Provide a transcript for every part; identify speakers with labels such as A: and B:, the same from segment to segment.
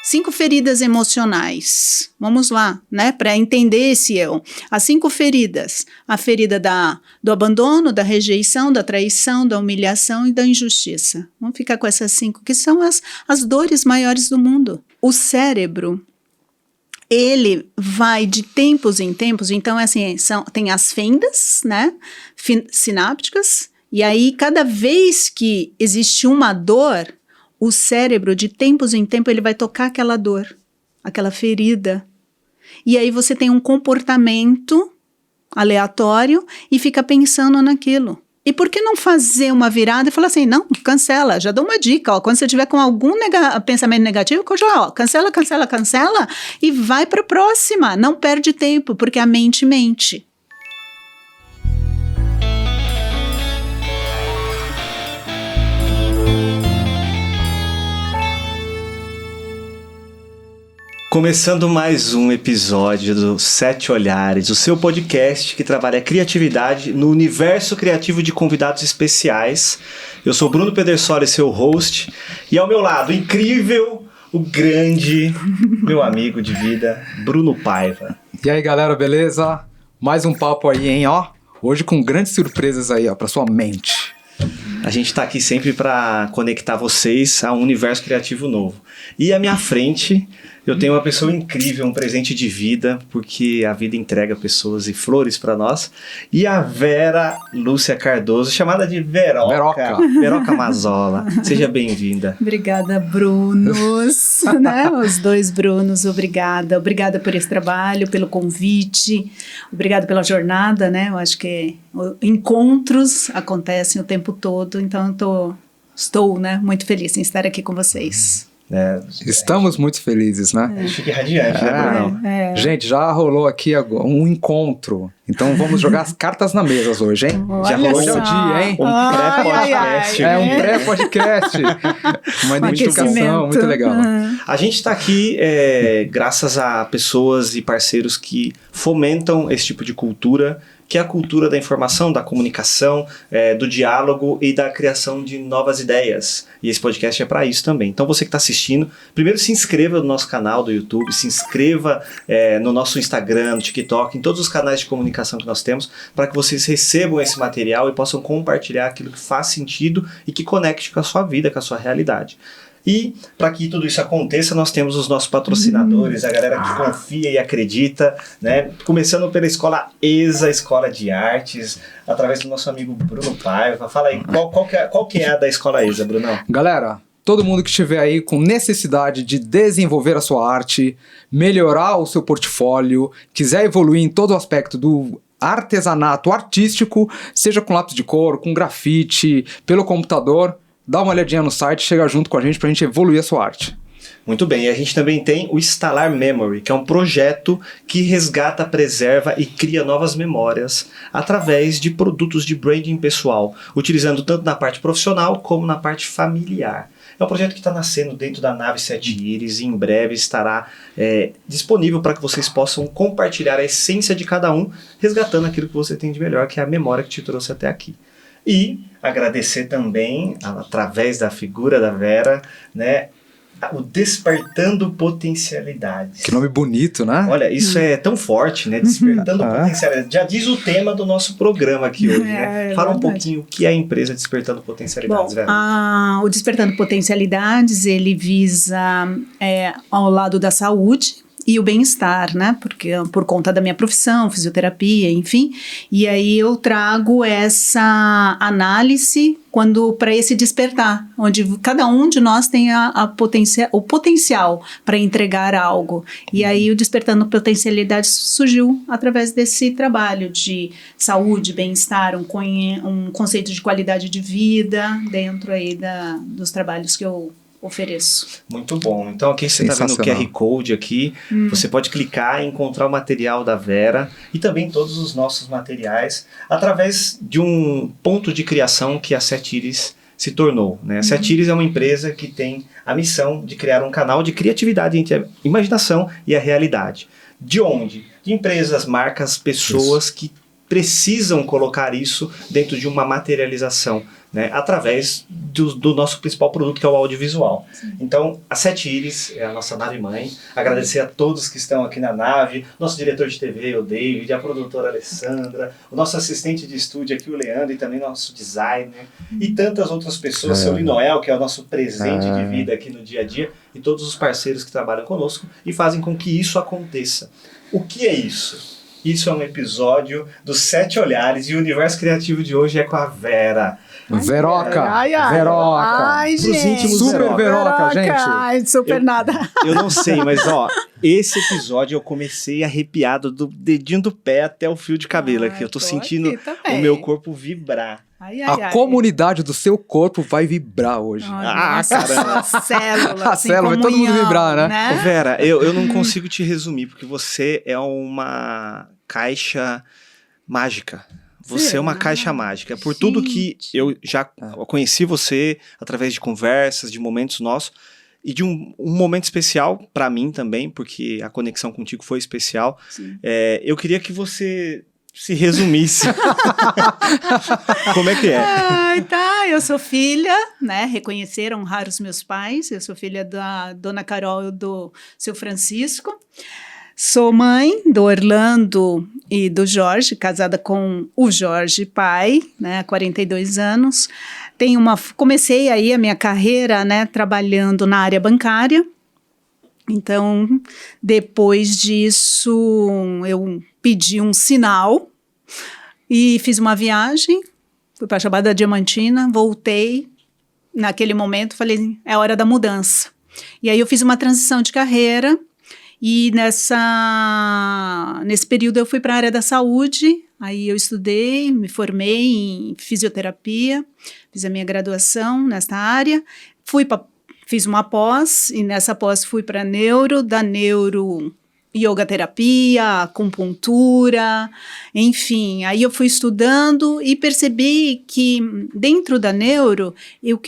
A: 5 feridas emocionais. Vamos lá, né? Para entender esse eu. As 5 feridas. A ferida do abandono, da rejeição, da traição, da humilhação e da injustiça. Vamos ficar com essas 5, que são as dores maiores do mundo. O cérebro, ele vai de tempos em tempos, então assim, tem as fendas, né? Sinápticas, e aí cada vez que existe uma dor, o cérebro, de tempos em tempos, ele vai tocar aquela dor, aquela ferida. E aí você tem um comportamento aleatório e fica pensando naquilo. E por que não fazer uma virada e falar assim, não, cancela, já dou uma dica, ó, quando você tiver com algum pensamento negativo, cancela e vai para a próxima, não perde tempo, porque a mente mente.
B: Começando mais um episódio do 7 Olhares, o seu podcast que trabalha a criatividade no universo criativo de convidados especiais. Eu sou Bruno Pedersoli, seu host, e ao meu lado, incrível, o grande, meu amigo de vida, Bruno Paiva.
C: E aí, galera, beleza? Mais um papo aí, hein, ó. Hoje com grandes surpresas aí, ó, pra sua mente.
B: A gente tá aqui sempre para conectar vocês a um universo criativo novo. E à minha frente, eu tenho uma pessoa incrível, um presente de vida, porque a vida entrega pessoas e flores para nós. E a Vera Lúcia Cardoso, chamada de Veroca Mazola. Seja bem-vinda.
A: Obrigada, Brunos, né? Os 2 Brunos, obrigada. Obrigada por esse trabalho, pelo convite, obrigada pela jornada, né? Eu acho que encontros acontecem o tempo todo, então estou, né, muito feliz em estar aqui com vocês.
C: Estamos muito felizes, né?
B: A gente fica radiante, né, Bruno?
C: Gente, já rolou aqui um encontro. Então vamos jogar as cartas na mesa hoje, hein?
A: Olha
C: já rolou
A: só.
C: o dia, hein?
B: Um pré-podcast.
C: Um pré-podcast. Uma identificação muito legal.
B: A gente está aqui graças a pessoas e parceiros que fomentam esse tipo de cultura, que é a cultura da informação, da comunicação, do diálogo e da criação de novas ideias. E esse podcast é para isso também. Então você que está assistindo, primeiro se inscreva no nosso canal do YouTube, se inscreva no nosso Instagram, no TikTok, em todos os canais de comunicação que nós temos, para que vocês recebam esse material e possam compartilhar aquilo que faz sentido e que conecte com a sua vida, com a sua realidade. E para que tudo isso aconteça, nós temos os nossos patrocinadores, a galera que confia e acredita, né? Começando pela Escola ESA, Escola de Artes, através do nosso amigo Bruno Paiva. Fala aí, qual que é a da Escola ESA, Brunão?
C: Galera, todo mundo que estiver aí com necessidade de desenvolver a sua arte, melhorar o seu portfólio, quiser evoluir em todo o aspecto do artesanato artístico, seja com lápis de cor, com grafite, pelo computador, dá uma olhadinha no site, chega junto com a gente pra gente evoluir a sua arte.
B: Muito bem, e a gente também tem o Instalar Memory, que é um projeto que resgata, preserva e cria novas memórias através de produtos de branding pessoal, utilizando tanto na parte profissional como na parte familiar. É um projeto que está nascendo dentro da nave 7 Íris e em breve estará disponível para que vocês possam compartilhar a essência de cada um, resgatando aquilo que você tem de melhor, que é a memória que te trouxe até aqui. E agradecer também, através da figura da Vera, né, o Despertando Potencialidades.
C: Que nome bonito, né?
B: Olha, isso é tão forte, né? Despertando Potencialidades. Já diz o tema do nosso programa aqui hoje, né? Fala um pouquinho o que é a empresa Despertando Potencialidades, Vera.
A: O Despertando Potencialidades, ele visa ao lado da saúde e o bem-estar, né? Porque por conta da minha profissão, fisioterapia, enfim. E aí eu trago essa análise para esse despertar, onde cada um de nós tem o potencial para entregar algo. E aí o Despertando Potencialidades surgiu através desse trabalho de saúde, bem-estar, um conceito de qualidade de vida dentro aí dos trabalhos que eu ofereço.
B: Muito bom. Então aqui você está vendo o QR Code aqui, você pode clicar e encontrar o material da Vera e também todos os nossos materiais através de um ponto de criação que a 7 Íris se tornou, né? A 7 Íris é uma empresa que tem a missão de criar um canal de criatividade entre a imaginação e a realidade. De onde? De empresas, marcas, pessoas que precisam colocar isso dentro de uma materialização, né, através do nosso principal produto, que é o audiovisual. Sim. Então, a Sete Íris é a nossa nave-mãe. Agradecer a todos que estão aqui na nave, nosso diretor de TV, o David, a produtora Alessandra, o nosso assistente de estúdio aqui, o Leandro, e também nosso designer, e tantas outras pessoas, seu Linoel, que é o nosso presente de vida aqui no dia a dia, e todos os parceiros que trabalham conosco e fazem com que isso aconteça. O que é isso? Isso é um episódio dos 7 Olhares, e o universo criativo de hoje é com a Vera.
C: Veroca!
A: Veroca! Ai, gente!
C: Super Veroca, gente!
A: Ai, super nada!
B: Eu não sei, mas esse episódio eu comecei arrepiado do dedinho do pé até o fio de cabelo aqui. Eu tô sentindo o meu corpo vibrar.
C: A comunidade do seu corpo vai vibrar hoje.
A: Caramba! A célula,
C: a célula vai todo mundo vibrar, né?
B: Vera, eu não consigo te resumir, porque você é uma caixa mágica. Você é uma caixa mágica. Por tudo que eu já conheci você através de conversas, de momentos nossos, e de um momento especial para mim também, porque a conexão contigo foi especial. Eu queria que você se resumisse. Como é que é?
A: Eu sou filha, né? Reconheceram, honraram os meus pais. Eu sou filha da Dona Carol e do seu Francisco. Sou mãe do Orlando e do Jorge, casada com o Jorge pai, né, há 42 anos. Comecei aí a minha carreira, né, trabalhando na área bancária. Então, depois disso, eu pedi um sinal e fiz uma viagem, fui para a Chapada Diamantina, voltei. Naquele momento, falei, é hora da mudança. E aí eu fiz uma transição de carreira. E nesse período eu fui para a área da saúde, aí eu estudei, me formei em fisioterapia, fiz a minha graduação nesta área, fiz uma pós, e nessa pós fui para da neuro, yoga terapia, acupuntura, enfim, aí eu fui estudando e percebi que dentro da neuro eu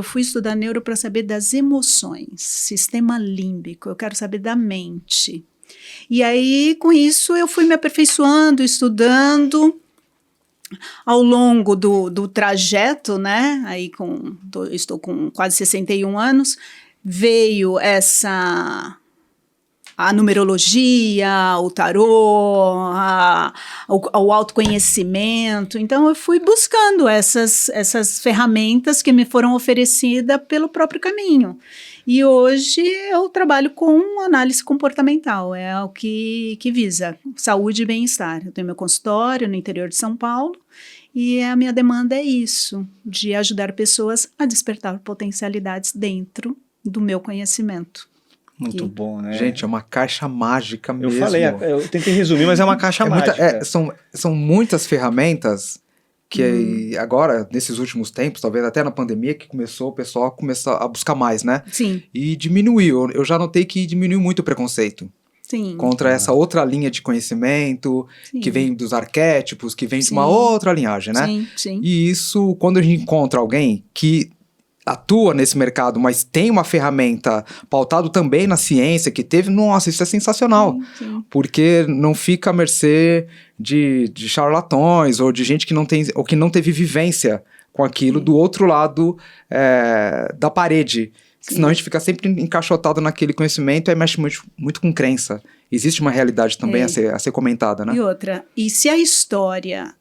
A: fui estudar neuro para saber das emoções, sistema límbico, eu quero saber da mente. E aí com isso eu fui me aperfeiçoando, estudando. Ao longo do trajeto, né, aí estou com quase 61 anos, veio a numerologia, o tarô, o autoconhecimento. Então, eu fui buscando essas ferramentas que me foram oferecidas pelo próprio caminho. E hoje eu trabalho com análise comportamental, é o que visa saúde e bem-estar. Eu tenho meu consultório no interior de São Paulo e a minha demanda é isso, de ajudar pessoas a despertar potencialidades dentro do meu conhecimento.
B: Muito bom, né?
C: Gente, é uma caixa mágica mesmo.
B: Eu tentei resumir, mas é uma caixa mágica.
C: São muitas ferramentas que agora, nesses últimos tempos, talvez até na pandemia, que o pessoal começou a buscar mais, né?
A: Sim.
C: E diminuiu. Eu já notei que diminuiu muito o preconceito.
A: Sim.
C: Contra essa outra linha de conhecimento, que vem dos arquétipos, que vem de uma outra linhagem, né?
A: Sim, sim.
C: E isso, quando a gente encontra alguém que atua nesse mercado, mas tem uma ferramenta pautado também na ciência que teve, nossa, isso é sensacional.
A: Sim.
C: Porque não fica à mercê de charlatões ou de gente que não tem ou que não teve vivência com aquilo do outro lado da parede. Senão a gente fica sempre encaixotado naquele conhecimento e aí mexe muito com crença. Existe uma realidade também a ser comentada, né?
A: E se a história,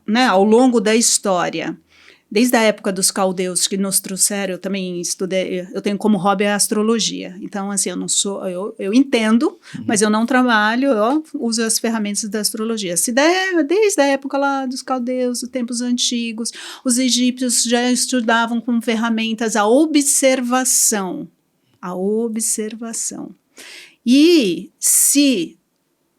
A: né, ao longo da história, desde a época dos caldeus que nos trouxeram, eu também estudei, eu tenho como hobby a astrologia. Então, assim, eu entendo, mas eu não trabalho, eu uso as ferramentas da astrologia. Desde a época lá dos caldeus, dos tempos antigos, os egípcios já estudavam com ferramentas a observação. E se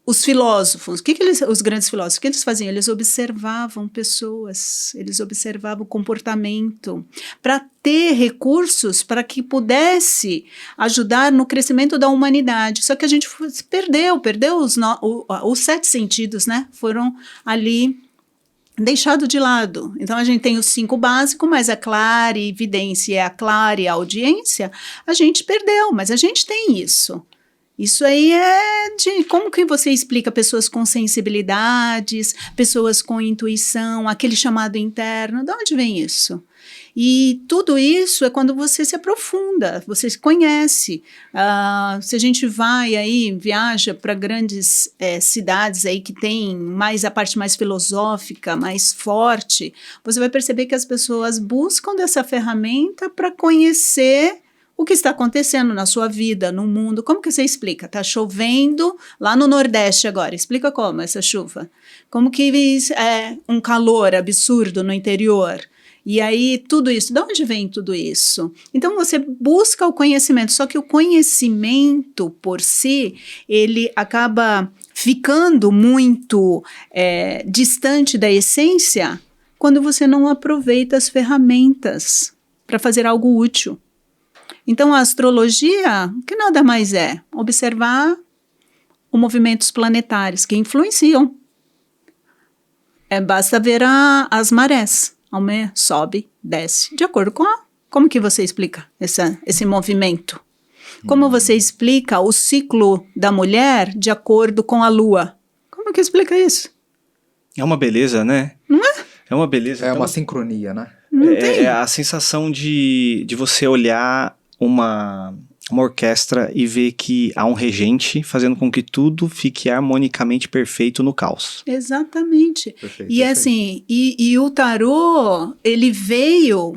A: os filósofos, os grandes filósofos, o que eles faziam? Eles observavam pessoas, eles observavam o comportamento para ter recursos para que pudesse ajudar no crescimento da humanidade. Só que a gente perdeu os 7 sentidos, né? Foram ali deixados de lado. Então, a gente tem os 5 básicos, mas a clarividência e a clareaudiência, a gente perdeu, mas a gente tem isso. Isso aí é de como que você explica pessoas com sensibilidades, pessoas com intuição, aquele chamado interno, de onde vem isso? E tudo isso é quando você se aprofunda, você se conhece. Se a gente vai aí, viaja para grandes cidades aí que tem mais a parte mais filosófica, mais forte, você vai perceber que as pessoas buscam dessa ferramenta para conhecer o que está acontecendo na sua vida, no mundo. Como que você explica? Está chovendo lá no Nordeste agora. Explica como essa chuva. Como que é um calor absurdo no interior. E aí, tudo isso, de onde vem tudo isso? Então, você busca o conhecimento, só que o conhecimento por si, ele acaba ficando muito distante da essência quando você não aproveita as ferramentas para fazer algo útil. Então, a astrologia, que nada mais é? Observar os movimentos planetários que influenciam. Basta ver as marés. Sobe, desce. De acordo com como que você explica esse movimento? Como você explica o ciclo da mulher de acordo com a lua? Como que explica isso?
B: É uma beleza, né?
A: Não é?
B: É uma beleza.
C: É uma sincronia, né?
A: Não tem.
B: É a sensação de você olhar uma orquestra e ver que há um regente fazendo com que tudo fique harmonicamente perfeito no caos.
A: Exatamente.
C: Perfeito,
A: E assim, e o tarô, ele veio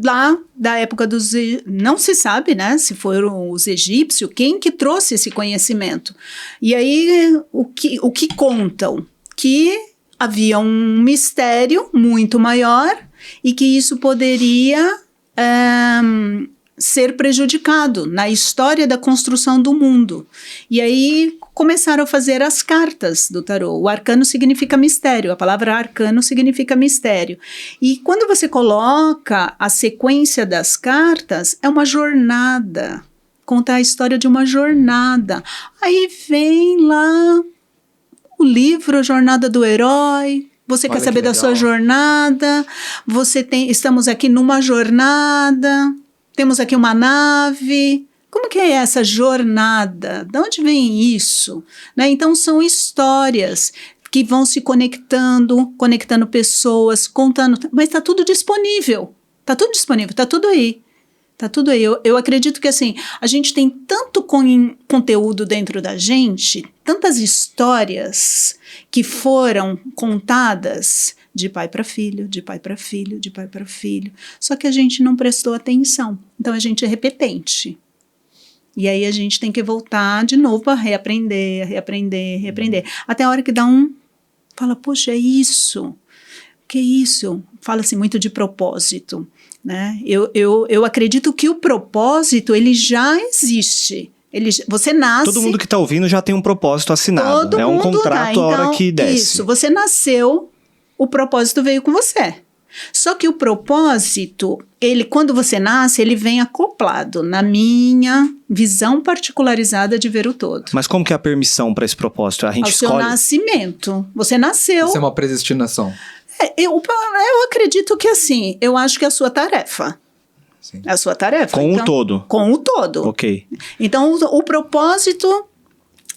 A: lá da época dos... Não se sabe, né, se foram os egípcios, quem que trouxe esse conhecimento. E aí, o que contam? Que havia um mistério muito maior e que isso poderia... ser prejudicado na história da construção do mundo. E aí começaram a fazer as cartas do tarô. O arcano significa mistério, a palavra arcano significa mistério. E quando você coloca a sequência das cartas, é uma jornada, conta a história de uma jornada. Aí vem lá o livro Jornada do Herói. Você quer saber da sua jornada? Estamos aqui numa jornada. Temos aqui uma nave. Como que é essa jornada? De onde vem isso? Né? Então, são histórias que vão se conectando pessoas, contando. Mas está tudo disponível. Está tudo disponível, está tudo aí. Está tudo aí. Eu acredito que assim, a gente tem tanto conteúdo dentro da gente, tantas histórias que foram contadas de pai para filho, de pai para filho, de pai para filho. Só que a gente não prestou atenção. Então, a gente é repetente. E aí, a gente tem que voltar de novo a reaprender. Até a hora que dá fala, poxa, é isso. Que isso? Fala-se muito de propósito. Né? Eu acredito que o propósito, ele já existe. Você nasce...
B: Todo mundo que está ouvindo já tem um propósito assinado. É um contrato
A: então,
B: a hora que desce.
A: Isso, você nasceu... O propósito veio com você. Só que o propósito, quando você nasce, ele vem acoplado na minha visão particularizada de ver o todo.
B: Mas como que é a permissão para esse propósito? A gente escolhe?
A: Ao seu nascimento. Você nasceu.
C: Isso é uma predestinação.
A: Eu acredito que assim, eu acho que é a sua tarefa.
C: Sim.
A: É a sua tarefa.
B: Com o todo.
A: Com o todo.
B: Ok.
A: Então, o propósito...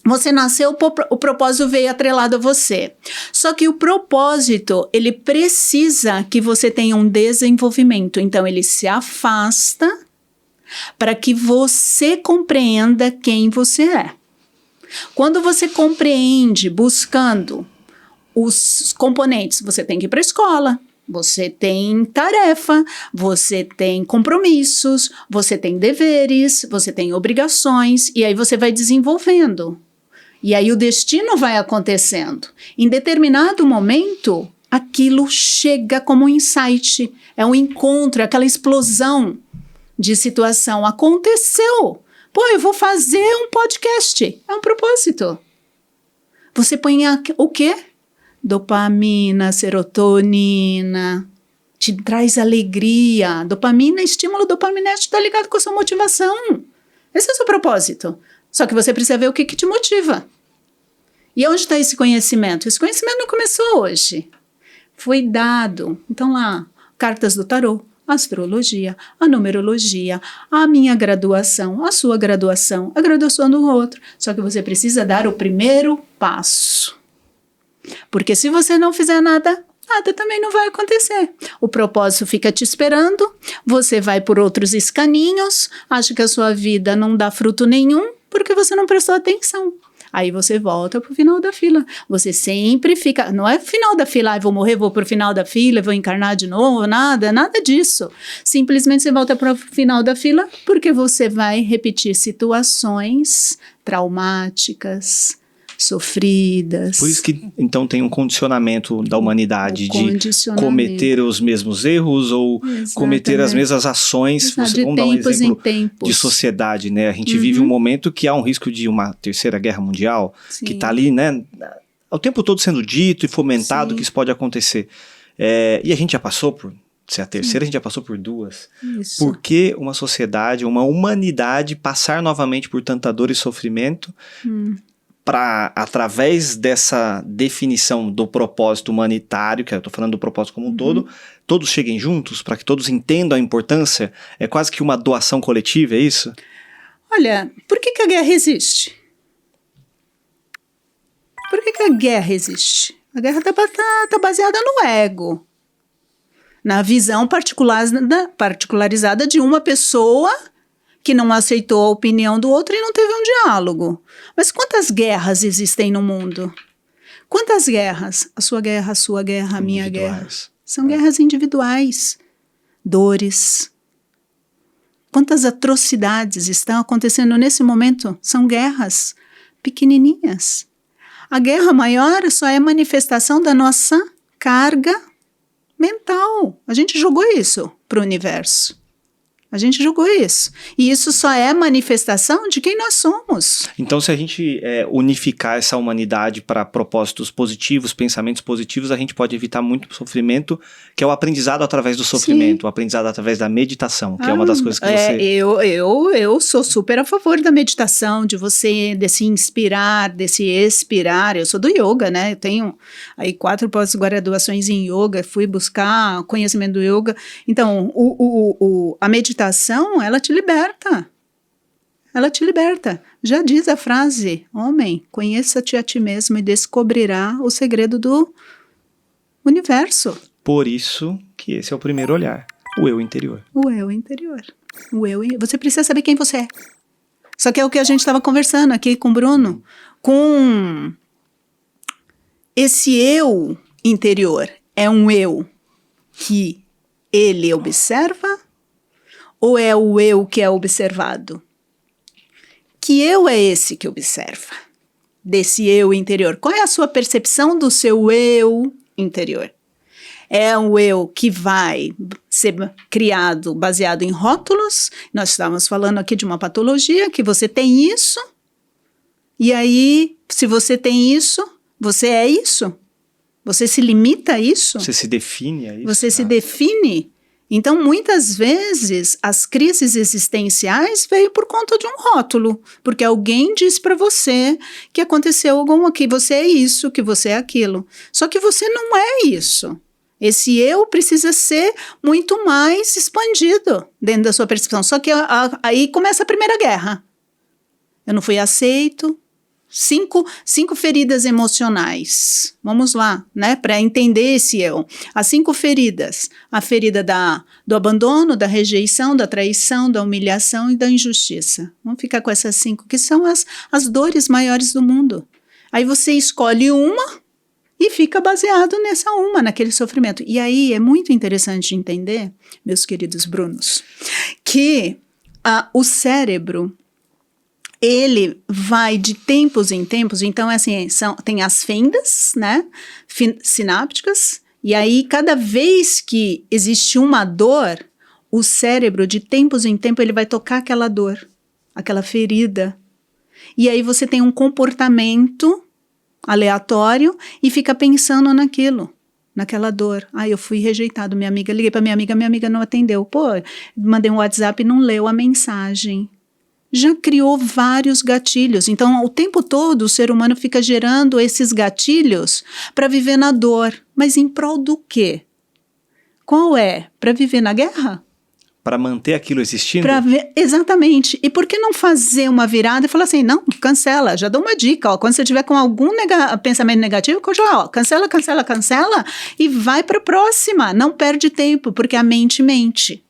A: Você nasceu, o propósito veio atrelado a você. Só que o propósito, ele precisa que você tenha um desenvolvimento. Então, ele se afasta para que você compreenda quem você é. Quando você compreende, buscando os componentes, você tem que ir para a escola. Você tem tarefa, você tem compromissos, você tem deveres, você tem obrigações, e aí você vai desenvolvendo. E aí o destino vai acontecendo. Em determinado momento, aquilo chega como um insight, é um encontro, é aquela explosão de situação. Aconteceu. Pô, eu vou fazer um podcast. É um propósito. Você põe o quê? Dopamina, serotonina, te traz alegria. Dopamina, estímulo dopaminérgico está ligado com a sua motivação. Esse é o seu propósito. Só que você precisa ver o que te motiva. E onde está esse conhecimento? Esse conhecimento não começou hoje. Foi dado. Então lá, cartas do tarô. a astrologia, a numerologia, a minha graduação, a sua graduação, a graduação do outro. Só que você precisa dar o primeiro passo. Porque se você não fizer nada, nada também não vai acontecer. O propósito fica te esperando, você vai por outros escaninhos, acha que a sua vida não dá fruto nenhum, porque você não prestou atenção. Aí você volta pro final da fila. Você sempre fica... Não é final da fila, vou morrer, vou pro final da fila, vou encarnar de novo, nada disso. Simplesmente você volta pro final da fila porque você vai repetir situações traumáticas, sofridas.
B: Por isso que, então, tem um condicionamento da humanidade de cometer os mesmos erros ou cometer as mesmas ações. Vamos dar um exemplo de sociedade, né? A gente vive um momento que há um risco de uma terceira guerra mundial, que está ali, né? O tempo todo sendo dito e fomentado que isso pode acontecer. E a gente já passou por... Se é a terceira, a gente já passou por duas. Isso. Por que uma sociedade, uma humanidade passar novamente por tanta dor e sofrimento... para, através dessa definição do propósito humanitário, que eu estou falando do propósito como um todo, todos cheguem juntos, para que todos entendam a importância, é quase que uma doação coletiva, é isso?
A: Olha, por que a guerra existe? Por que a guerra existe? A guerra tá baseada no ego, na visão particularizada de uma pessoa que não aceitou a opinião do outro e não teve um diálogo. Mas quantas guerras existem no mundo? Quantas guerras? A sua guerra, a minha guerra. São guerras individuais. Dores. Quantas atrocidades estão acontecendo nesse momento? São guerras pequenininhas. A guerra maior só é manifestação da nossa carga mental. A gente jogou isso para o universo. A gente jogou isso. E isso só é manifestação de quem nós somos.
B: Então, se a gente unificar essa humanidade para propósitos positivos, pensamentos positivos, a gente pode evitar muito sofrimento, que é o aprendizado através do sofrimento, o aprendizado através da meditação, que é uma das coisas que você...
A: Eu sou super a favor da meditação, desse inspirar, desse expirar. Eu sou do yoga, né? Eu tenho aí 4 pós-graduações em yoga, fui buscar conhecimento do yoga. Então, a meditação, ela te liberta. Ela te liberta. Já diz a frase, homem, conheça-te a ti mesmo e descobrirá o segredo do universo.
B: Por isso que esse é o primeiro olhar, o eu interior.
A: O eu interior. Você precisa saber quem você é. Só que é o que a gente estava conversando aqui com o Bruno, com esse eu interior. É um eu que ele observa, ou é o eu que é observado? Que eu é esse que observa? Desse eu interior. Qual é a sua percepção do seu eu interior? É um eu que vai ser criado baseado em rótulos. Nós estávamos falando aqui de uma patologia, que você tem isso. E aí, se você tem isso, você é isso? Você se limita a isso?
B: Você se define a isso?
A: Você se define? Então, muitas vezes, as crises existenciais veio por conta de um rótulo, porque alguém disse para você que aconteceu alguma, que você é isso, que você é aquilo. Só que você não é isso. Esse eu precisa ser muito mais expandido dentro da sua percepção. Só que aí começa a primeira guerra. Eu não fui aceito. 5 feridas emocionais. Vamos lá, né? Para entender esse eu. As 5 feridas. A ferida do abandono, da rejeição, da traição, da humilhação e da injustiça. Vamos ficar com essas 5, que são as dores maiores do mundo. Aí você escolhe uma e fica baseado nessa uma, naquele sofrimento. E aí é muito interessante entender, meus queridos Brunos, que o cérebro, ele vai de tempos em tempos, então assim, tem as fendas, né, sinápticas, e aí cada vez que existe uma dor, o cérebro de tempos em tempos ele vai tocar aquela dor, aquela ferida, e aí você tem um comportamento aleatório e fica pensando naquela dor. Eu fui rejeitado, liguei para minha amiga não atendeu, mandei um WhatsApp e não leu a mensagem. Já criou vários gatilhos. Então, o tempo todo, o ser humano fica gerando esses gatilhos para viver na dor. Mas em prol do quê? Qual é? Para viver na guerra?
B: para manter aquilo existindo?
A: Exatamente. E por que não fazer uma virada e falar assim, não, cancela, já dou uma dica, ó, quando você tiver com algum pensamento negativo, cancela, e vai para a próxima, não perde tempo, porque a mente mente.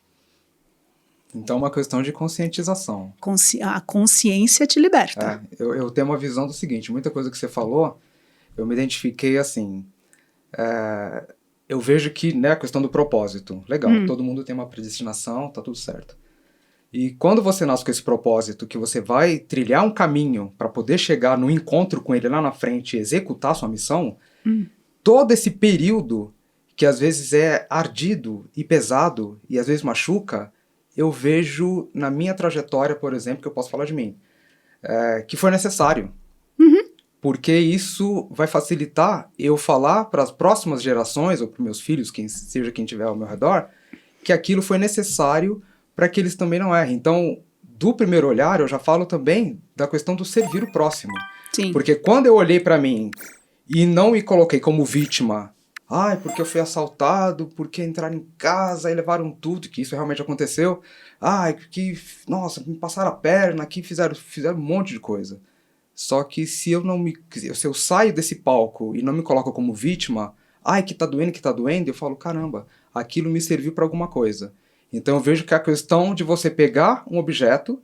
C: Então é uma questão de conscientização.
A: A consciência te liberta.
C: Eu tenho uma visão do seguinte, muita coisa que você falou, eu me identifiquei assim, eu vejo que, né, a questão do propósito, legal, todo mundo tem uma predestinação, tá tudo certo. E quando você nasce com esse propósito, que você vai trilhar um caminho para poder chegar no encontro com ele lá na frente e executar sua missão, todo esse período, que às vezes é ardido e pesado, e às vezes machuca, eu vejo na minha trajetória, por exemplo, que eu posso falar de mim, que foi necessário. Porque isso vai facilitar eu falar para as próximas gerações, ou para meus filhos, seja quem estiver ao meu redor, que aquilo foi necessário para que eles também não errem. Então, do primeiro olhar, eu já falo também da questão do servir o próximo.
A: Sim.
C: Porque quando eu olhei para mim e não me coloquei como vítima, porque eu fui assaltado, porque entraram em casa e levaram tudo, que isso realmente aconteceu, nossa, me passaram a perna, aqui fizeram um monte de coisa. Só que se eu saio desse palco e não me coloco como vítima, que tá doendo, eu falo, caramba, aquilo me serviu para alguma coisa. Então eu vejo que é a questão de você pegar um objeto,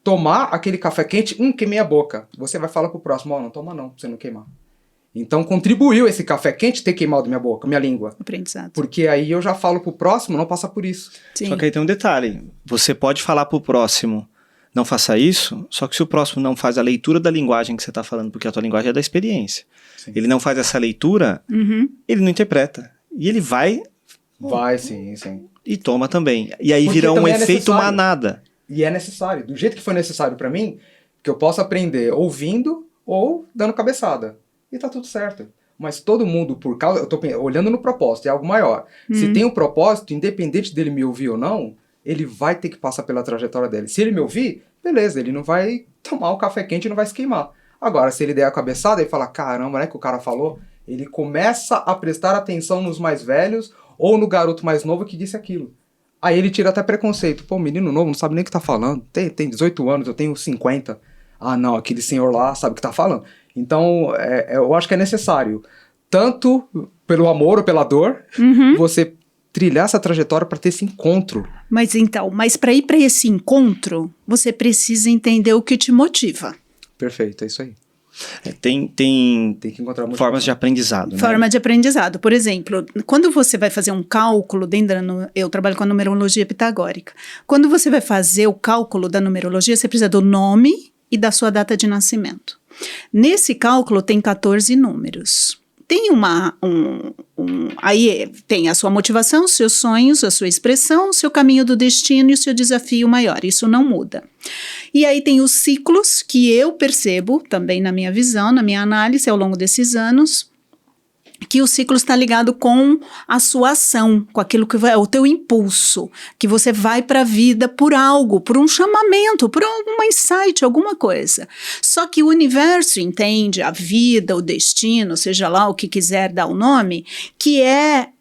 C: tomar aquele café quente, queimei a boca. Você vai falar pro próximo, não toma não, pra você não queimar. Então contribuiu esse café quente ter queimado minha boca, minha língua.
A: Aprendizado.
C: Porque aí eu já falo pro próximo, não passa por isso.
A: Sim.
B: Só que aí tem um detalhe, você pode falar pro próximo, não faça isso, só que se o próximo não faz a leitura da linguagem que você está falando, porque a tua linguagem é da experiência, ele não faz essa leitura, ele não interpreta. E ele vai...
C: Vai, sim.
B: E toma também. E aí
C: Porque
B: vira um efeito
C: necessário.
B: Manada.
C: E é necessário. Do jeito que foi necessário para mim, que eu posso aprender ouvindo ou dando cabeçada. E tá tudo certo. Mas todo mundo, eu tô olhando no propósito, é algo maior. Se tem um propósito, independente dele me ouvir ou não, ele vai ter que passar pela trajetória dele. Se ele me ouvir, beleza, ele não vai tomar o café quente e não vai se queimar. Agora, se ele der a cabeçada e falar, caramba, né, que o cara falou, ele começa a prestar atenção nos mais velhos ou no garoto mais novo que disse aquilo. Aí ele tira até preconceito. Pô, menino novo não sabe nem o que tá falando. Tem 18 anos, eu tenho 50. Não, aquele senhor lá sabe o que tá falando. Então, eu acho que é necessário, tanto pelo amor ou pela dor, você trilhar essa trajetória para ter esse encontro.
A: Mas para ir para esse encontro, você precisa entender o que te motiva.
C: Perfeito, é isso aí.
B: Tem
C: que encontrar
B: formas de aprendizado.
A: Forma de aprendizado. Por exemplo, quando você vai fazer um cálculo, eu trabalho com a numerologia pitagórica. Quando você vai fazer o cálculo da numerologia, você precisa do nome e da sua data de nascimento. Nesse cálculo tem 14 números. Tem aí tem a sua motivação, os seus sonhos, a sua expressão, o seu caminho do destino e o seu desafio maior. Isso não muda. E aí tem os ciclos que eu percebo também na minha visão, na minha análise ao longo desses anos, que o ciclo está ligado com a sua ação, com aquilo que é o teu impulso, que você vai para a vida por algo, por um chamamento, por algum insight, alguma coisa. Só que o universo entende a vida, o destino, seja lá o que quiser dar o nome, que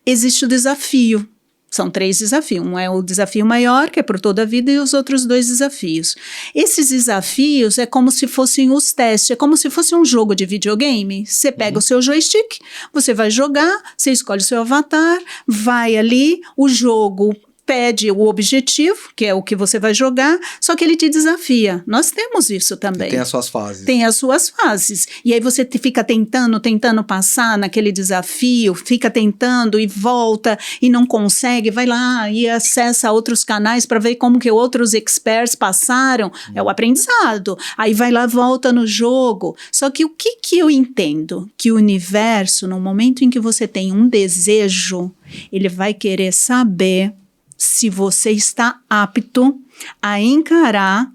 A: existe o desafio. São 3 desafios. Um é o desafio maior, que é por toda a vida, e os outros 2 desafios. Esses desafios é como se fossem os testes, é como se fosse um jogo de videogame. Você pega o seu joystick, você vai jogar, você escolhe o seu avatar, vai ali, o jogo pede o objetivo, que é o que você vai jogar, só que ele te desafia. Nós temos isso também.
C: Tem as suas fases.
A: Tem as suas fases. E aí você fica tentando passar naquele desafio, fica tentando e volta e não consegue, vai lá e acessa outros canais para ver como que outros experts passaram. É o aprendizado. Aí vai lá, volta no jogo. Só que o que eu entendo? Que o universo, no momento em que você tem um desejo, ele vai querer saber se você está apto a encarar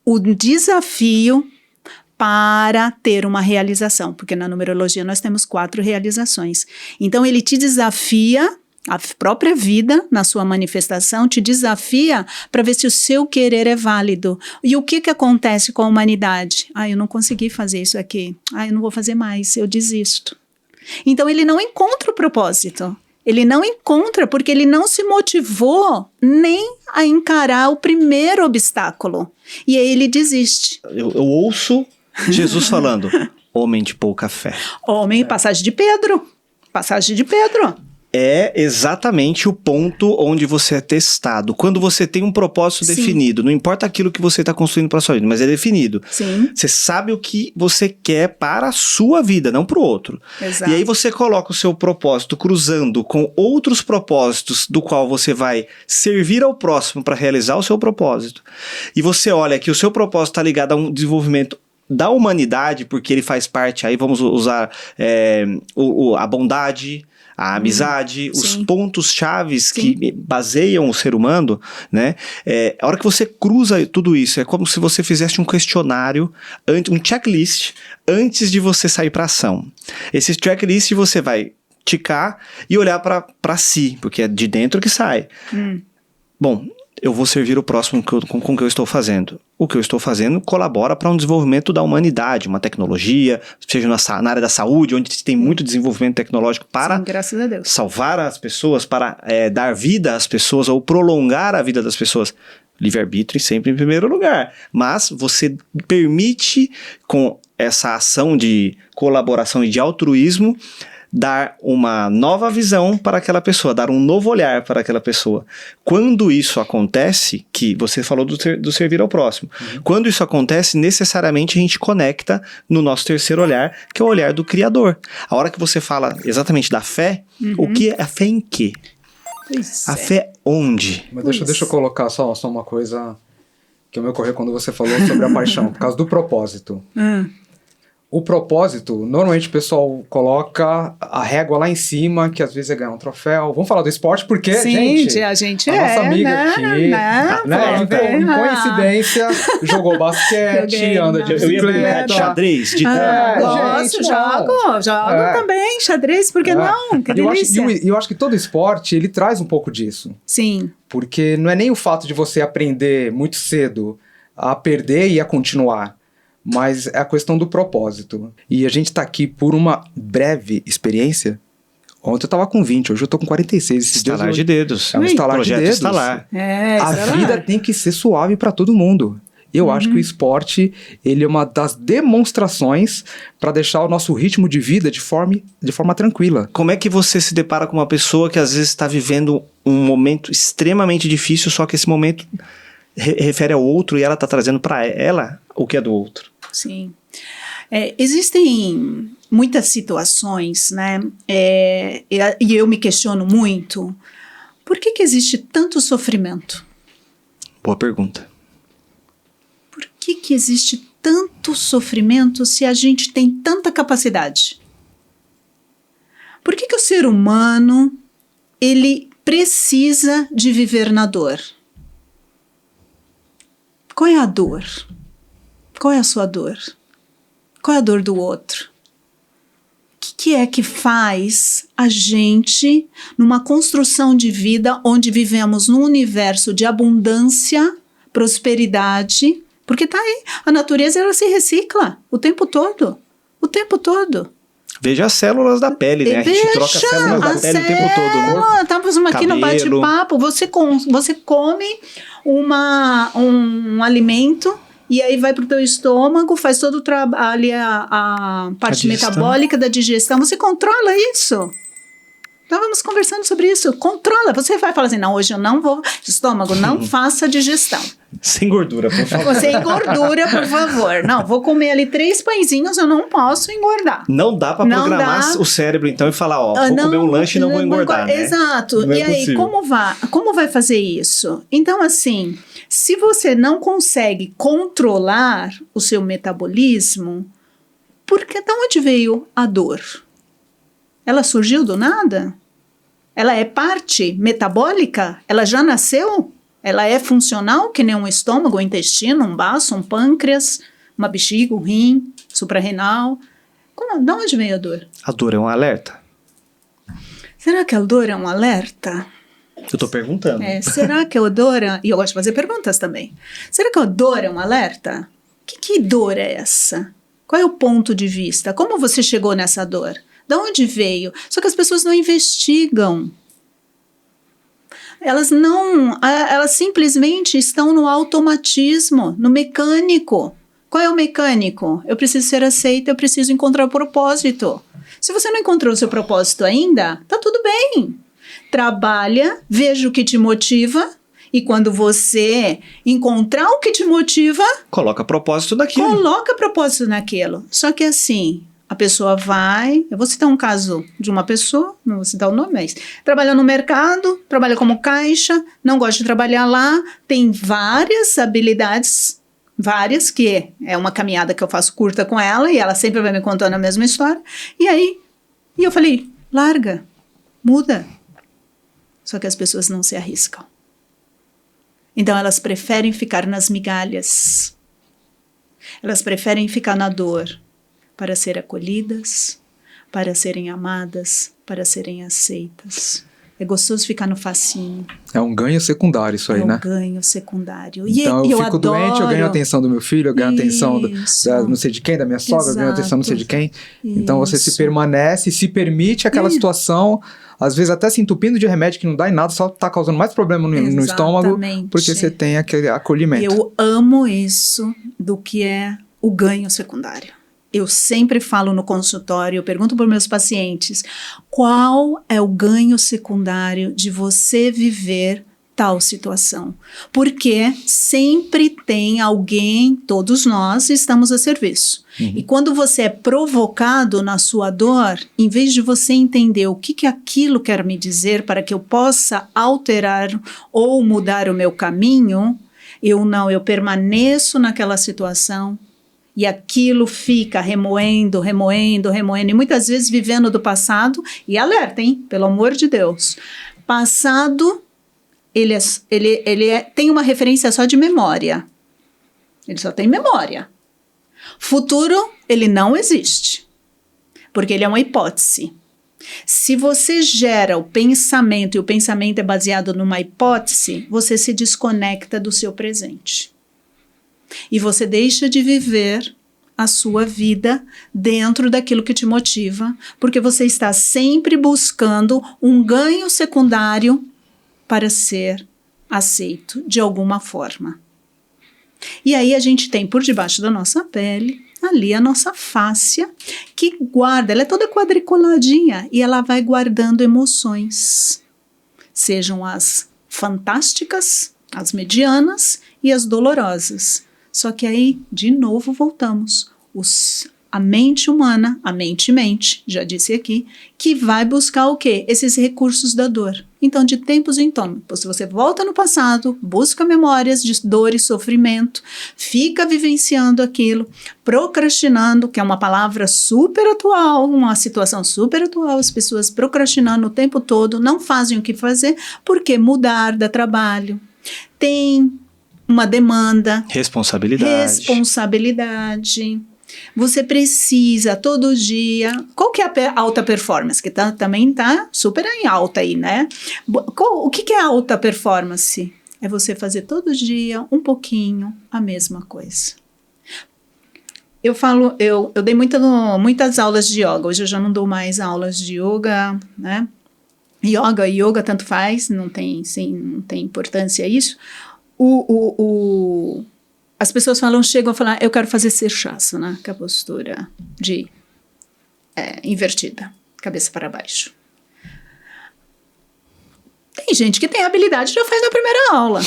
A: o desafio para ter uma realização, porque na numerologia nós temos 4 realizações. Então ele te desafia, a própria vida na sua manifestação te desafia para ver se o seu querer é válido. E o que acontece com a humanidade? Eu não consegui fazer isso aqui. Eu não vou fazer mais, eu desisto. Então ele não encontra o propósito. Ele não encontra porque ele não se motivou nem a encarar o primeiro obstáculo. E aí ele desiste.
B: Eu ouço Jesus falando, homem de pouca fé.
A: Homem, passagem de Pedro. Passagem de Pedro.
B: É exatamente o ponto onde você é testado. Quando você tem um propósito
A: Sim.
B: definido, não importa aquilo que você está construindo para sua vida, mas é definido.
A: Sim.
B: Você sabe o que você quer para a sua vida, não para o outro.
A: Exato.
B: E aí você coloca o seu propósito cruzando com outros propósitos do qual você vai servir ao próximo para realizar o seu propósito. E você olha que o seu propósito está ligado a um desenvolvimento da humanidade, porque ele faz parte, aí vamos usar a bondade, a amizade, os
A: sim.
B: pontos chaves
A: Sim.
B: que baseiam o ser humano, né? A hora que você cruza tudo isso, é como se você fizesse um questionário, um checklist, antes de você sair para ação. Esse checklist você vai ticar e olhar para si, porque é de dentro que sai. Bom, eu vou servir o próximo com o que eu estou fazendo. O que eu estou fazendo colabora para um desenvolvimento da humanidade, uma tecnologia, seja na área da saúde, onde tem muito desenvolvimento tecnológico para
A: Sim, graças a Deus.
B: salvar as pessoas, para dar vida às pessoas ou prolongar a vida das pessoas. Livre-arbítrio sempre em primeiro lugar. Mas você permite, com essa ação de colaboração e de altruísmo, dar uma nova visão para aquela pessoa, dar um novo olhar para aquela pessoa. Quando isso acontece, que você falou do servir ao próximo, quando isso acontece, necessariamente a gente conecta no nosso terceiro olhar, que é o olhar do Criador. A hora que você fala exatamente da fé, o que é a fé em quê?
A: Pois
B: A
A: é.
B: fé onde?
C: Mas deixa eu colocar só uma coisa que me ocorreu quando você falou sobre a paixão, por causa do propósito. O propósito, normalmente o pessoal coloca a régua lá em cima, que às vezes é ganhar um troféu. Vamos falar do esporte, porque,
A: Sim,
C: gente,
A: a gente
C: a nossa amiga aqui, em coincidência, jogou basquete,
A: Joguei,
C: anda de
A: não.
B: Eu ia brincar de
C: bicicleta.
B: xadrez, de
A: Gosto,
C: gente,
A: jogo também, xadrez, por que não? Que
C: E
A: delícia.
C: eu acho que todo esporte, ele traz um pouco disso.
A: Sim,
C: Porque não é nem o fato de você aprender muito cedo a perder e a continuar, mas é a questão do propósito. E a gente tá aqui por uma breve experiência. Ontem eu tava com 20, hoje eu tô com 46. Esses dias
B: estalar de dedos.
C: É um estalar de
B: Projeto
C: dedos.
B: estalar.
C: A vida tem que ser suave para todo mundo. Eu acho que o esporte, ele é uma das demonstrações para deixar o nosso ritmo de vida de forma tranquila.
B: Como é que você se depara com uma pessoa que às vezes está vivendo um momento extremamente difícil, só que esse momento refere ao outro e ela está trazendo para ela o que é do outro?
A: sim. Existem muitas situações, né? E eu me questiono muito, por que existe tanto sofrimento?
B: Boa pergunta.
A: Por que existe tanto sofrimento se a gente tem tanta capacidade? Por que o ser humano, ele precisa de viver na dor? Qual é a dor? Qual é a sua dor? Qual é a dor do outro? O que é que faz a gente, numa construção de vida onde vivemos num universo de abundância, prosperidade, porque tá aí, a natureza ela se recicla o tempo todo, o tempo todo.
B: Veja as células da pele, né? A gente troca as células da pele o tempo todo.
A: Estamos aqui no bate-papo, você come um alimento e aí vai pro teu estômago, faz todo o trabalho, a parte metabólica da digestão, você controla isso. Estávamos conversando sobre isso, controla, você vai falar assim, não, hoje eu não vou, estômago, não faça digestão.
B: Sem gordura, por favor.
A: Sem gordura, por favor. Não, vou comer ali 3 pãezinhos, eu não posso engordar.
B: Não dá pra programar o cérebro, então, e falar, vou comer um lanche e não vou engordar, né?
A: Exato.
B: Não é
A: e aí,
B: possível.
A: como vai fazer isso? Então, assim, se você não consegue controlar o seu metabolismo, de onde veio a dor? Ela surgiu do nada? Ela é parte metabólica? Ela já nasceu? Ela é funcional, que nem um estômago, um intestino, um baço, um pâncreas, uma bexiga, um rim, suprarrenal. De onde veio a dor?
B: A dor é um alerta?
A: Será que a dor é um alerta?
B: Eu tô perguntando.
A: Será que a dor é... E eu gosto de fazer perguntas também. Será que a dor é um alerta? Que dor é essa? Qual é o ponto de vista? Como você chegou nessa dor? De onde veio? Só que as pessoas não investigam. Elas simplesmente estão no automatismo, no mecânico. Qual é o mecânico? Eu preciso ser aceita, eu preciso encontrar o propósito. Se você não encontrou o seu propósito ainda, tá tudo bem. Trabalha, veja o que te motiva, e quando você encontrar o que te motiva,
B: Coloca propósito naquilo.
A: coloca propósito naquilo. Só que assim, a pessoa vai... Eu vou citar um caso de uma pessoa, não vou citar o nome, mas trabalha no mercado, trabalha como caixa, não gosta de trabalhar lá, tem várias habilidades, várias, que é uma caminhada que eu faço curta com ela, e ela sempre vai me contando a mesma história. E eu falei, larga, muda. Só que as pessoas não se arriscam. Então elas preferem ficar nas migalhas. Elas preferem ficar na dor para ser acolhidas, para serem amadas, para serem aceitas. É gostoso ficar no facinho.
C: É um ganho secundário isso aí,
A: É
C: né?
A: um ganho secundário.
C: Então eu fico
A: adoro.
C: doente, eu ganho a atenção do meu filho, eu ganho a atenção
A: Isso.
C: da não sei de quem, da minha sogra, eu ganho a atenção não sei de quem. Então você se
A: Isso.
C: permanece, se permite aquela situação, às vezes até se entupindo de remédio que não dá em nada, só tá causando mais problema no estômago,
A: Exatamente.
C: porque você tem aquele acolhimento.
A: Eu amo isso do que é o ganho secundário. Eu sempre falo no consultório, eu pergunto para meus pacientes, qual é o ganho secundário de você viver tal situação? Porque sempre tem alguém, todos nós estamos a serviço. E quando você é provocado na sua dor, em vez de você entender o que aquilo quer me dizer para que eu possa alterar ou mudar o meu caminho, eu permaneço naquela situação. E aquilo fica remoendo, e muitas vezes vivendo do passado. E alerta, hein? Pelo amor de Deus. Passado, ele tem uma referência só de memória. Ele só tem memória. Futuro, ele não existe. Porque ele é uma hipótese. Se você gera o pensamento, e o pensamento é baseado numa hipótese, você se desconecta do seu presente. E você deixa de viver a sua vida dentro daquilo que te motiva, porque você está sempre buscando um ganho secundário para ser aceito de alguma forma. E aí a gente tem por debaixo da nossa pele, ali a nossa fáscia, que guarda, ela é toda quadriculadinha e ela vai guardando emoções, sejam as fantásticas, as medianas e as dolorosas. Só que aí, de novo, voltamos. A mente humana, a mente, já disse aqui, que vai buscar o quê? Esses recursos da dor. Então, de tempos em tempos, você volta no passado, busca memórias de dor e sofrimento, fica vivenciando aquilo, procrastinando, que é uma palavra super atual, uma situação super atual, as pessoas procrastinando o tempo todo, não fazem o que fazer, porque mudar dá trabalho. Tem uma demanda. Responsabilidade. Você precisa todo dia... Qual que é a alta performance? Que também está super em alta aí, né? O que é alta performance? É você fazer todo dia um pouquinho a mesma coisa. Eu dei muitas aulas de yoga. Hoje eu já não dou mais aulas de yoga, né? Yoga tanto faz, não tem importância isso. As pessoas chegam a falar, eu quero fazer Sirsasana, que é a postura invertida, cabeça para baixo. Tem gente que tem habilidade e já faz na primeira aula.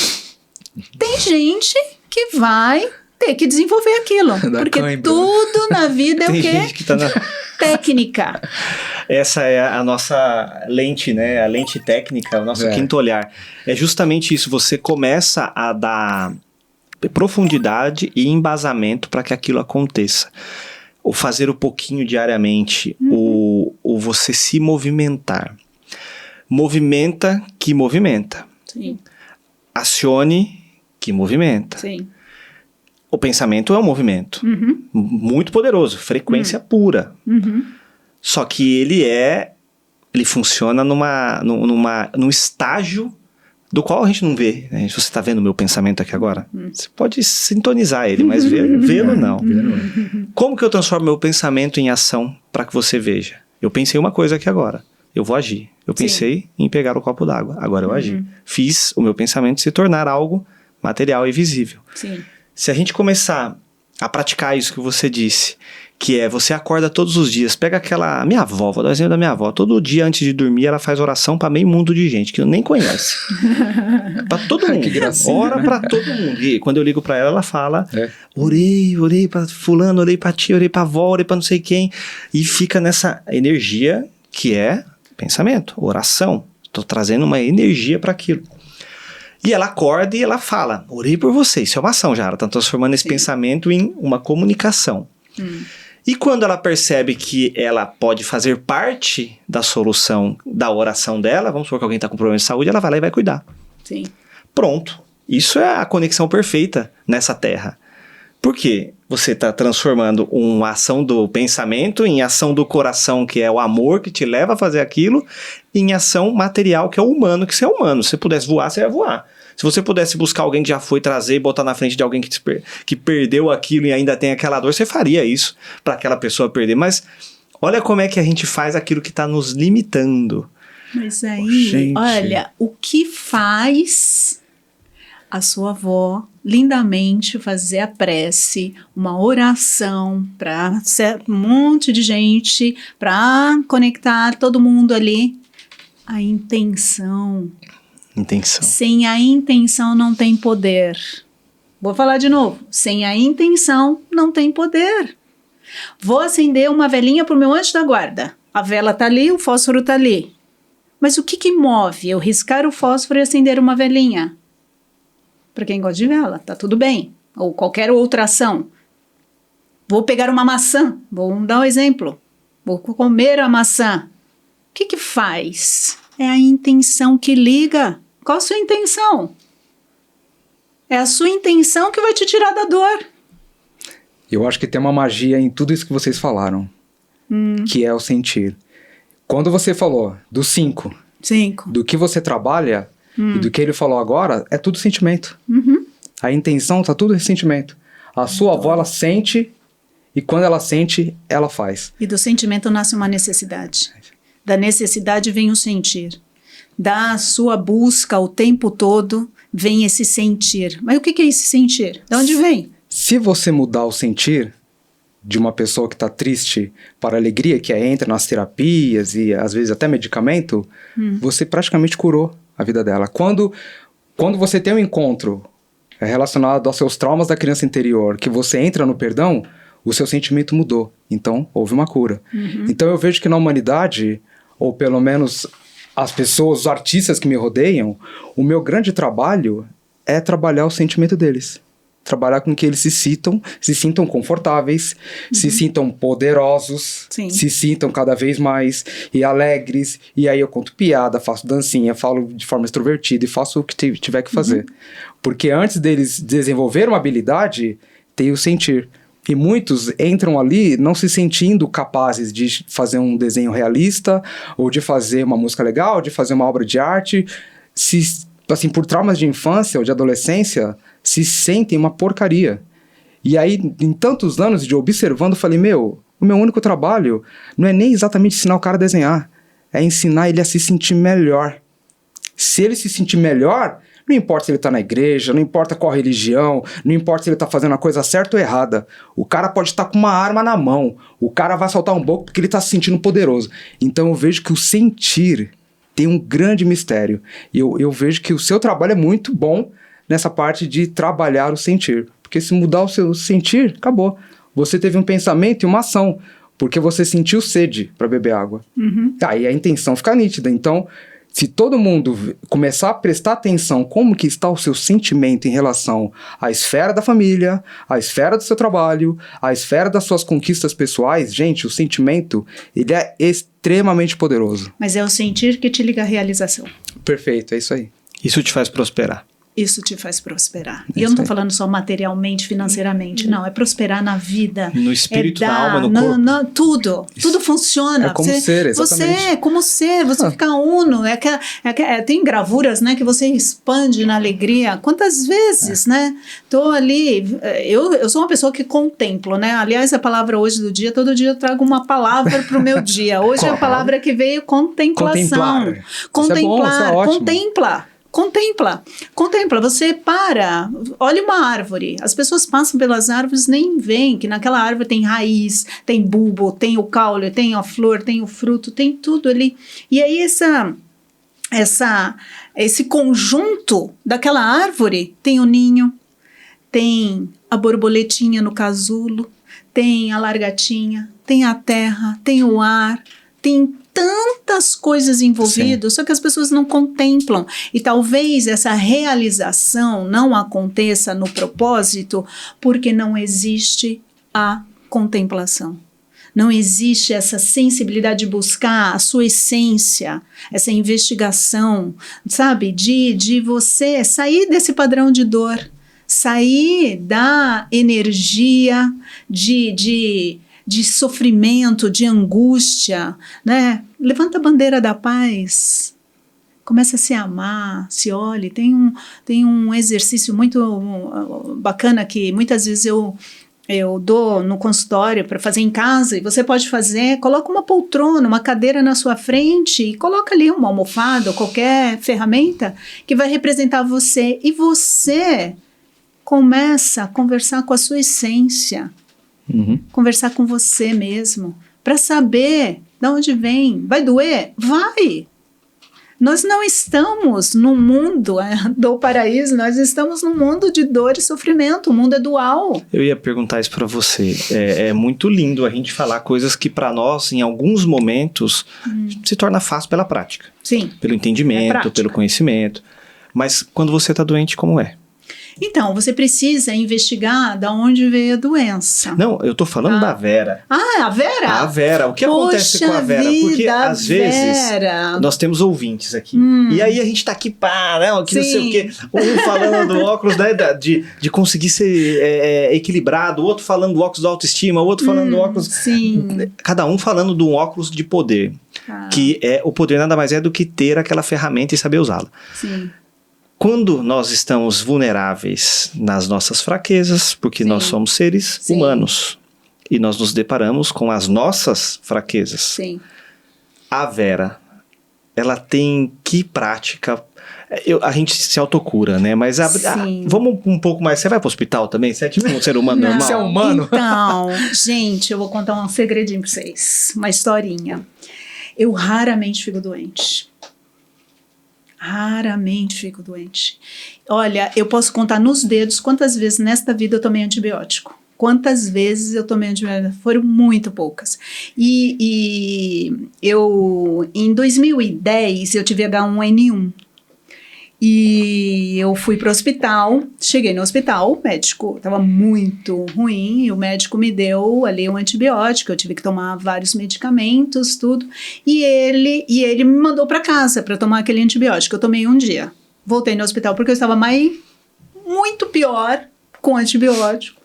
A: Tem gente que vai ter que desenvolver aquilo, porque tudo na vida é o quê?
B: Tem gente que tá
A: Técnica.
B: Essa é a nossa lente, né? A lente técnica, o nosso quinto olhar. É justamente isso, você começa a dar profundidade e embasamento para que aquilo aconteça. O fazer um pouquinho diariamente, o você se movimentar. Movimenta que movimenta.
A: Sim.
B: Acione que movimenta.
A: Sim.
B: O pensamento é um movimento muito poderoso, frequência pura. Só que ele funciona num estágio do qual a gente não vê. Né? Você está vendo o meu pensamento aqui agora? Você pode sintonizar ele, mas vê-lo não. Como que eu transformo meu pensamento em ação para que você veja? Eu pensei uma coisa aqui agora. Eu vou agir. Eu pensei em pegar o copo d'água. Agora eu agi. Fiz o meu pensamento se tornar algo material e visível.
A: Sim.
B: Se a gente começar a praticar isso que você disse, que é você acorda todos os dias, pega aquela... Minha avó, vou dar o exemplo da minha avó. Todo dia antes de dormir ela faz oração para meio mundo de gente que eu nem conhece. Para todo mundo.
C: Que gracinha,
B: Ora
C: né?
B: para todo mundo. E quando eu ligo para ela, ela fala: orei para fulano, orei para tia, orei para avó, orei para não sei quem. E fica nessa energia que é pensamento, oração. Tô trazendo uma energia para aquilo. E ela acorda e ela fala: orei por você. Isso é uma ação já. Ela está transformando esse pensamento em uma comunicação. E quando ela percebe que ela pode fazer parte da solução da oração dela, vamos supor que alguém está com problema de saúde, ela vai lá e vai cuidar.
A: Sim.
B: Pronto. Isso é a conexão perfeita nessa terra. Por quê? Você está transformando uma ação do pensamento em ação do coração, que é o amor que te leva a fazer aquilo, em ação material, que é o humano, que você é humano. Se você pudesse voar, você ia voar. Se você pudesse buscar alguém que já foi trazer e botar na frente de alguém que perdeu aquilo e ainda tem aquela dor, você faria isso para aquela pessoa perder. Mas olha como é que a gente faz aquilo que está nos limitando.
A: Mas aí, olha, o que faz a sua avó lindamente fazer a prece, uma oração para um monte de gente, para conectar todo mundo ali? A intenção.
B: Intenção.
A: Sem a intenção não tem poder. Vou falar de novo. Sem a intenção não tem poder. Vou acender uma velinha para o meu anjo da guarda. A vela tá ali, o fósforo tá ali. Mas o que move eu riscar o fósforo e acender uma velinha? Para quem gosta de vela, tá tudo bem. Ou qualquer outra ação. Vou pegar uma maçã. Vou dar um exemplo. Vou comer a maçã. O que faz? É a intenção que liga. Qual a sua intenção? É a sua intenção que vai te tirar da dor.
C: Eu acho que tem uma magia em tudo isso que vocês falaram, que é o sentir. Quando você falou dos 5, do que você trabalha e do que ele falou agora, é tudo sentimento. A intenção tá tudo em sentimento. A sua avó, ela sente, e quando ela sente, ela faz.
A: E do sentimento nasce uma necessidade. Da necessidade vem o sentir. Da sua busca o tempo todo vem esse sentir. Mas o que é esse sentir? De onde vem?
C: Se você mudar o sentir de uma pessoa que está triste para alegria, que entra nas terapias e às vezes até medicamento, você praticamente curou a vida dela. Quando você tem um encontro relacionado aos seus traumas da criança interior, que você entra no perdão, o seu sentimento mudou. Então, houve uma cura. Então, eu vejo que na humanidade, ou pelo menos as pessoas, os artistas que me rodeiam, o meu grande trabalho é trabalhar o sentimento deles. Trabalhar com que eles se sintam confortáveis, se sintam poderosos, se sintam cada vez mais e alegres. E aí eu conto piada, faço dancinha, falo de forma extrovertida e faço o que tiver que fazer. Porque antes deles desenvolver uma habilidade, tem o sentir. E muitos entram ali não se sentindo capazes de fazer um desenho realista, ou de fazer uma música legal, de fazer uma obra de arte. Assim, por traumas de infância ou de adolescência, se sentem uma porcaria. E aí, em tantos anos de observando, eu falei, o meu único trabalho não é nem exatamente ensinar o cara a desenhar, é ensinar ele a se sentir melhor. Se ele se sentir melhor, não importa se ele está na igreja, não importa qual religião, não importa se ele está fazendo a coisa certa ou errada. O cara pode estar com uma arma na mão, o cara vai soltar um pouco porque ele está se sentindo poderoso. Então eu vejo que o sentir tem um grande mistério. E eu vejo que o seu trabalho é muito bom nessa parte de trabalhar o sentir. Porque se mudar o seu sentir, acabou. Você teve um pensamento e uma ação, porque você sentiu sede para beber água. Aí a intenção fica nítida. Então, se todo mundo começar a prestar atenção como que está o seu sentimento em relação à esfera da família, à esfera do seu trabalho, à esfera das suas conquistas pessoais, gente, o sentimento, ele é extremamente poderoso.
A: Mas é o sentir que te liga à realização.
C: Perfeito, é isso aí.
B: Isso te faz prosperar.
A: isso te faz prosperar. E
C: Isso
A: eu não tô
C: aí.
A: falando só materialmente, financeiramente, não. É prosperar na vida.
B: No espírito,
A: é
B: na alma, no corpo.
A: Tudo. Tudo funciona.
C: É como ser, exatamente.
A: Você é como ser, você fica uno. Tem gravuras, né, que você expande na alegria. Quantas vezes, né? Tô ali. Eu sou uma pessoa que contemplo, né? Aliás, a palavra hoje do dia, todo dia eu trago uma palavra pro meu dia. Hoje a palavra que veio contemplação.
C: Contemplar. Isso é ótimo.
A: Contempla, você para, olha uma árvore, as pessoas passam pelas árvores, nem veem que naquela árvore tem raiz, tem bulbo, tem o caule, tem a flor, tem o fruto, tem tudo ali. E aí esse conjunto daquela árvore tem o ninho, tem a borboletinha no casulo, tem a largatinha, tem a terra, tem o ar, tem tantas coisas envolvidas, só que as pessoas não contemplam. E talvez essa realização não aconteça no propósito porque não existe a contemplação. Não existe essa sensibilidade de buscar a sua essência, essa investigação, sabe? De você sair desse padrão de dor, sair da energia de sofrimento, de angústia, né? Levanta a bandeira da paz, começa a se amar, se olhe. Tem um exercício muito bacana que muitas vezes eu dou no consultório para fazer em casa, e você pode fazer, coloca uma poltrona, uma cadeira na sua frente e coloca ali uma almofada ou qualquer ferramenta que vai representar você, e você começa a conversar com a sua essência. Conversar com você mesmo, para saber de onde vem. Vai doer? Vai! Nós não estamos no mundo do paraíso, nós estamos no mundo de dor e sofrimento, o mundo é dual.
B: Eu ia perguntar isso para você. É muito lindo a gente falar coisas que para nós, em alguns momentos, se torna fácil pela prática.
A: Sim.
B: Pelo entendimento, pelo conhecimento. Mas quando você está doente, como é?
A: Então, você precisa investigar de onde veio a doença.
B: Não, eu tô falando da Vera.
A: Ah, a Vera?
B: A Vera. O que acontece com a Vera? Porque às vezes nós temos ouvintes aqui. E aí a gente tá aqui, aqui não sei o quê. Um falando do óculos, né, de conseguir ser equilibrado, o outro falando do óculos da autoestima, o outro falando do óculos...
A: Sim.
B: Cada um falando de um óculos de poder. Que o poder nada mais é do que ter aquela ferramenta e saber usá-la.
A: Sim.
B: Quando nós estamos vulneráveis nas nossas fraquezas, porque nós somos seres humanos, e nós nos deparamos com as nossas fraquezas.
A: Sim.
B: A Vera, ela tem que prática? A gente se autocura, né? Mas vamos um pouco mais. Você vai pro hospital também? Você é tipo um ser humano normal?
C: Você é humano?
A: Então, gente, eu vou contar um segredinho pra vocês. Uma historinha. Eu raramente fico doente. Raramente fico doente. Olha, eu posso contar nos dedos quantas vezes nesta vida eu tomei antibiótico. Quantas vezes eu tomei antibiótico? Foram muito poucas. E eu, em 2010, eu tive H1N1. E eu fui para o hospital, cheguei no hospital, o médico estava muito ruim, e o médico me deu ali um antibiótico, eu tive que tomar vários medicamentos, tudo, e ele me mandou para casa para tomar aquele antibiótico. Eu tomei um dia, voltei no hospital porque eu estava muito pior com antibiótico.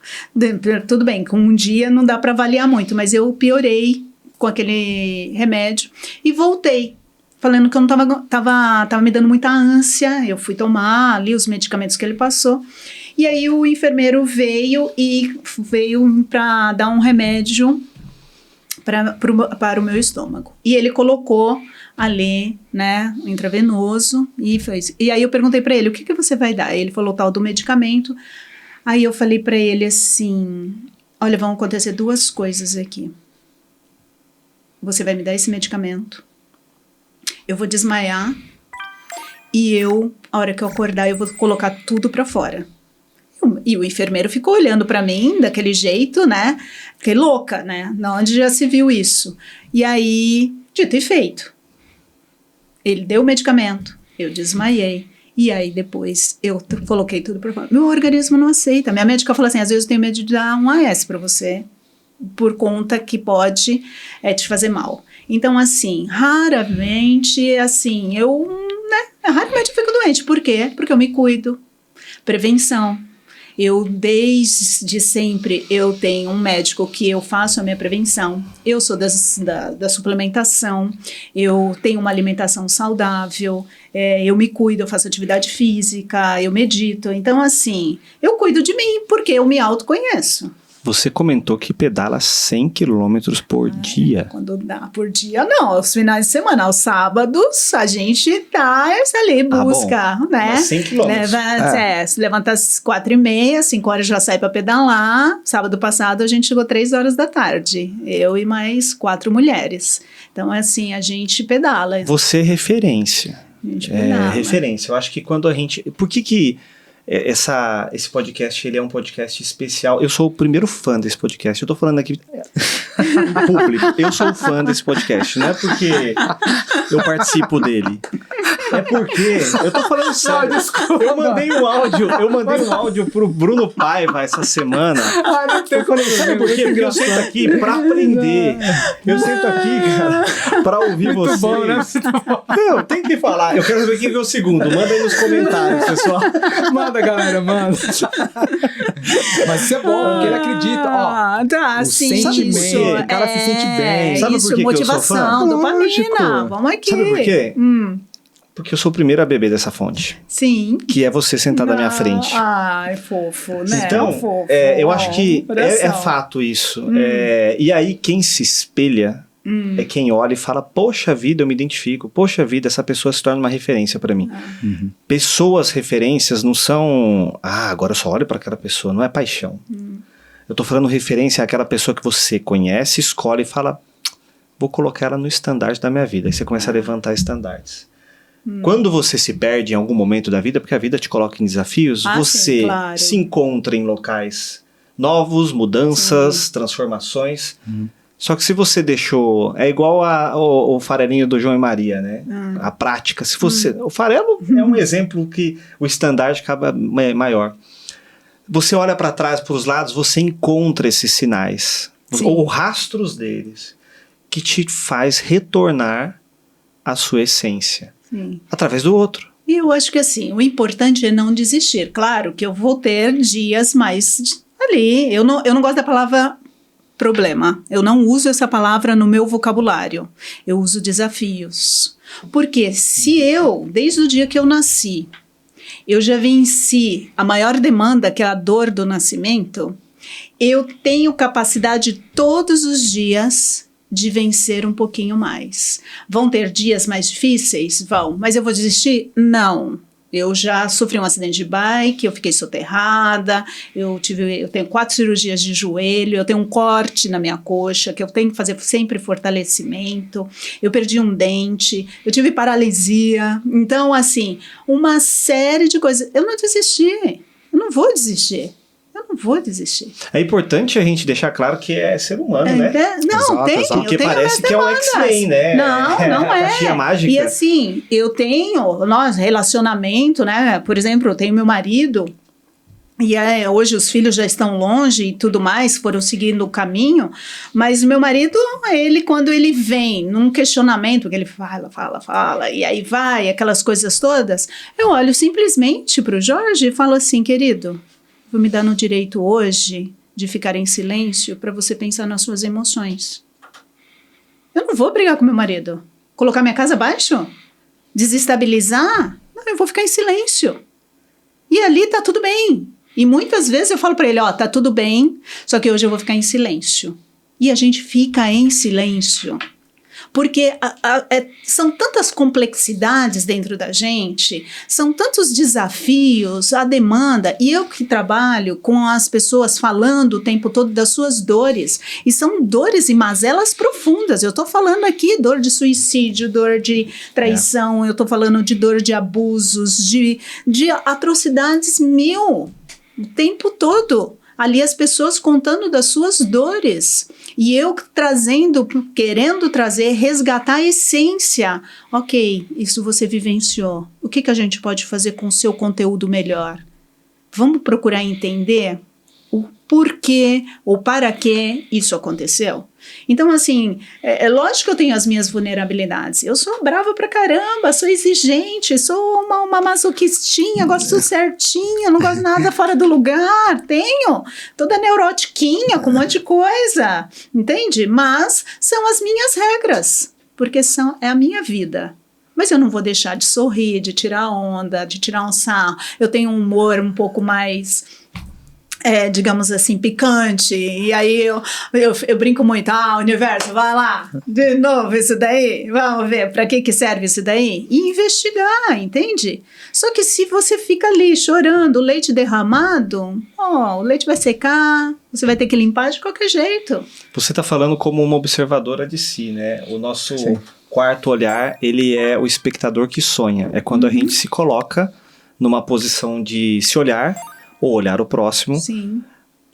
A: Tudo bem, com um dia não dá para avaliar muito, mas eu piorei com aquele remédio e voltei. Falando que eu não tava me dando muita ânsia, eu fui tomar ali os medicamentos que ele passou, e aí o enfermeiro veio para dar um remédio para o meu estômago. E ele colocou ali, né, intravenoso, e fez. E aí eu perguntei para ele, o que você vai dar? Ele falou tal do medicamento. Aí eu falei para ele assim, olha, vão acontecer duas coisas aqui. Você vai me dar esse medicamento, eu vou desmaiar e a hora que eu acordar, eu vou colocar tudo pra fora. E o enfermeiro ficou olhando pra mim daquele jeito, né? Fiquei louca, né? Onde já se viu isso? E aí, dito e feito. Ele deu o medicamento, eu desmaiei. E aí depois eu coloquei tudo pra fora. Meu organismo não aceita. Minha médica falou assim, às vezes eu tenho medo de dar um AS pra você, por conta que pode te fazer mal. Então, assim, raramente, assim, raramente eu fico doente. Por quê? Porque eu me cuido, Prevenção. Eu, desde sempre, eu tenho um médico que eu faço a minha prevenção. Eu sou da suplementação, eu tenho uma alimentação saudável, eu me cuido, eu faço atividade física, eu medito. Então, assim, eu cuido de mim porque eu me autoconheço.
B: Você comentou que pedala 100 quilômetros por dia.
A: Quando dá por dia, não. Aos finais de semana, aos sábados, a gente ali, busca, né?
B: 100 quilômetros.
A: Se levanta às 4h30, 5 horas já sai para pedalar. Sábado passado, a gente chegou 3 horas da tarde. Eu e mais 4 mulheres. Então, assim, a gente pedala.
B: Você é referência.
A: A gente pedala.
B: Referência. Eu acho que quando a gente... Por que esse podcast, ele é um podcast especial? Eu sou o primeiro fã desse podcast. Eu tô falando aqui público. Eu sou um fã desse podcast. Não é porque eu participo dele. É porque... Eu tô falando sério.
C: Não, desculpa.
B: Eu mandei um áudio pro Bruno Paiva essa semana. Eu falei, sabe por quê? Porque eu sento aqui pra aprender. Eu sento aqui, cara, pra ouvir
C: Muito
B: vocês.
C: bom, né?
B: Não, tem que falar. Eu quero saber quem veio o segundo. Manda aí nos comentários, pessoal.
C: Manda, galera, manda. Mas isso é bom, porque ele acredita. Ó,
A: Tá,
C: o
A: sim,
C: sentimento,
A: isso.
C: o cara se sente bem.
B: Sabe
A: isso,
B: por que que eu sou
A: motivação,
B: fã?
A: dopamina.
C: Lógico.
A: Vamos aqui.
B: Sabe por quê? Porque eu sou o primeiro a beber dessa fonte.
A: Sim.
B: Que é você sentado à minha frente.
A: Ai, fofo, né?
B: Então,
A: Fofo.
B: eu acho que é
A: Coração.
B: fato isso. E aí, quem se espelha é quem olha e fala, poxa vida, eu me identifico. Poxa vida, essa pessoa se torna uma referência pra mim. Pessoas referências não são... agora eu só olho pra aquela pessoa. Não é paixão. Eu tô falando referência àquela pessoa que você conhece, escolhe e fala, vou colocar ela no estandarte da minha vida. Aí você começa a levantar estandartes. Quando você se perde em algum momento da vida, porque a vida te coloca em desafios, você
A: sim, claro.
B: se encontra em locais novos, mudanças, transformações. Só que se você deixou... É igual o farelinho do João e Maria, né? A prática. Se você, o farelo é um exemplo que o estandarte acaba maior. Você olha para trás, para os lados, você encontra esses sinais.
A: Sim.
B: Ou rastros deles. Que te faz retornar à sua essência.
A: Sim.
B: Através do outro.
A: E eu acho que assim, o importante é não desistir. Claro que eu vou ter dias mais ali. Eu não gosto da palavra problema. Eu não uso essa palavra no meu vocabulário. Eu uso desafios. Porque se eu, desde o dia que eu nasci, eu já venci a maior demanda, que é a dor do nascimento, eu tenho capacidade todos os dias de vencer um pouquinho mais. Vão ter dias mais difíceis? Vão. Mas eu vou desistir? Não. Eu já sofri um acidente de bike, eu fiquei soterrada, eu tenho 4 cirurgias de joelho, eu tenho um corte na minha coxa, que eu tenho que fazer sempre fortalecimento, eu perdi um dente, eu tive paralisia. Então, assim, uma série de coisas. Eu não desisti, eu não vou desistir. Eu não vou desistir.
B: É importante a gente deixar claro que é ser humano, né?
A: Não, tem.
B: Porque
A: Eu tenho
B: parece
A: minhas
B: que é um
A: demandas.
B: X-Men, né?
A: Não é.
B: Caixinha mágica.
A: E assim, eu tenho relacionamento, né? Por exemplo, eu tenho meu marido, e hoje os filhos já estão longe e tudo mais, foram seguindo o caminho, mas o meu marido, ele quando ele vem num questionamento, que ele fala, e aí vai, aquelas coisas todas, eu olho simplesmente para o Jorge e falo assim, querido, vou me dar no direito hoje de ficar em silêncio para você pensar nas suas emoções. Eu não vou brigar com meu marido. Colocar minha casa abaixo? Desestabilizar? Não, eu vou ficar em silêncio. E ali tá tudo bem. E muitas vezes eu falo para ele, tá tudo bem, só que hoje eu vou ficar em silêncio. E a gente fica em silêncio. Porque são tantas complexidades dentro da gente, são tantos desafios, a demanda, e eu que trabalho com as pessoas falando o tempo todo das suas dores, e são dores e mazelas profundas. Eu estou falando aqui dor de suicídio, dor de traição, eu estou falando de dor de abusos, de atrocidades mil, o tempo todo. Ali as pessoas contando das suas dores e eu querendo trazer, resgatar a essência. Ok, isso você vivenciou. O que a gente pode fazer com o seu conteúdo melhor? Vamos procurar entender por quê ou para que isso aconteceu. Então, assim, é lógico que eu tenho as minhas vulnerabilidades. Eu sou brava pra caramba, sou exigente, sou uma masoquistinha, gosto tudo certinho, não gosto de nada fora do lugar, tenho toda neurotiquinha com um monte de coisa, entende? Mas são as minhas regras, porque é a minha vida. Mas eu não vou deixar de sorrir, de tirar onda, de tirar um sarro. Eu tenho um humor um pouco mais... digamos assim, picante, e aí eu brinco muito, universo, vai lá, de novo isso daí, vamos ver para que serve isso daí, e investigar, entende? Só que se você fica ali chorando, o leite derramado, o leite vai secar, você vai ter que limpar de qualquer jeito.
B: Você está falando como uma observadora de si, né? O nosso quarto olhar, ele é o espectador que sonha, é quando a gente se coloca numa posição de se olhar, ou olhar o próximo,
A: Sim.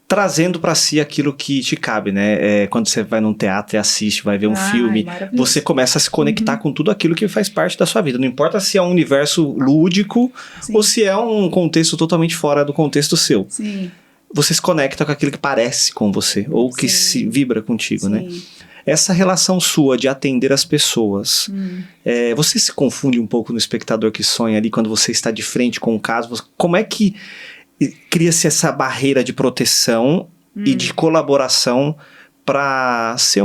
B: trazendo para si aquilo que te cabe, né? Quando você vai num teatro e assiste, vai ver um filme, você começa a se conectar com tudo aquilo que faz parte da sua vida. Não importa se é um universo lúdico ou se é um contexto totalmente fora do contexto seu.
A: Sim.
B: Você se conecta com aquilo que parece com você, ou que se vibra contigo, né? Essa relação sua de atender as pessoas, você se confunde um pouco no espectador que sonha ali, quando você está de frente com o caso? Como é que cria-se essa barreira de proteção e de colaboração para ser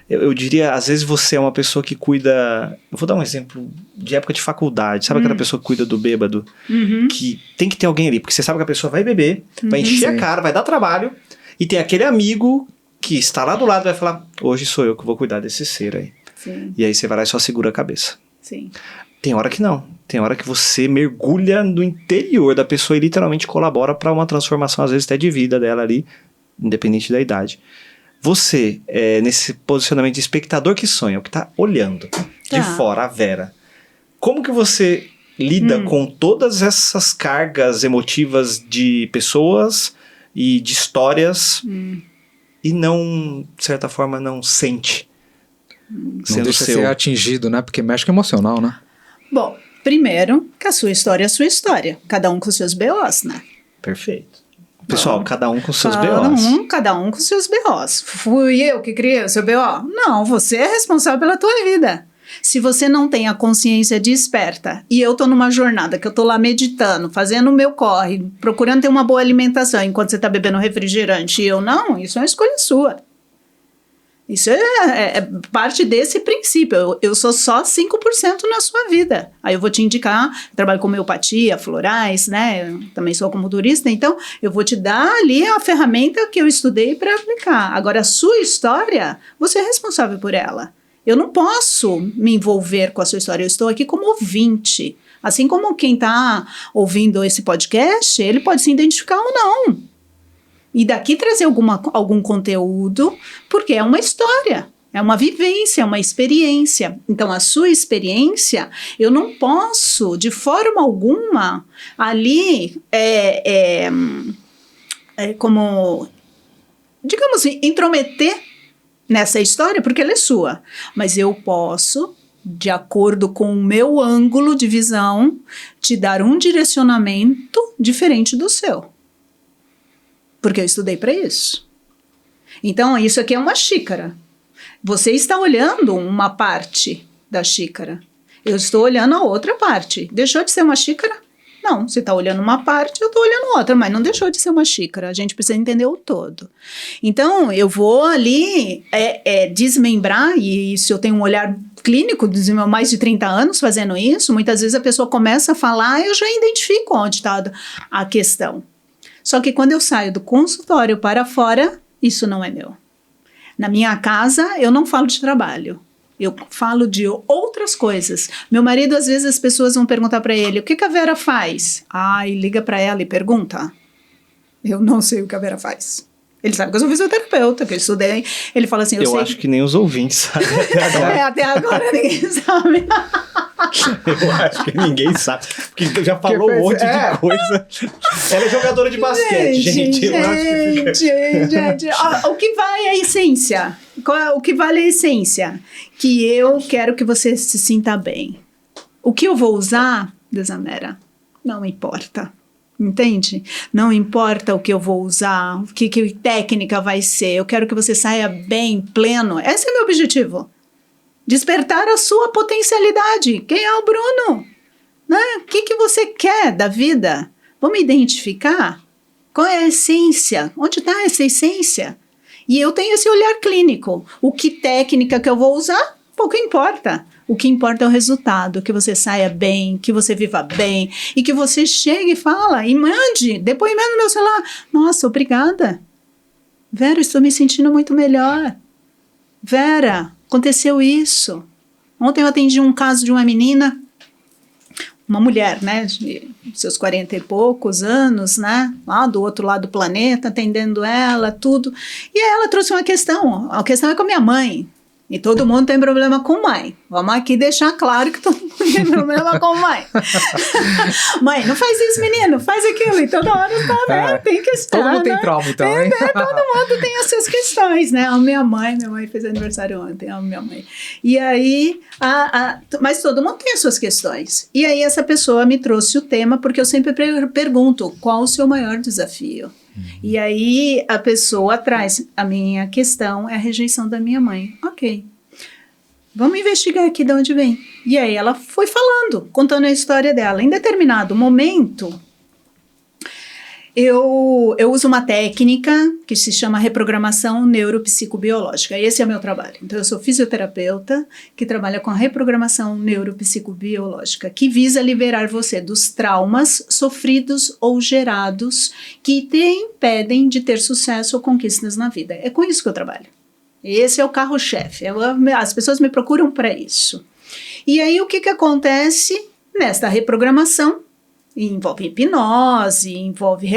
B: eu diria, às vezes você é uma pessoa que cuida... Eu vou dar um exemplo de época de faculdade. Sabe aquela pessoa que cuida do bêbado? Que tem que ter alguém ali, porque você sabe que a pessoa vai beber, vai encher a cara, vai dar trabalho, e tem aquele amigo que está lá do lado e vai falar, hoje sou eu que vou cuidar desse ser aí.
A: Sim.
B: E aí você vai lá e só segura a cabeça.
A: Sim.
B: Tem hora que não. Tem hora que você mergulha no interior da pessoa e literalmente colabora para uma transformação, às vezes até de vida dela ali, independente da idade. Você, nesse posicionamento de espectador que sonha, o que está olhando de fora, a Vera, como que você lida com todas essas cargas emotivas de pessoas e de histórias e não, de certa forma, não sente?
C: Não deixa ser atingido, né? Porque mexe com o emocional, né?
A: Bom, primeiro, que a sua história é a sua história. Cada um com seus B.O.s, né?
B: Perfeito. Pessoal, cada um com seus B.O.s.
A: Cada um com seus B.O.s. Fui eu que criei o seu B.O.? Não, você é responsável pela tua vida. Se você não tem a consciência desperta, e eu tô numa jornada que eu tô lá meditando, fazendo o meu corre, procurando ter uma boa alimentação, enquanto você tá bebendo refrigerante e eu não, isso é uma escolha sua. Isso é parte desse princípio. Eu sou só 5% na sua vida. Aí eu vou te indicar, trabalho com homeopatia, florais, né? Eu também sou acupunturista, então eu vou te dar ali a ferramenta que eu estudei para aplicar. Agora, a sua história, você é responsável por ela. Eu não posso me envolver com a sua história, eu estou aqui como ouvinte. Assim como quem está ouvindo esse podcast, ele pode se identificar ou não. E daqui trazer algum conteúdo, porque é uma história, é uma vivência, é uma experiência. Então, a sua experiência, eu não posso, de forma alguma, ali, como, digamos, intrometer nessa história, porque ela é sua. Mas eu posso, de acordo com o meu ângulo de visão, te dar um direcionamento diferente do seu. Porque eu estudei para isso. Então, isso aqui é uma xícara. Você está olhando uma parte da xícara. Eu estou olhando a outra parte. Deixou de ser uma xícara? Não, você está olhando uma parte, eu estou olhando outra, mas não deixou de ser uma xícara. A gente precisa entender o todo. Então, eu vou ali desmembrar, e isso eu tenho um olhar clínico, mais de 30 anos fazendo isso. Muitas vezes a pessoa começa a falar, eu já identifico onde está a questão. Só que quando eu saio do consultório para fora, isso não é meu. Na minha casa, eu não falo de trabalho. Eu falo de outras coisas. Meu marido, às vezes, as pessoas vão perguntar para ele, o que a Vera faz? E liga para ela e pergunta. Eu não sei o que a Vera faz. Ele sabe que eu sou fisioterapeuta, que eu estudei. Ele fala assim,
B: eu acho que nem os ouvintes sabem até agora.
A: Até agora ninguém sabe.
B: Eu acho que ninguém sabe. Porque já falou um monte de coisa. Ela é jogadora de basquete, gente.
A: Gente. O que vale é a essência. O que vale é a essência? Que eu quero que você se sinta bem. O que eu vou usar, Desamera, não importa. Entende? Não importa o que eu vou usar, que técnica vai ser, eu quero que você saia bem, pleno. Esse é o meu objetivo. Despertar a sua potencialidade. Quem é o Bruno? Né? O que você quer da vida? Vamos identificar qual é a essência? Onde está essa essência? E eu tenho esse olhar clínico. O que técnica que eu vou usar, pouco importa. O que importa é o resultado, que você saia bem, que você viva bem e que você chegue e fala e mande depoimento no meu celular. Nossa, obrigada. Vera, estou me sentindo muito melhor. Vera, aconteceu isso. Ontem eu atendi um caso de uma menina, uma mulher, né, de seus 40 e poucos anos, né, lá do outro lado do planeta, atendendo ela, tudo. E aí ela trouxe uma questão. A questão é com a minha mãe. E todo mundo tem problema com mãe. Vamos aqui deixar claro que todo mundo tem problema com mãe. Mãe, não faz isso, menino, faz aquilo. E toda hora tá, tem questão.
C: Todo mundo tem trauma, então, hein?
A: Todo mundo tem as suas questões, né? A minha mãe fez aniversário ontem, a minha mãe. E aí, mas todo mundo tem as suas questões. E aí essa pessoa me trouxe o tema, porque eu sempre pergunto, qual o seu maior desafio? E aí a pessoa traz, a minha questão é a rejeição da minha mãe. Ok, vamos investigar aqui de onde vem. E aí ela foi falando, contando a história dela. Em determinado momento, eu uso uma técnica que se chama reprogramação neuropsicobiológica. Esse é o meu trabalho. Então, eu sou fisioterapeuta que trabalha com a reprogramação neuropsicobiológica, que visa liberar você dos traumas sofridos ou gerados que te impedem de ter sucesso ou conquistas na vida. É com isso que eu trabalho. Esse é o carro-chefe. As pessoas me procuram para isso. E aí, o que acontece nesta reprogramação? Envolve hipnose, envolve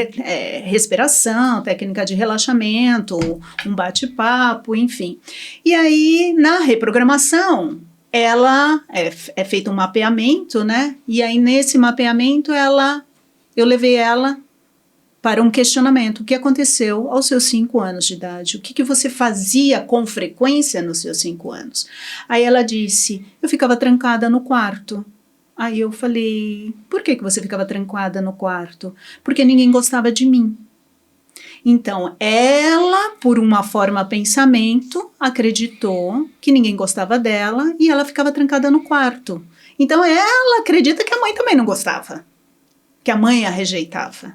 A: respiração, técnica de relaxamento, um bate-papo, enfim. E aí, na reprogramação, ela é feito um mapeamento, né? E aí, nesse mapeamento, eu levei ela para um questionamento. O que aconteceu aos seus 5 anos de idade? O que você fazia com frequência nos seus 5 anos? Aí ela disse, eu ficava trancada no quarto. Aí eu falei, por que você ficava trancada no quarto? Porque ninguém gostava de mim. Então, ela, por uma forma pensamento, acreditou que ninguém gostava dela e ela ficava trancada no quarto. Então, ela acredita que a mãe também não gostava, que a mãe a rejeitava.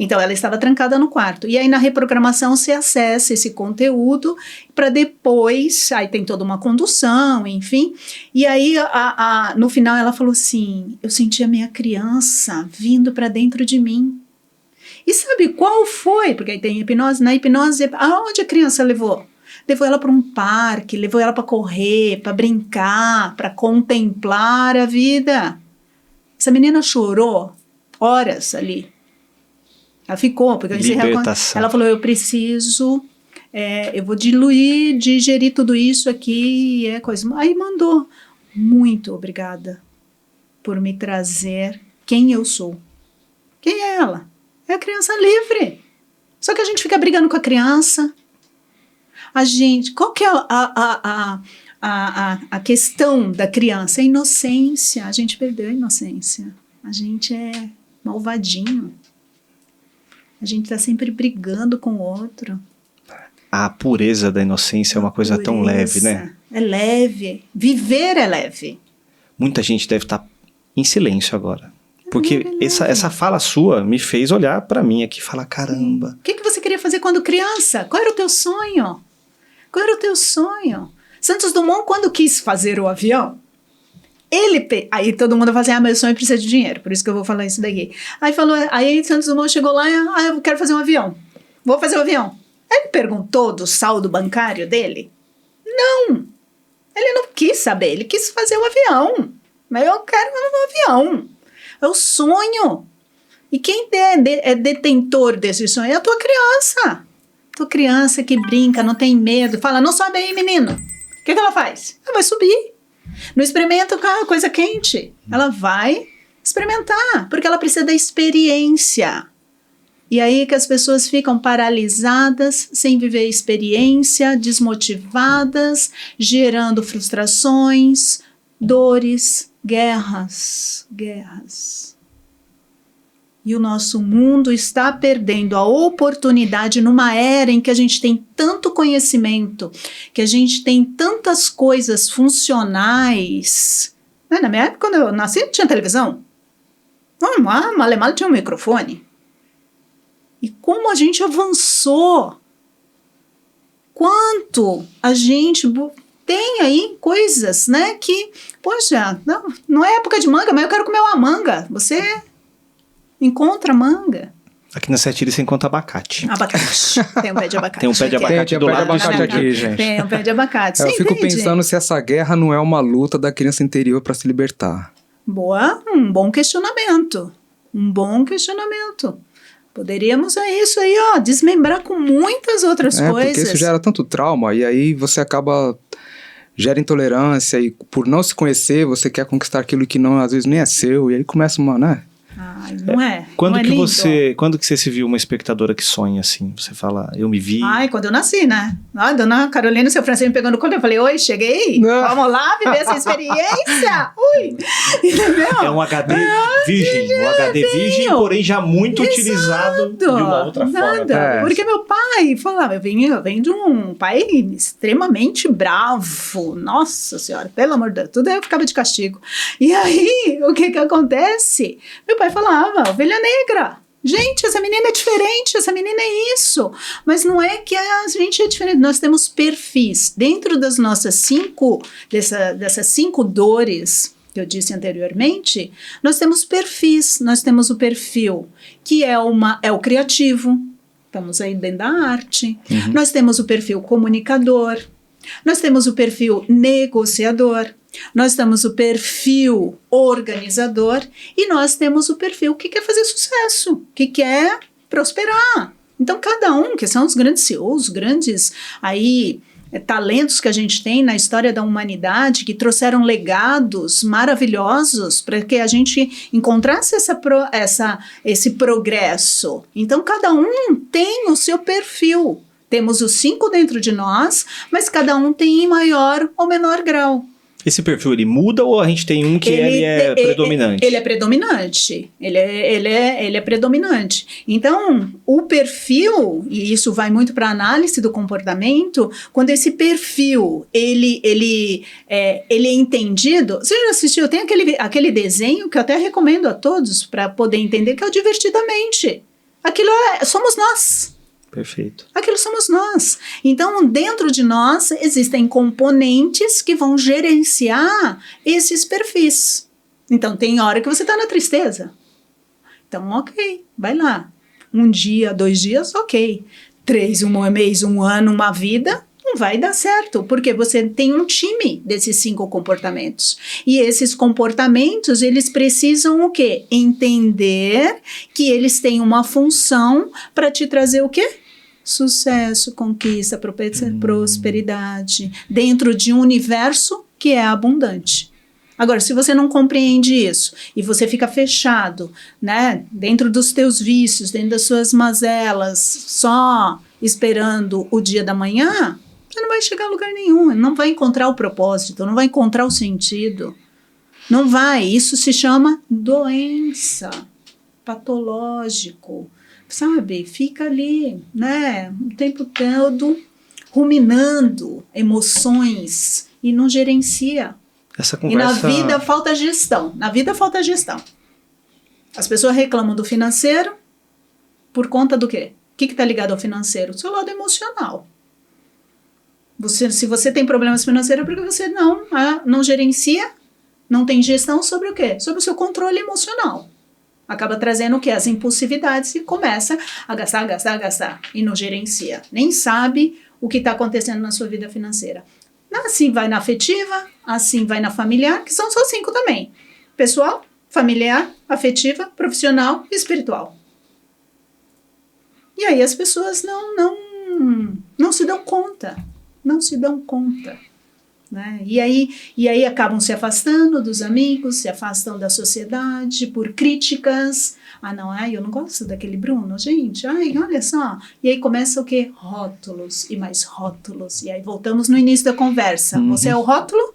A: Então, ela estava trancada no quarto. E aí, na reprogramação, você acessa esse conteúdo para depois... Aí tem toda uma condução, enfim. E aí, no final, ela falou assim, eu senti a minha criança vindo para dentro de mim. E sabe qual foi? Porque aí tem hipnose. Na hipnose, aonde a criança levou? Levou ela para um parque, levou ela para correr, para brincar, para contemplar a vida. Essa menina chorou horas ali. Ela ficou, porque ela falou, eu preciso, eu vou digerir tudo isso aqui, coisa. Aí mandou, muito obrigada por me trazer quem eu sou. Quem é ela? É a criança livre. Só que a gente fica brigando com a criança. Qual que é a questão da criança? É a inocência. A gente perdeu a inocência. A gente é malvadinho. A gente está sempre brigando com o outro.
B: A pureza da inocência é uma coisa tão leve, né?
A: É leve. Viver é leve.
B: Muita gente deve estar em silêncio agora. Porque essa fala sua me fez olhar para mim aqui e falar, caramba.
A: O que você queria fazer quando criança? Qual era o teu sonho? Qual era o teu sonho? Santos Dumont, quando quis fazer o avião, aí todo mundo vai fazer, meu sonho precisa de dinheiro, por isso que eu vou falar isso daqui. Aí Santos Dumont chegou lá e, eu quero fazer um avião. Vou fazer um avião. Ele perguntou do saldo bancário dele? Não. Ele não quis saber, ele quis fazer o avião. Mas eu quero um avião. É o sonho. E quem é detentor desse sonho é a tua criança. Tua criança que brinca, não tem medo, fala, não sobe aí, menino. O que ela faz? Ela vai subir. Não experimenta coisa quente. Ela vai experimentar, porque ela precisa da experiência. E aí que as pessoas ficam paralisadas, sem viver a experiência, desmotivadas, gerando frustrações, dores, guerras. E o nosso mundo está perdendo a oportunidade numa era em que a gente tem tanto conhecimento, que a gente tem tantas coisas funcionais. Né? Na minha época, quando eu nasci, não tinha televisão. Mal tinha um microfone. E como a gente avançou. Quanto a gente tem aí coisas, né, que, poxa, não é época de manga, mas eu quero comer uma manga. Você encontra manga.
B: Aqui na Sete Ilhas você encontra abacate.
A: Abacate. Tem um pé de abacate.
B: Tem um pé de abacate do lado.
C: Aqui, gente.
A: Tem um pé de abacate.
C: Eu fico pensando se essa guerra não é uma luta da criança interior para se libertar.
A: Boa, um bom questionamento. Um bom questionamento. Poderíamos isso aí, ó, desmembrar com muitas outras coisas.
C: Porque isso gera tanto trauma e aí você gera intolerância e por não se conhecer, você quer conquistar aquilo que não, às vezes nem é seu e aí começa uma, né?
A: Ai, não é?
B: Quando
A: não é
B: que
A: lindo?
B: quando que você se viu uma espectadora que sonha assim? Você fala, eu me vi.
A: Ai, quando eu nasci, né? A dona Carolina, seu Francisco me pegou no colo, eu falei, oi, cheguei?
C: Não.
A: Vamos lá viver essa experiência? Ui! Entendeu?
B: É um HD virgem, um HD virgem, porém já muito utilizado de uma outra forma.
C: É.
A: Porque meu pai falava, eu venho de um pai extremamente bravo. Nossa Senhora, pelo amor de Deus, tudo eu ficava de castigo. E aí, o que acontece? Meu pai falava, ovelha negra. Gente, essa menina é diferente, essa menina é isso. Mas não é que a gente é diferente. Nós temos perfis. Dentro das nossas dessas 5 dores que eu disse anteriormente, nós temos perfis. Nós temos o perfil que é o criativo. Estamos aí dentro da arte.
B: Uhum.
A: Nós temos o perfil comunicador. Nós temos o perfil negociador. Nós temos o perfil organizador e nós temos o perfil que quer fazer sucesso, que quer prosperar. Então, cada um, que são os grandes CEOs, os grandes aí, talentos que a gente tem na história da humanidade, que trouxeram legados maravilhosos para que a gente encontrasse esse progresso. Então, cada um tem o seu perfil. Temos os 5 dentro de nós, mas cada um tem em maior ou menor grau.
B: Esse perfil, ele muda ou a gente tem um que ele é predominante?
A: Ele é predominante. Ele é predominante. Então, o perfil, e isso vai muito para a análise do comportamento, quando esse perfil, ele é entendido... Você já assistiu? Tem aquele desenho que eu até recomendo a todos para poder entender, que é o Divertidamente. Aquilo somos nós.
B: Perfeito.
A: Aquilo somos nós. Então, dentro de nós, existem componentes que vão gerenciar esses perfis. Então, tem hora que você está na tristeza. Então, ok, vai lá. 1 dia, 2 dias, ok. 3, 1 mês, 1 ano, uma vida, não vai dar certo. Porque você tem um time desses 5 comportamentos. E esses comportamentos, eles precisam o quê? Entender que eles têm uma função para te trazer o quê? Sucesso, conquista, prosperidade, dentro de um universo que é abundante. Agora, se você não compreende isso e você fica fechado, né, dentro dos teus vícios, dentro das suas mazelas, só esperando o dia da manhã, você não vai chegar a lugar nenhum, não vai encontrar o propósito, não vai encontrar o sentido. Não vai. Isso se chama doença, patológico. Sabe, fica ali, né, o tempo todo ruminando emoções e não gerencia.
B: Essa conversa...
A: E na vida falta gestão. Na vida falta gestão. As pessoas reclamam do financeiro por conta do quê? O que está ligado ao financeiro? O seu lado emocional. Se você tem problemas financeiros é porque você não gerencia, não tem gestão sobre o quê? Sobre o seu controle emocional. Acaba trazendo o quê? As impulsividades e começa a gastar e não gerencia. Nem sabe o que está acontecendo na sua vida financeira. Assim vai na afetiva, assim vai na familiar, que são só 5 também. Pessoal, familiar, afetiva, profissional e espiritual. E aí as pessoas não se dão conta. Não se dão conta. Né? E aí acabam se afastando dos amigos, se afastam da sociedade por críticas. Eu não gosto daquele Bruno, gente, olha só. E aí começa o quê? Rótulos e mais rótulos. E aí voltamos no início da conversa.
B: Uhum.
A: Você é o rótulo?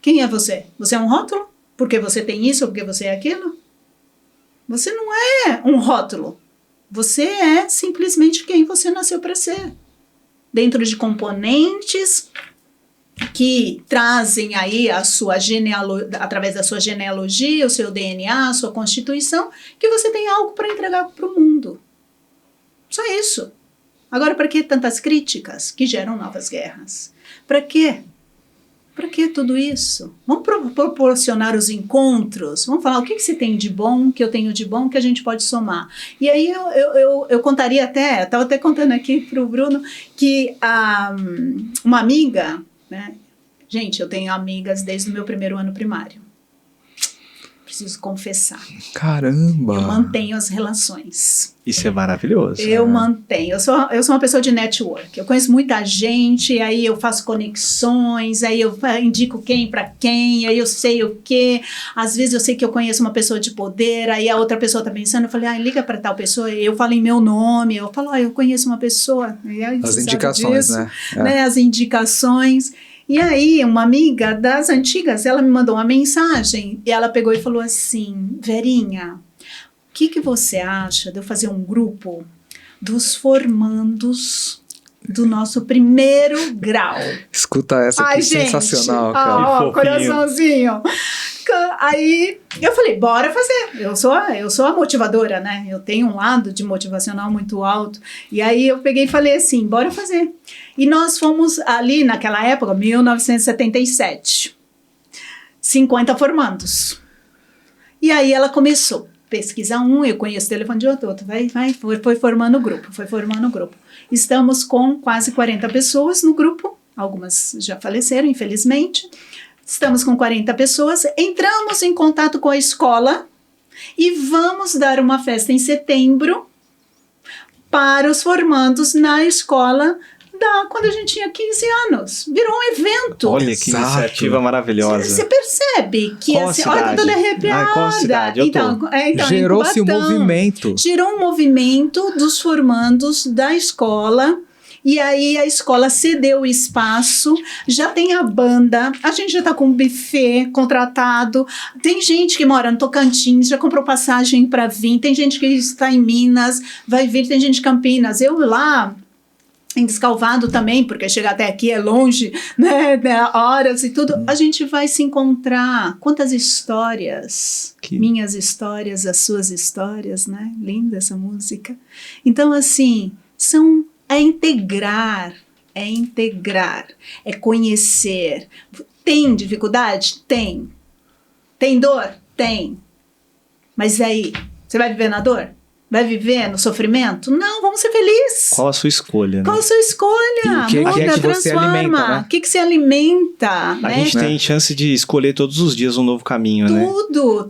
A: Quem é você? Você é um rótulo? Porque você tem isso ou porque você é aquilo? Você não é um rótulo. Você é simplesmente quem você nasceu para ser. Dentro de componentes que trazem aí a sua através da sua genealogia, o seu DNA, a sua constituição, que você tem algo para entregar para o mundo. Só isso. Agora, para que tantas críticas que geram novas guerras? Para quê? Para que tudo isso? Vamos proporcionar os encontros, vamos falar o que você tem de bom, que eu tenho de bom, que a gente pode somar. E aí eu contaria até, estava até contando aqui para o Bruno, que uma amiga, né? Gente, eu tenho amigas desde o meu primeiro ano primário. Preciso confessar.
C: Caramba!
A: Eu mantenho as relações.
B: Isso é maravilhoso.
A: Eu mantenho. Eu sou uma pessoa de network. Eu conheço muita gente, aí eu faço conexões, aí eu indico quem para quem, aí eu sei o quê. Às vezes eu sei que eu conheço uma pessoa de poder, aí a outra pessoa tá pensando, eu falei, liga para tal pessoa, eu falo em meu nome, eu falo, eu conheço uma pessoa.
C: As indicações,
A: disso,
C: né?
A: As indicações. E aí, uma amiga das antigas, ela me mandou uma mensagem e ela pegou e falou assim, Verinha, o que você acha de eu fazer um grupo dos formandos do nosso primeiro grau?
C: Escuta essa, que sensacional, cara.
A: Coraçãozinho. Aí eu falei, bora fazer. Eu sou a motivadora, né? Eu tenho um lado de motivacional muito alto. E aí eu peguei e falei assim, bora fazer. E nós fomos ali naquela época, 1977, 50 formandos. E aí ela começou a pesquisar eu conheço o telefone de outro, foi formando o grupo. Estamos com quase 40 pessoas no grupo, algumas já faleceram, infelizmente. Estamos com 40 pessoas, entramos em contato com a escola e vamos dar uma festa em setembro para os formandos na escola quando a gente tinha 15 anos. Virou um evento.
B: Olha que iniciativa maravilhosa.
A: Você percebe que assim, olha que eu tô toda arrepiada.
B: Qual cidade?
C: Então, gerou-se um movimento.
A: Gerou um movimento dos formandos da escola. E aí a escola cedeu o espaço, já tem a banda, a gente já tá com um buffet contratado, tem gente que mora no Tocantins, já comprou passagem para vir, tem gente que está em Minas, vai vir, tem gente de Campinas, eu lá em Descalvado também, porque chegar até aqui é longe, né, horas e tudo, a gente vai se encontrar. Quantas histórias, minhas histórias, as suas histórias, né, linda essa música. Então assim, é integrar, é conhecer. Tem dificuldade? Tem. Tem dor? Tem. Mas aí, você vai viver na dor? Vai viver no sofrimento? Não, vamos ser felizes.
B: Qual a sua escolha? Né?
A: Qual a sua escolha?
C: E o que
A: muda,
C: é que
A: transforma.
C: Você alimenta, né?
A: O que você alimenta?
B: A gente tem chance de escolher todos os dias um novo caminho, né?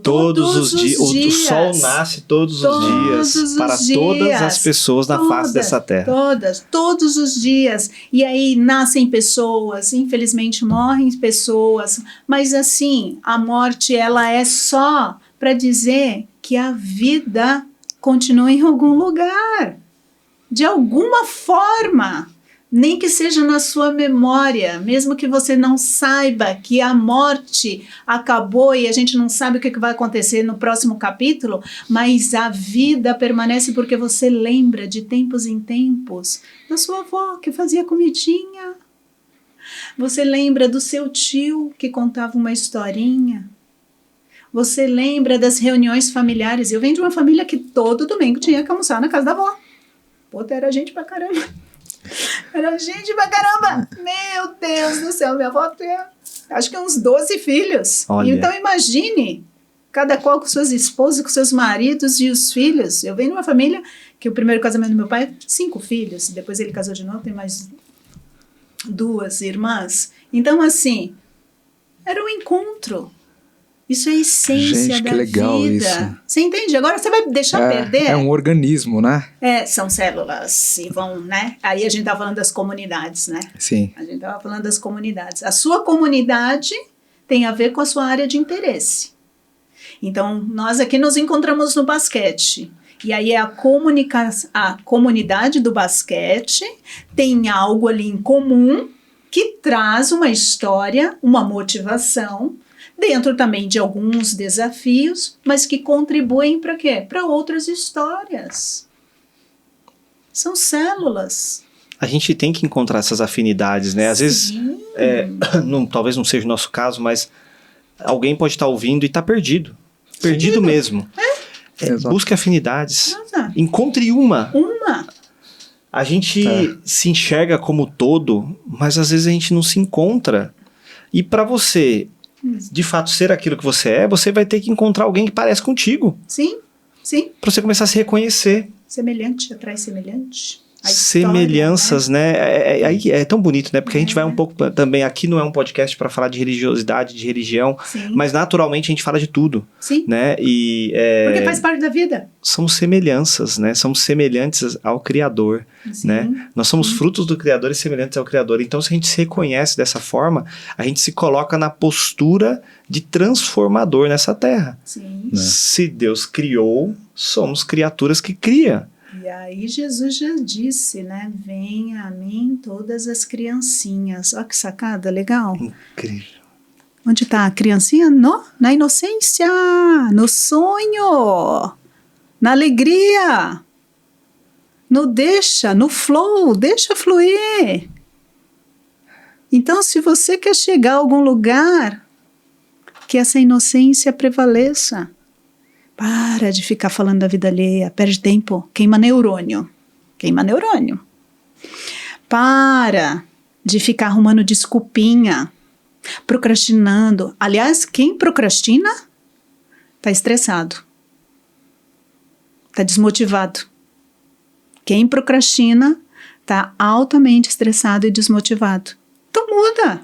A: Todos os dias.
B: O sol nasce todos os dias para todas as pessoas na face dessa terra.
A: Todos os dias. E aí nascem pessoas, infelizmente morrem pessoas, mas assim, a morte ela é só para dizer que a vida continua em algum lugar, de alguma forma, nem que seja na sua memória, mesmo que você não saiba que a morte acabou e a gente não sabe o que vai acontecer no próximo capítulo, mas a vida permanece porque você lembra de tempos em tempos da sua avó que fazia comidinha, você lembra do seu tio que contava uma historinha, você lembra das reuniões familiares. Eu venho de uma família que todo domingo tinha que almoçar na casa da avó. Puta, era gente pra caramba. Meu Deus do céu, minha avó tinha acho que uns 12 filhos.
B: Olha.
A: Então imagine, cada qual com suas esposas, com seus maridos e os filhos. Eu venho de uma família que o primeiro casamento do meu pai, 5 filhos. Depois ele casou de novo, tem mais 2 irmãs. Então assim, era um encontro. Isso é a essência da legal vida. Isso. Você entende? Agora você vai deixar perder?
C: É um organismo, né?
A: São células e vão, né? Aí a gente tá falando das comunidades, né?
C: Sim.
A: A gente tava falando das comunidades. A sua comunidade tem a ver com a sua área de interesse. Então, nós aqui nos encontramos no basquete. E aí a comunidade do basquete tem algo ali em comum que traz uma história, uma motivação dentro também de alguns desafios, mas que contribuem para quê? Para outras histórias. São células.
B: A gente tem que encontrar essas afinidades, né? Às vezes, talvez não seja o nosso caso, mas alguém pode estar ouvindo e está perdido. Perdido mesmo. Busque afinidades. Encontre uma. A gente se enxerga como todo, mas às vezes a gente não se encontra. E para você, de fato, ser aquilo que você vai ter que encontrar alguém que parece contigo.
A: Sim.
B: Para você começar a se reconhecer.
A: Semelhante atrai semelhante.
B: Semelhanças, né? É tão bonito, né? Porque a gente vai um pouco também. Aqui não é um podcast para falar de religiosidade, de religião, mas naturalmente a gente fala de tudo.
A: Sim.
B: Né?
A: Porque faz parte da vida.
B: Somos semelhanças, né? Somos semelhantes ao Criador. Né? Nós somos frutos do Criador e semelhantes ao Criador. Então, se a gente se reconhece dessa forma, a gente se coloca na postura de transformador nessa terra.
A: Sim.
B: Né? Se Deus criou, somos criaturas que cria.
A: E aí Jesus já disse, né? Venha a mim todas as criancinhas. Olha que sacada, legal.
B: Incrível.
A: Onde está a criancinha? Na inocência, no sonho, na alegria, no flow, deixa fluir. Então, se você quer chegar a algum lugar, que essa inocência prevaleça. Para de ficar falando da vida alheia, perde tempo, queima neurônio. Para de ficar arrumando desculpinha, procrastinando. Aliás, quem procrastina está estressado, está desmotivado. Quem procrastina está altamente estressado e desmotivado. Então muda,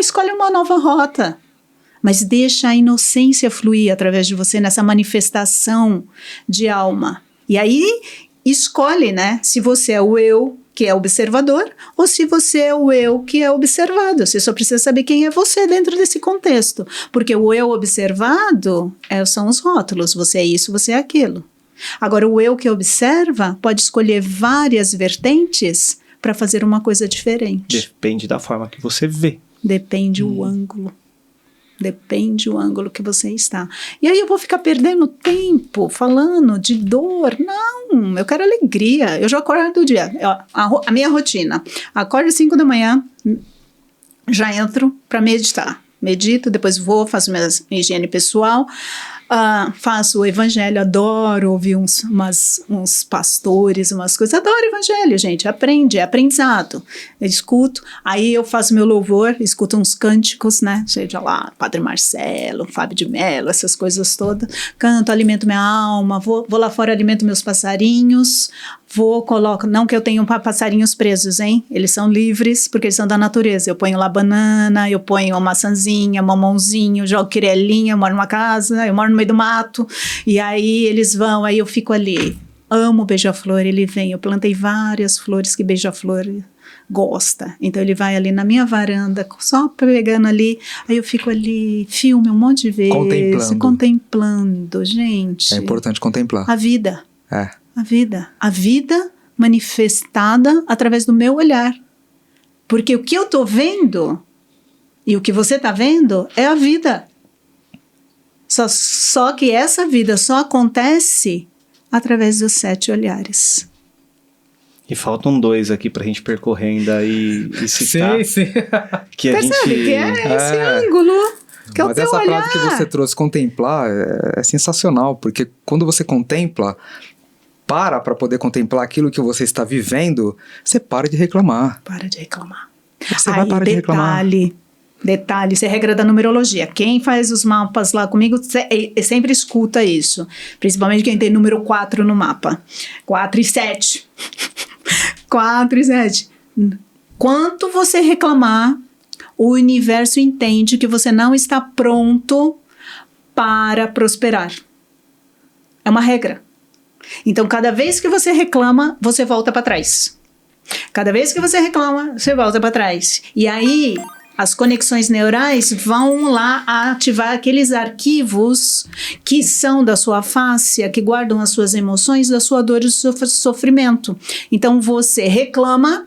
A: escolhe uma nova rota. Mas deixa a inocência fluir através de você nessa manifestação de alma. E aí, escolhe, né? Se você é o eu que é observador ou se você é o eu que é observado. Você só precisa saber quem é você dentro desse contexto. Porque o eu observado são os rótulos. Você é isso, você é aquilo. Agora, o eu que observa pode escolher várias vertentes para fazer uma coisa diferente.
B: Depende da forma que você vê.
A: Depende o ângulo. Depende o ângulo que você está. E aí eu vou ficar perdendo tempo falando de dor. Não, eu quero alegria. Eu já acordo do dia. A minha rotina. Acordo às 5 da manhã, já entro para meditar. Medito, depois faço minha higiene pessoal. Faço o evangelho, adoro ouvir uns pastores, umas coisas, adoro evangelho, gente, é aprendizado, eu escuto, aí eu faço meu louvor, escuto uns cânticos, né, seja lá, Padre Marcelo, Fábio de Mello, essas coisas todas, canto, alimento minha alma, vou lá fora, alimento meus passarinhos, coloco, não que eu tenha passarinhos presos, hein, eles são livres, porque eles são da natureza, eu ponho lá banana, eu ponho maçãzinha, mamãozinho, jogo quirelinha, eu moro numa casa, eu moro no meio do mato, e aí eles vão, aí eu fico ali, amo o beija-flor, ele vem, eu plantei várias flores que beija-flor gosta, então ele vai ali na minha varanda, só pegando ali, aí eu fico ali, filme um monte de vezes, contemplando, gente.
C: É importante contemplar.
A: A vida. A vida manifestada através do meu olhar, porque o que eu tô vendo e o que você tá vendo é a vida. Só que essa vida só acontece através dos 7 olhares.
B: E faltam 2 aqui pra gente percorrer ainda e citar.
C: Sim.
B: Que
A: percebe que é esse ângulo, que é o teu olhar. Mas essa frase
C: que você trouxe, contemplar, é sensacional, porque quando você contempla, para poder contemplar aquilo que você está vivendo, você para de reclamar. Você vai parar de reclamar.
A: Detalhe, isso é regra da numerologia. Quem faz os mapas lá comigo sempre escuta isso. Principalmente quem tem número 4 no mapa. 4 e 7. 4 e 7. Quanto você reclamar, o universo entende que você não está pronto para prosperar. É uma regra. Então, cada vez que você reclama, você volta para trás. Cada vez que você reclama, você volta para trás. E aí, as conexões neurais vão lá ativar aqueles arquivos que são da sua fáscia, que guardam as suas emoções, da sua dor e do seu sofrimento. Então, você reclama,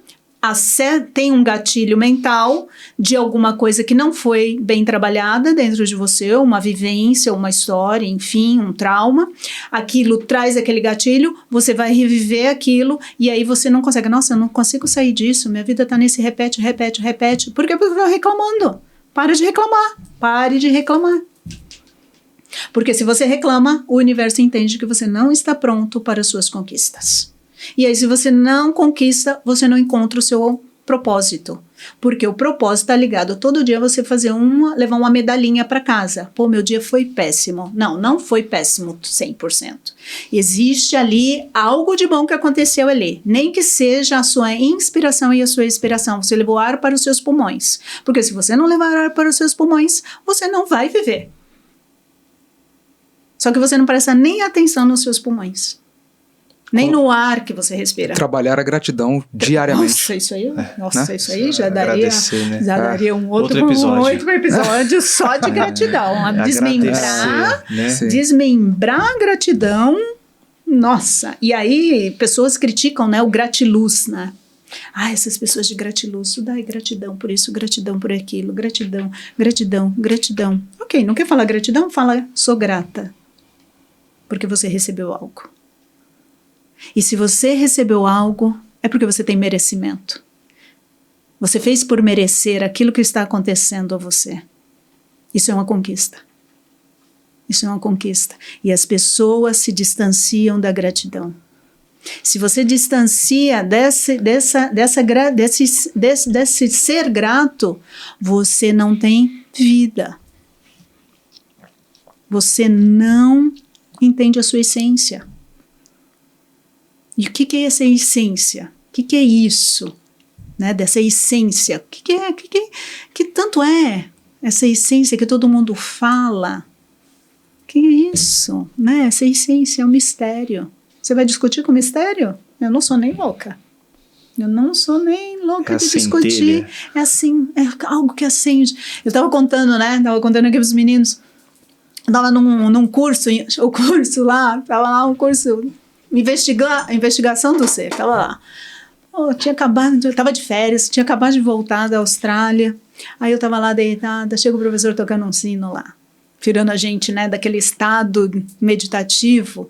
A: tem um gatilho mental de alguma coisa que não foi bem trabalhada dentro de você, uma vivência, uma história, enfim, um trauma. Aquilo traz aquele gatilho, você vai reviver aquilo e aí você não consegue. Nossa, eu não consigo sair disso, minha vida tá nesse repete. Por que você tá reclamando? Para de reclamar, pare de reclamar. Porque se você reclama, o universo entende que você não está pronto para as suas conquistas. E aí, se você não conquista, você não encontra o seu propósito. Porque o propósito está ligado todo dia você levar uma medalhinha para casa. Pô, meu dia foi péssimo. Não foi péssimo 100%. Existe ali algo de bom que aconteceu ali. Nem que seja a sua inspiração e a sua expiração. Você levou ar para os seus pulmões. Porque se você não levar ar para os seus pulmões, você não vai viver. Só que você não presta nem atenção nos seus pulmões. Nem no ar que você respira.
C: Trabalhar a gratidão diariamente.
A: Nossa, isso aí já daria,
B: né?
A: daria um outro episódio só de gratidão. Desmembrar a gratidão. Nossa, e aí pessoas criticam, né, o gratiluz, né? Essas pessoas de gratiluz, gratidão por isso, gratidão por aquilo, gratidão. Ok, não quer falar gratidão? Fala, sou grata. Porque você recebeu algo. E se você recebeu algo, é porque você tem merecimento. Você fez por merecer aquilo que está acontecendo a você. Isso é uma conquista. E as pessoas se distanciam da gratidão. Se você distancia desse ser grato, você não tem vida. Você não entende a sua essência. E o que é essa essência? O que é isso? Né, dessa essência? O que tanto é essa essência que todo mundo fala? O que é isso? Né? Essa essência é um mistério. Você vai discutir com mistério? Eu não sou nem louca. De discutir. É assim, é algo que acende. Eu estava contando, né? Estava contando aqui para os meninos. Eu estava num curso, um curso... investigação do ser, estava lá. Eu estava de férias, tinha acabado de voltar da Austrália, aí eu estava lá deitada, chega o professor tocando um sino lá, tirando a gente, né, daquele estado meditativo,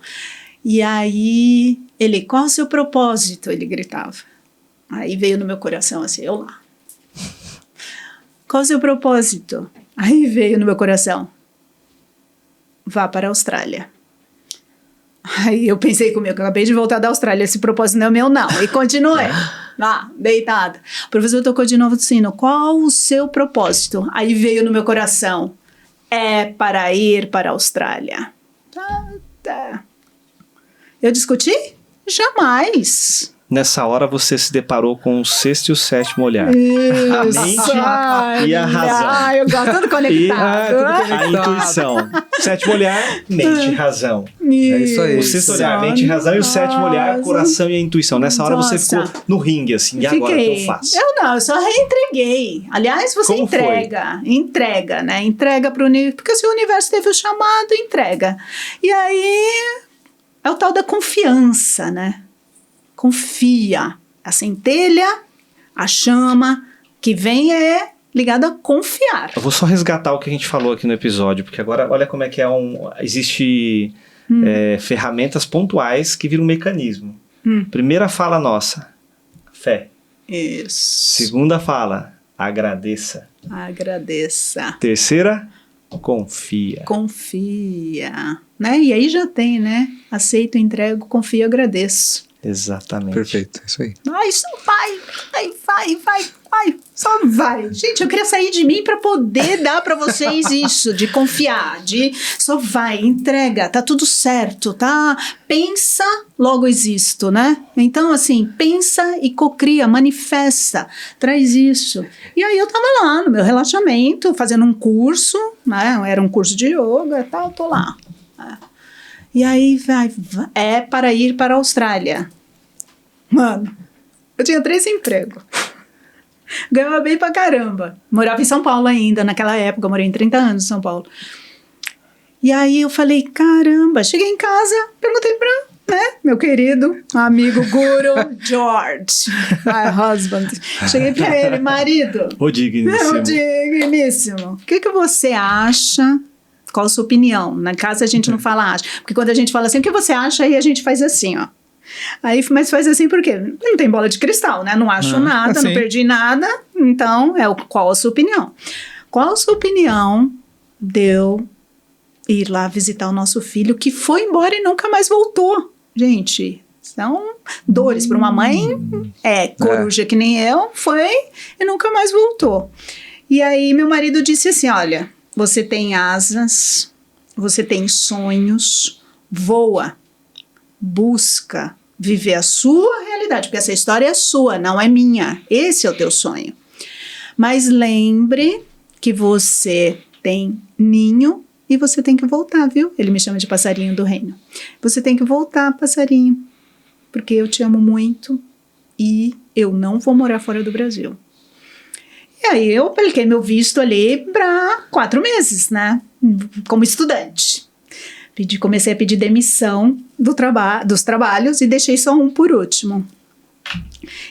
A: e aí ele, qual o seu propósito? Ele gritava. Aí veio no meu coração assim, eu lá. Qual o seu propósito? Aí veio no meu coração, vá para a Austrália. Aí eu pensei comigo, que eu acabei de voltar da Austrália, esse propósito não é meu não, e continuei lá, deitada. O professor tocou de novo o sino, qual o seu propósito? Aí veio no meu coração, é para ir para a Austrália. Tá. Eu discuti? Jamais.
B: Nessa hora você se deparou com o sexto e o sétimo olhar.
A: Isso.
B: A mente e a razão.
A: Eu gosto tudo conectado.
B: A intuição. Sétimo olhar, mente e razão.
C: É isso aí.
B: O sexto olhar, mente e razão, e o sétimo olhar, coração e a intuição. Nessa hora você ficou no ringue, assim, e agora o que eu faço?
A: Eu só reentreguei. Aliás, você
B: Como
A: entrega, né? Entrega para o universo, porque se o universo teve o chamado, entrega. E aí, é o tal da confiança, né? Confia. A centelha, a chama que vem é ligada a confiar.
B: Eu vou só resgatar o que a gente falou aqui no episódio, porque agora olha como é que existe ferramentas pontuais que viram um mecanismo. Primeira fala nossa, fé.
A: Isso.
B: Segunda fala, agradeça.
A: Agradeça.
B: Terceira, confia.
A: Confia. Né? E aí já tem, né? Aceito, entrego, confio, agradeço.
B: Exatamente.
C: Perfeito, é isso aí.
A: Só vai, só vai. Gente, eu queria sair de mim para poder dar para vocês isso, de confiar, só vai, entrega, tá tudo certo, tá? Pensa, logo existo, né? Então, assim, pensa e cocria, manifesta, traz isso. E aí eu tava lá no meu relaxamento, fazendo um curso, né? Era um curso de yoga e tal, tô lá. E aí é para ir para a Austrália. Mano, eu tinha 3 empregos. Ganhava bem pra caramba. Morava em São Paulo ainda, naquela época, eu morei em 30 anos em São Paulo. E aí eu falei, caramba, cheguei em casa, perguntei pra né, meu querido amigo Guru George, my husband. Cheguei pra ele, marido.
B: O digníssimo.
A: O digníssimo. O que você acha? Qual a sua opinião? Na casa a gente não fala acha. Porque quando a gente fala assim, o que você acha? Aí a gente faz assim, ó. Aí, mas faz assim por quê? Não tem bola de cristal, né? Não acho nada,
C: assim.
A: não perdi nada. Então, qual a sua opinião? Qual a sua opinião de eu ir lá visitar o nosso filho que foi embora e nunca mais voltou? Gente, são dores para uma mãe, coruja que nem eu, foi e nunca mais voltou. E aí meu marido disse assim, olha, você tem asas, você tem sonhos, voa, busca viver a sua realidade, porque essa história é sua, não é minha, esse é o teu sonho. Mas lembre que você tem ninho e você tem que voltar, viu? Ele me chama de passarinho do reino. Você tem que voltar, passarinho, porque eu te amo muito e eu não vou morar fora do Brasil. E aí eu apliquei meu visto ali para 4 meses, né? Como estudante. Comecei a pedir demissão dos trabalhos e deixei só um por último.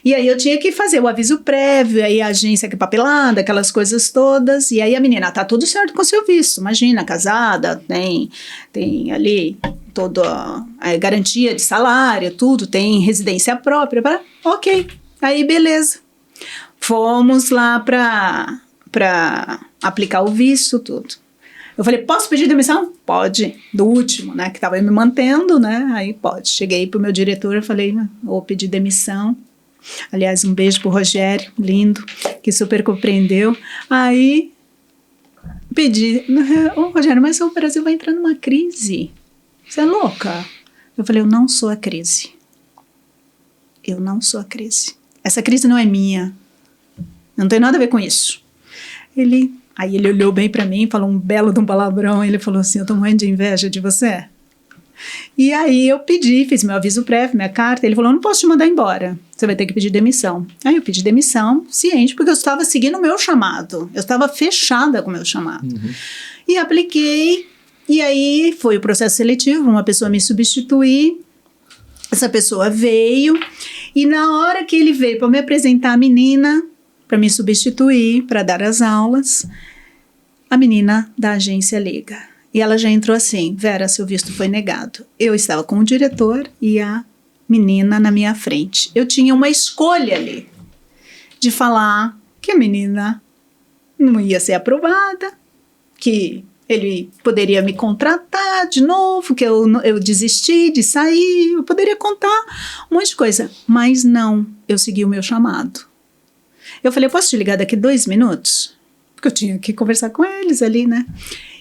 A: E aí eu tinha que fazer o aviso prévio, aí a agência que papelada, aquelas coisas todas. E aí a menina, tá tudo certo com o seu visto, imagina, casada, tem ali toda a garantia de salário, tudo, tem residência própria. Ok, aí beleza. Fomos lá pra aplicar o visto, tudo. Eu falei, posso pedir demissão? Pode. Do último, né, que tava me mantendo, né, aí pode. Cheguei pro meu diretor e falei, vou pedir demissão. Aliás, um beijo pro Rogério, lindo, que super compreendeu. Aí, pedi, Rogério, mas o Brasil vai entrar numa crise. Você é louca? Eu falei, eu não sou a crise. Eu não sou a crise. Essa crise não é minha. Não tem nada a ver com isso. Aí ele olhou bem pra mim, falou um belo de um palavrão, ele falou assim, eu tô morrendo de inveja de você. E aí eu fiz meu aviso prévio, minha carta, ele falou, eu não posso te mandar embora, você vai ter que pedir demissão. Aí eu pedi demissão, ciente, porque eu estava seguindo o meu chamado, eu estava fechada com o meu chamado. E apliquei, e aí foi o processo seletivo, uma pessoa me substituir, essa pessoa veio, e na hora que ele veio para me apresentar a menina, para me substituir, para dar as aulas, a menina da agência liga. E ela já entrou assim, Vera, seu visto foi negado. Eu estava com o diretor e a menina na minha frente. Eu tinha uma escolha ali, de falar que a menina não ia ser aprovada, que ele poderia me contratar de novo, que eu desisti de sair, eu poderia contar um monte de coisa. Mas não, eu segui o meu chamado. Eu falei, posso te ligar daqui 2 minutos? Porque eu tinha que conversar com eles ali, né?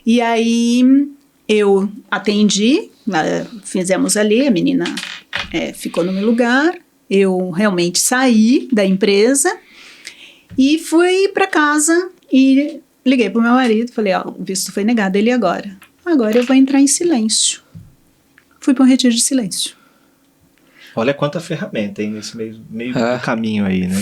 A: E aí eu atendi, fizemos ali, a menina ficou no meu lugar, eu realmente saí da empresa e fui para casa e liguei pro meu marido, falei, o visto foi negado, ele agora? Agora eu vou entrar em silêncio. Fui para um retiro de silêncio.
B: Olha quanta ferramenta, hein, nesse meio do caminho aí, né?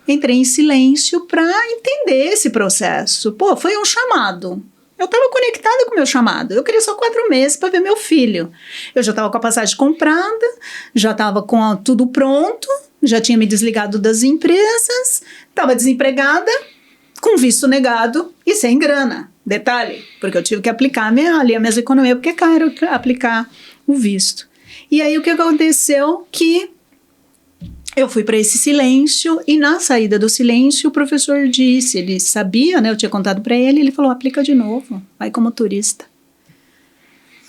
A: Entrei em silêncio para entender esse processo. Pô, foi um chamado. Eu estava conectada com o meu chamado. Eu queria só 4 meses para ver meu filho. Eu já estava com a passagem comprada, já estava com tudo pronto, já tinha me desligado das empresas, estava desempregada, com visto negado e sem grana. Detalhe, porque eu tive que aplicar a minha economia, porque é caro aplicar o visto. E aí o que aconteceu? Que eu fui para esse silêncio e na saída do silêncio o professor disse, ele sabia, né? Eu tinha contado para ele, ele falou, aplica de novo, vai como turista.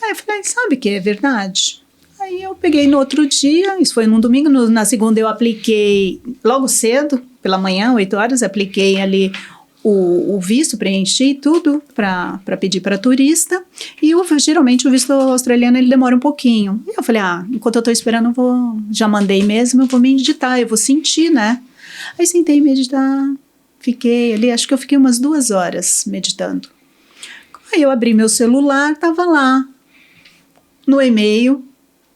A: Aí eu falei, sabe que é verdade? Aí eu peguei no outro dia, isso foi num domingo, na segunda eu apliquei logo cedo, pela manhã, 8 horas, apliquei ali o visto, preenchi tudo para pedir para turista, e geralmente o visto australiano ele demora um pouquinho. E eu falei, enquanto eu tô esperando, já mandei mesmo, eu vou meditar, eu vou sentir, né? Aí sentei meditar, fiquei ali, acho que eu fiquei umas 2 horas meditando. Aí eu abri meu celular, tava lá, no e-mail,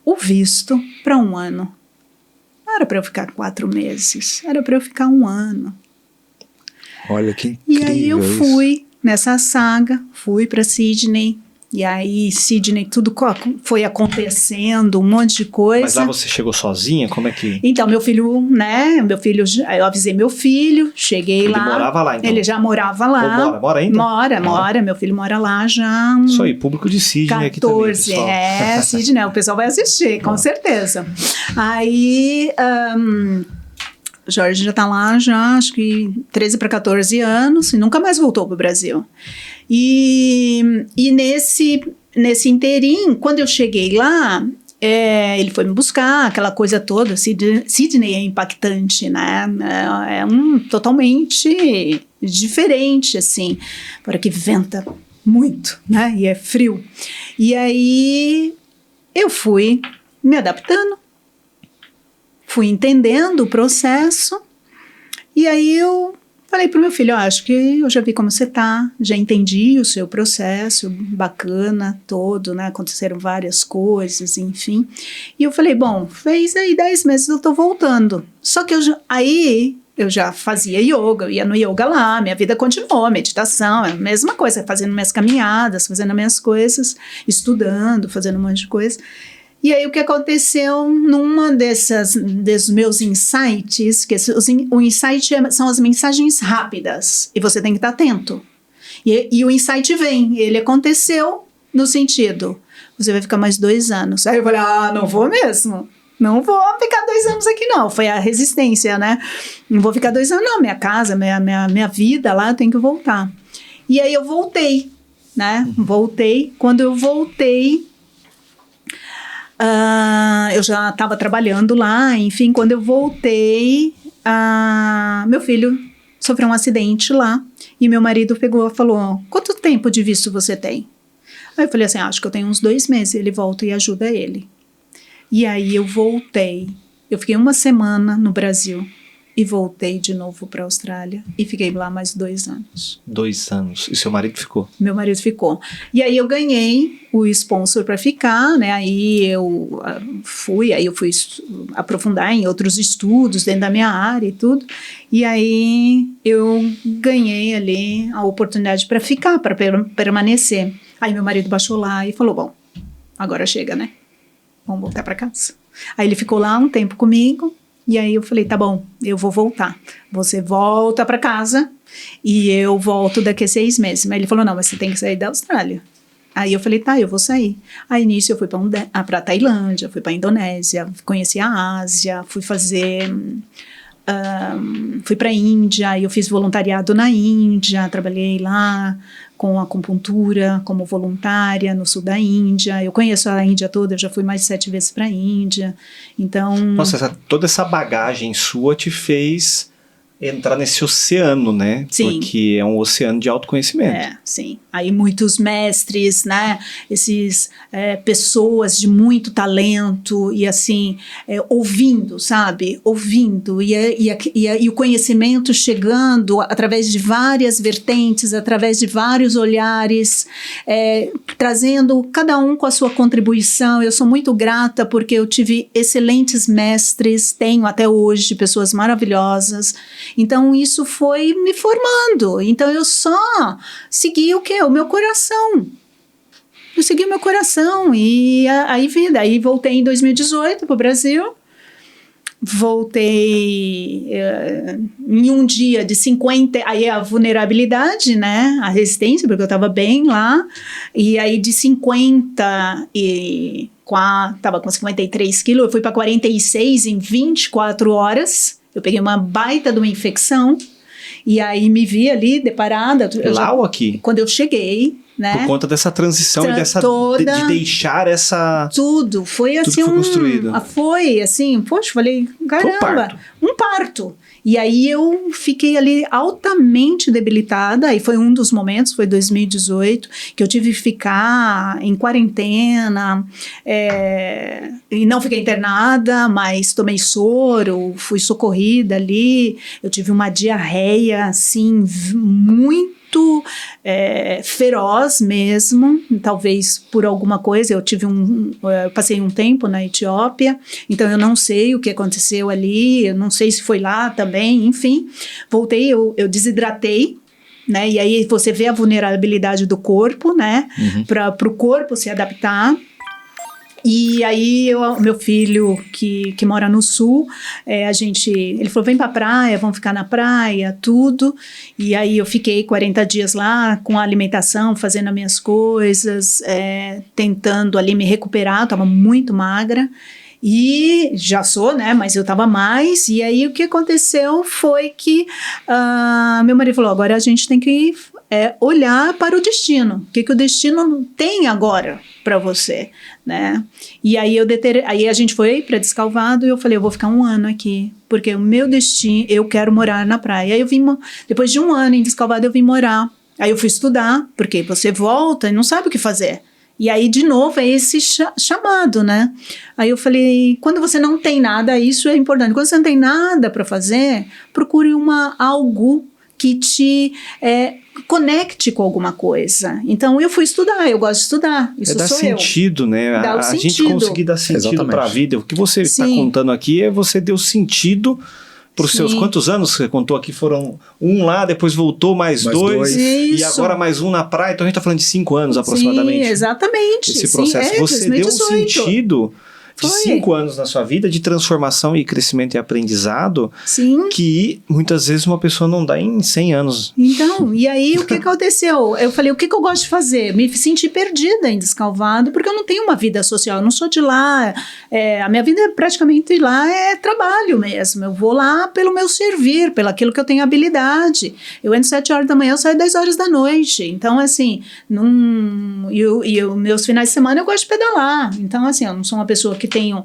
A: o visto para 1 ano. Não era para eu ficar 4 meses, era para eu ficar 1 ano.
C: Olha que incrível.
A: E aí eu fui nessa saga, fui para Sydney, E aí, Sydney, tudo foi acontecendo, um monte de coisa.
B: Mas lá você chegou sozinha? Como é que...
A: Então, meu filho, eu avisei meu filho, cheguei lá.
B: Ele morava lá, então?
A: Ele já morava lá.
B: Ou mora ainda?
A: Mora. Meu filho mora lá já.
B: Isso aí, público de Sydney aqui também, pessoal.
A: Sydney, o pessoal vai assistir, com certeza. Aí... Jorge já tá lá, acho que 13 para 14 anos, e nunca mais voltou pro Brasil. E nesse inteirinho, quando eu cheguei lá, ele foi me buscar, aquela coisa toda. Sydney é impactante, né? É totalmente diferente, assim, para que venta muito, né? E é frio. E aí eu fui me adaptando, fui entendendo o processo, e aí eu falei pro meu filho, acho que eu já vi como você tá, já entendi o seu processo, bacana todo, né, aconteceram várias coisas, enfim. E eu falei, bom, fez aí 10 meses eu tô voltando. Só que eu já fazia yoga, eu ia no yoga lá, minha vida continuou, meditação, é a mesma coisa, fazendo minhas caminhadas, fazendo minhas coisas, estudando, fazendo um monte de coisa. E aí o que aconteceu numa desses meus insights, que o insight são as mensagens rápidas, e você tem que estar atento. E o insight vem, ele aconteceu no sentido, você vai ficar mais 2 anos. Aí eu falei, não vou mesmo. Não vou ficar 2 anos aqui, não. Foi a resistência, né? Não vou ficar 2 anos, não. Minha casa, minha vida lá, eu tenho que voltar. E aí eu voltei, né? Quando eu voltei, eu já estava trabalhando lá, enfim, quando eu voltei, meu filho sofreu um acidente lá, e meu marido pegou e falou, quanto tempo de visto você tem? Aí eu falei assim, acho que eu tenho uns 2 meses, ele volta e ajuda ele. E aí eu voltei, eu fiquei 1 semana no Brasil, e voltei de novo para a Austrália, e fiquei lá mais 2 anos.
B: 2 anos, e seu marido ficou?
A: Meu marido ficou. E aí eu ganhei o sponsor para ficar, né, aí eu fui aprofundar em outros estudos dentro da minha área e tudo, e aí eu ganhei ali a oportunidade para ficar, para permanecer. Aí meu marido baixou lá e falou, bom, agora chega, né, vamos voltar para casa. Aí ele ficou lá um tempo comigo, e aí eu falei, tá bom, eu vou voltar. Você volta para casa e eu volto daqui a 6 meses. Mas ele falou, não, mas você tem que sair da Austrália. Aí eu falei, tá, eu vou sair. Aí nisso eu fui para Tailândia, fui para Indonésia, conheci a Ásia, fui para Índia, aí eu fiz voluntariado na Índia, trabalhei lá com acupuntura como voluntária no sul da Índia. Eu conheço a Índia toda, eu já fui mais de 7 vezes para a Índia. Então,
B: nossa, toda essa bagagem sua te fez entrar nesse oceano, né?
A: Sim.
B: Porque é um oceano de autoconhecimento.
A: Sim. Aí muitos mestres, né? Esses pessoas de muito talento e assim, ouvindo, sabe? Ouvindo e o conhecimento chegando através de várias vertentes, através de vários olhares, trazendo cada um com a sua contribuição. Eu sou muito grata porque eu tive excelentes mestres, tenho até hoje pessoas maravilhosas. Então isso foi me formando. Então eu só segui o quê? O meu coração. Eu segui o meu coração e aí voltei em 2018 para o Brasil. Voltei em um dia de 50, aí a vulnerabilidade, né, a resistência, porque eu estava bem lá, e aí de 50 e estava com 53 quilos, eu fui para 46 em 24 horas, eu peguei uma baita de uma infecção, e aí me vi ali deparada.
B: Lá ou aqui?
A: Quando eu cheguei, né?
B: Por conta dessa transição e dessa de deixar essa...
A: Tudo, foi assim
B: tudo foi construído.
A: Foi assim, poxa, falei, caramba, um parto. E aí eu fiquei ali altamente debilitada, aí foi um dos momentos, foi 2018, que eu tive que ficar em quarentena, e não fiquei internada, mas tomei soro, fui socorrida ali, eu tive uma diarreia, assim, muito feroz mesmo, talvez por alguma coisa. Eu passei um tempo na Etiópia, então eu não sei o que aconteceu ali, eu não sei se foi lá também, enfim, voltei, eu desidratei, né? E aí você vê a vulnerabilidade do corpo, né? Para o corpo se adaptar. E aí, meu filho, que mora no sul, ele falou, vem pra praia, vamos ficar na praia, tudo. E aí eu fiquei 40 dias lá, com a alimentação, fazendo as minhas coisas, tentando ali me recuperar, eu tava muito magra. E já sou, né, mas eu tava mais. E aí o que aconteceu foi que meu marido falou, agora a gente tem que olhar para o destino. O que o destino tem agora para você, né? E aí aí a gente foi para Descalvado e eu falei, eu vou ficar 1 ano aqui, porque o meu destino, eu quero morar na praia. Aí eu vim, depois de 1 ano em Descalvado, eu vim morar. Aí eu fui estudar, porque você volta e não sabe o que fazer. E aí, de novo, é esse chamado, né? Aí eu falei, quando você não tem nada, isso é importante. Quando você não tem nada para fazer, procure algo que te conecte com alguma coisa. Então, eu fui estudar, eu gosto de estudar. Isso
B: dá
A: sou
B: sentido, né?
A: Dá o
B: a
A: sentido.
B: gente conseguir dar sentido para a vida. O que você está contando aqui você deu sentido para os seus quantos anos você contou aqui? Foram 1 lá, depois voltou mais 2 e agora mais 1 na praia. Então a gente está falando de 5 anos aproximadamente.
A: Sim, exatamente.
B: Esse processo. Você
A: 2018.
B: deu um sentido de 5 anos na sua vida de transformação e crescimento e aprendizado que muitas vezes uma pessoa não dá em 100 anos.
A: Então, e aí o que aconteceu? Eu falei, o que eu gosto de fazer? Me senti perdida em Descalvado, porque eu não tenho uma vida social, eu não sou de lá, a minha vida praticamente lá é trabalho mesmo, eu vou lá pelo meu servir, pelo aquilo que eu tenho habilidade. Eu entro 7 horas da manhã, eu saio 10 horas da noite, então assim, meus finais de semana eu gosto de pedalar, então assim, eu não sou uma pessoa que tenho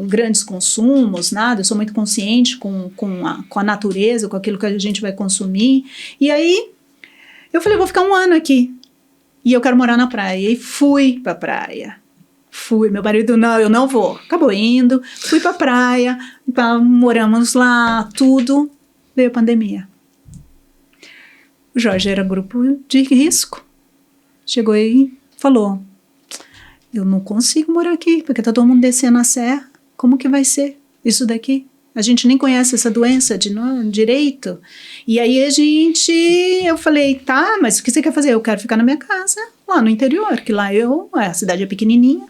A: grandes consumos, nada, eu sou muito consciente com a natureza, com aquilo que a gente vai consumir. E aí, eu falei, vou ficar 1 ano aqui. E eu quero morar na praia. E fui pra praia. Meu marido, não, eu não vou. Acabou indo, fui pra praia, moramos lá, tudo. Veio a pandemia. O Jorge era grupo de risco. Chegou e falou, eu não consigo morar aqui, porque tá todo mundo descendo a serra. Como que vai ser isso daqui? A gente nem conhece essa doença direito. E aí eu falei, tá, mas o que você quer fazer? Eu quero ficar na minha casa, lá no interior, que lá a cidade é pequenininha.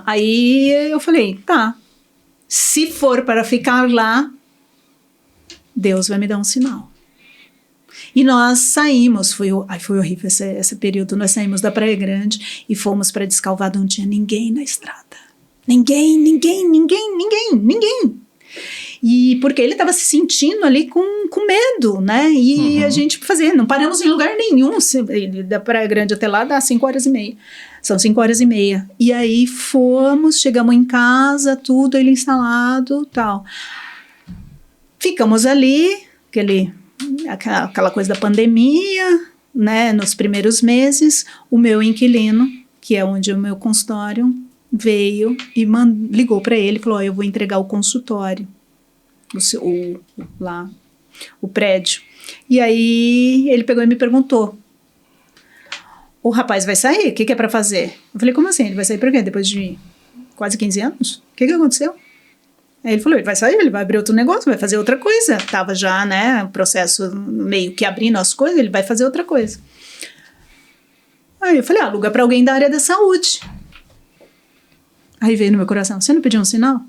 A: Aí eu falei, tá, se for para ficar lá, Deus vai me dar um sinal. E nós saímos, foi horrível esse período, nós saímos da Praia Grande e fomos para Descalvado, não tinha ninguém na estrada. Ninguém. E porque ele estava se sentindo ali com medo, né? E a gente não paramos em lugar nenhum, da Praia Grande até lá dá 5h30. São 5h30. E aí chegamos em casa, tudo ele instalado, tal. Ficamos ali, aquela coisa da pandemia, né, nos primeiros meses, o meu inquilino, que é onde é o meu consultório, veio e ligou para ele e falou, eu vou entregar o consultório, o prédio. E aí ele pegou e me perguntou, o rapaz vai sair? O que é para fazer? Eu falei, como assim? Ele vai sair por quê? Depois de quase 15 anos? O que aconteceu? Aí ele falou, ele vai sair, ele vai abrir outro negócio, vai fazer outra coisa. Tava já, né, o processo meio que abrindo as coisas, ele vai fazer outra coisa. Aí eu falei, aluga para alguém da área da saúde. Aí veio no meu coração, você não pediu um sinal?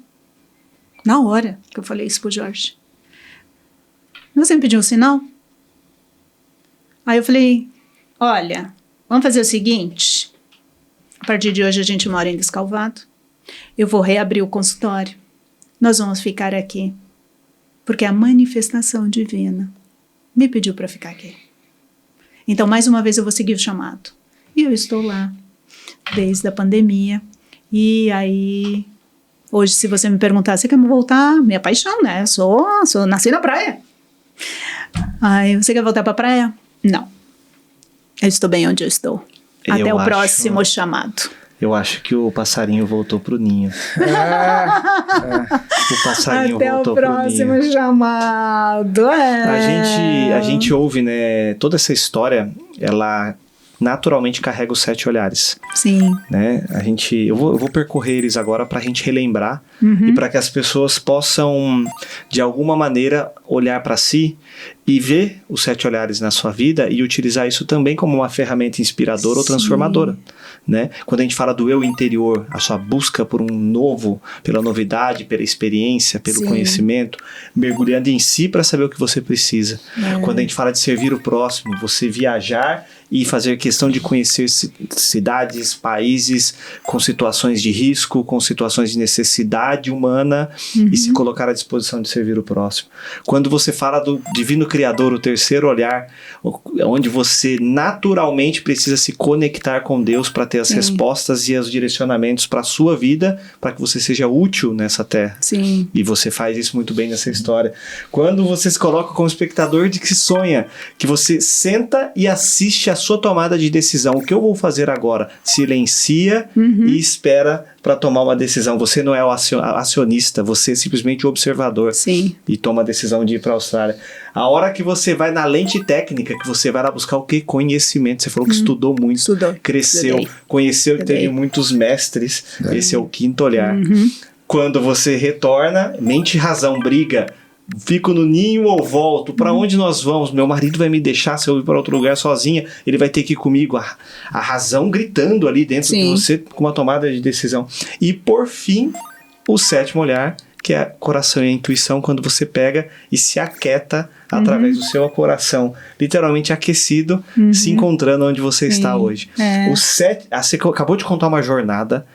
A: Na hora que eu falei isso pro Jorge. Você me pediu um sinal? Aí eu falei, olha, vamos fazer o seguinte, a partir de hoje a gente mora em Descalvado, eu vou reabrir o consultório. Nós vamos ficar aqui, porque a manifestação divina me pediu para ficar aqui. Então, mais uma vez, eu vou seguir o chamado. E eu estou lá, desde a pandemia. E aí, hoje, se você me perguntar, você quer me voltar? Minha paixão, né? Eu nasci na praia. Aí, você quer voltar para a praia? Não. Eu estou bem onde eu estou. Até o próximo chamado.
B: Eu acho que o passarinho voltou pro ninho. O passarinho
A: até
B: voltou pro ninho. Até o próximo
A: chamado.
B: A gente ouve, né, toda essa história, ela naturalmente carrega os 7 olhares.
A: Sim.
B: Né? Eu vou percorrer eles agora para a gente relembrar e para que as pessoas possam, de alguma maneira, olhar para si e ver os 7 olhares na sua vida e utilizar isso também como uma ferramenta inspiradora ou transformadora. Né? Quando a gente fala do eu interior, a sua busca por um novo, pela novidade, pela experiência, pelo conhecimento, mergulhando em si para saber o que você precisa. Quando a gente fala de servir o próximo, você viajar e fazer questão de conhecer cidades, países com situações de risco, com situações de necessidade humana e se colocar à disposição de servir o próximo. Quando você fala do Divino Criador, o terceiro olhar, onde você naturalmente precisa se conectar com Deus para ter as respostas e os direcionamentos para a sua vida, para que você seja útil nessa terra.
A: Sim.
B: E você faz isso muito bem nessa história. Quando você se coloca como espectador de que sonha, que você senta e assiste a sua tomada de decisão. O que eu vou fazer agora? Silencia e espera para tomar uma decisão. Você não é o acionista, você é simplesmente o observador.
A: Sim.
B: E toma a decisão de ir para a Austrália. A hora que você vai na lente técnica, que você vai lá buscar o quê? Conhecimento. Você falou que estudou muito, cresceu, conheceu que teve muitos mestres. Esse é o 5º olhar. Quando você retorna, mente e razão briga. Fico no ninho ou volto? Para onde nós vamos? Meu marido vai me deixar se eu ir para outro lugar sozinha? Ele vai ter que ir comigo. A razão gritando ali dentro de você com uma tomada de decisão. E por fim, o 7º olhar, que é coração e a intuição, quando você pega e se aquieta através do seu coração, literalmente aquecido, se encontrando onde você está hoje. Você acabou de contar uma jornada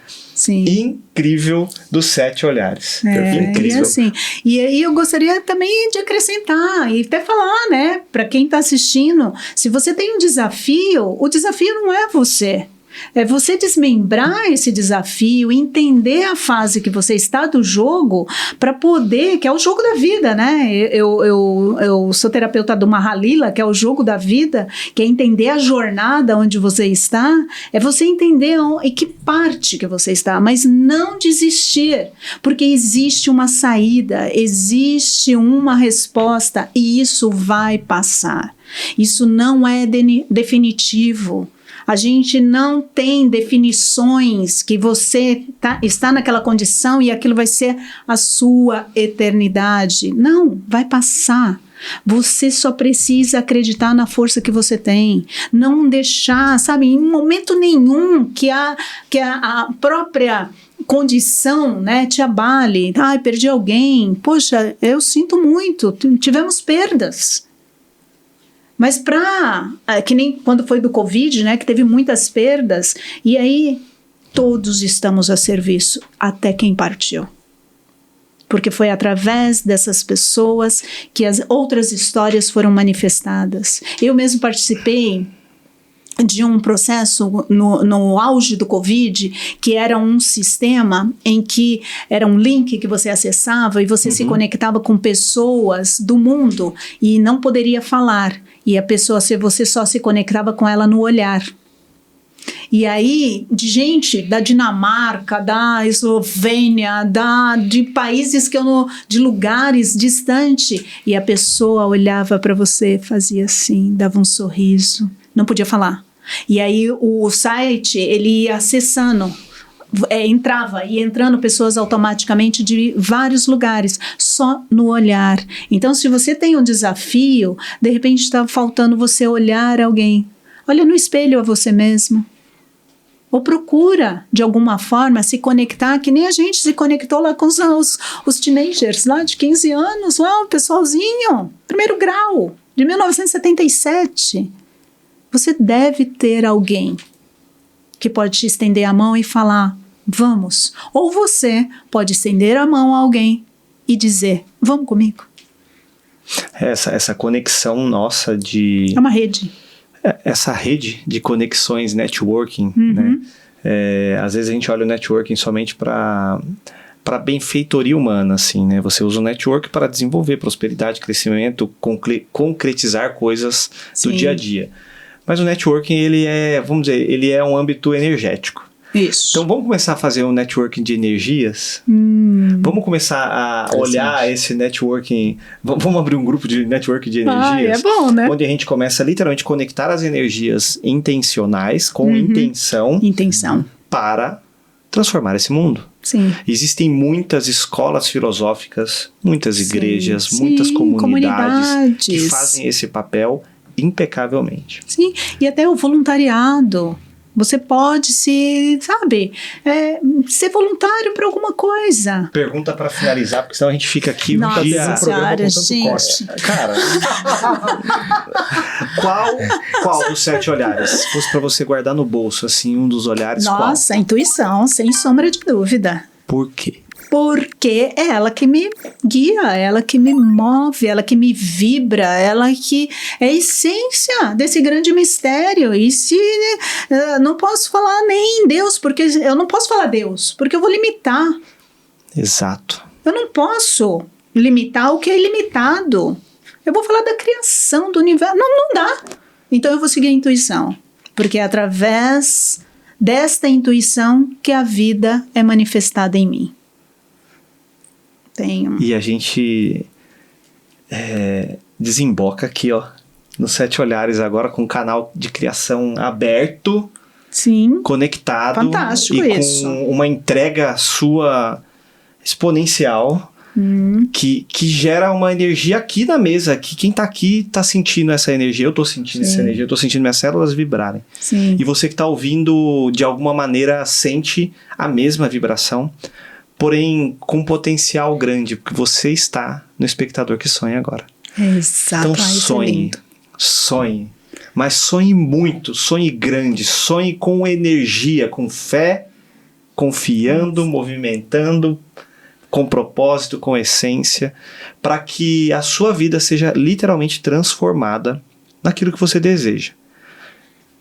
B: incrível dos 7 olhares. Incrível.
A: E assim, e aí eu gostaria também de acrescentar e até falar, né, para quem está assistindo, se você tem um desafio, o desafio não é você. É você desmembrar esse desafio, entender a fase que você está do jogo para poder, que é o jogo da vida, né? Eu sou terapeuta do Mahalila, que é o jogo da vida, que é entender a jornada onde você está, é você entender em que parte que você está, mas não desistir, porque existe uma saída, existe uma resposta e isso vai passar. Isso não é definitivo. A gente não tem definições que você está naquela condição e aquilo vai ser a sua eternidade. Não, vai passar. Você só precisa acreditar na força que você tem. Não deixar, sabe, em momento nenhum que a própria condição, né, te abale. Ai, perdi alguém. Poxa, eu sinto muito. Tivemos perdas. Mas que nem quando foi do Covid, né, que teve muitas perdas, e aí todos estamos a serviço, até quem partiu. Porque foi através dessas pessoas que as outras histórias foram manifestadas. Eu mesmo participei de um processo no auge do Covid, que era um sistema em que era um link que você acessava e você se conectava com pessoas do mundo e não poderia falar. E a pessoa, você só se conectava com ela no olhar. E aí, de gente da Dinamarca, da Eslovênia, de países de lugares distantes, e a pessoa olhava para você, fazia assim, dava um sorriso, não podia falar. E aí o site, ele ia acessando, entrando pessoas automaticamente de vários lugares, só no olhar. Então, se você tem um desafio, de repente está faltando você olhar alguém. Olha no espelho a você mesmo. Ou procura, de alguma forma, se conectar, que nem a gente se conectou lá com os teenagers, lá de 15 anos, lá, o pessoalzinho, 1º grau, de 1977. Você deve ter alguém que pode te estender a mão e falar, vamos. Ou você pode estender a mão a alguém e dizer, vamos comigo.
B: Essa conexão nossa de...
A: É uma rede.
B: Essa rede de conexões, networking, né? Às vezes a gente olha o networking somente para benfeitoria humana, assim, né? Você usa o network para desenvolver prosperidade, crescimento, concretizar coisas do dia a dia. Mas o networking, ele é um âmbito energético.
A: Isso.
B: Então vamos começar a fazer um networking de energias? Vamos começar a olhar esse networking. Vamos abrir um grupo de networking de energias?
A: É bom, né?
B: Onde a gente começa literalmente a conectar as energias intencionais com intenção para transformar esse mundo.
A: Sim.
B: Existem muitas escolas filosóficas, muitas igrejas, muitas comunidades que fazem esse papel impecavelmente.
A: Sim, e até o voluntariado. Você pode ser voluntário para alguma coisa.
B: Pergunta para finalizar, porque senão a gente fica aqui
A: Nossa
B: um dia.
A: senhora, gente.
B: Cara, qual dos 7 olhares? Se fosse para você guardar no bolso, assim, um dos olhares,
A: Nossa, a intuição, sem sombra de dúvida.
B: Por quê?
A: Porque é ela que me guia, ela que me move, ela que me vibra, ela que é a essência desse grande mistério. E se não posso falar nem Deus, porque eu não posso falar Deus, porque eu vou limitar.
B: Exato.
A: Eu não posso limitar o que é ilimitado. Eu vou falar da criação do universo. Não dá. Então eu vou seguir a intuição, porque é através desta intuição que a vida é manifestada em mim.
B: E a gente desemboca aqui, ó, nos 7 olhares agora, com o canal de criação aberto,
A: sim,
B: conectado.
A: Fantástico
B: e
A: isso.
B: Com uma entrega sua exponencial, que gera uma energia aqui na mesa, que quem tá aqui tá sentindo essa energia, eu tô sentindo essa energia, eu tô sentindo minhas células vibrarem.
A: Sim.
B: E você que tá ouvindo, de alguma maneira, sente a mesma vibração, porém com potencial grande, porque você está no espectador que sonha agora.
A: Exato.
B: Então sonhe, mas sonhe muito, sonhe grande, sonhe com energia, com fé, confiando, movimentando, com propósito, com essência, para que a sua vida seja literalmente transformada naquilo que você deseja.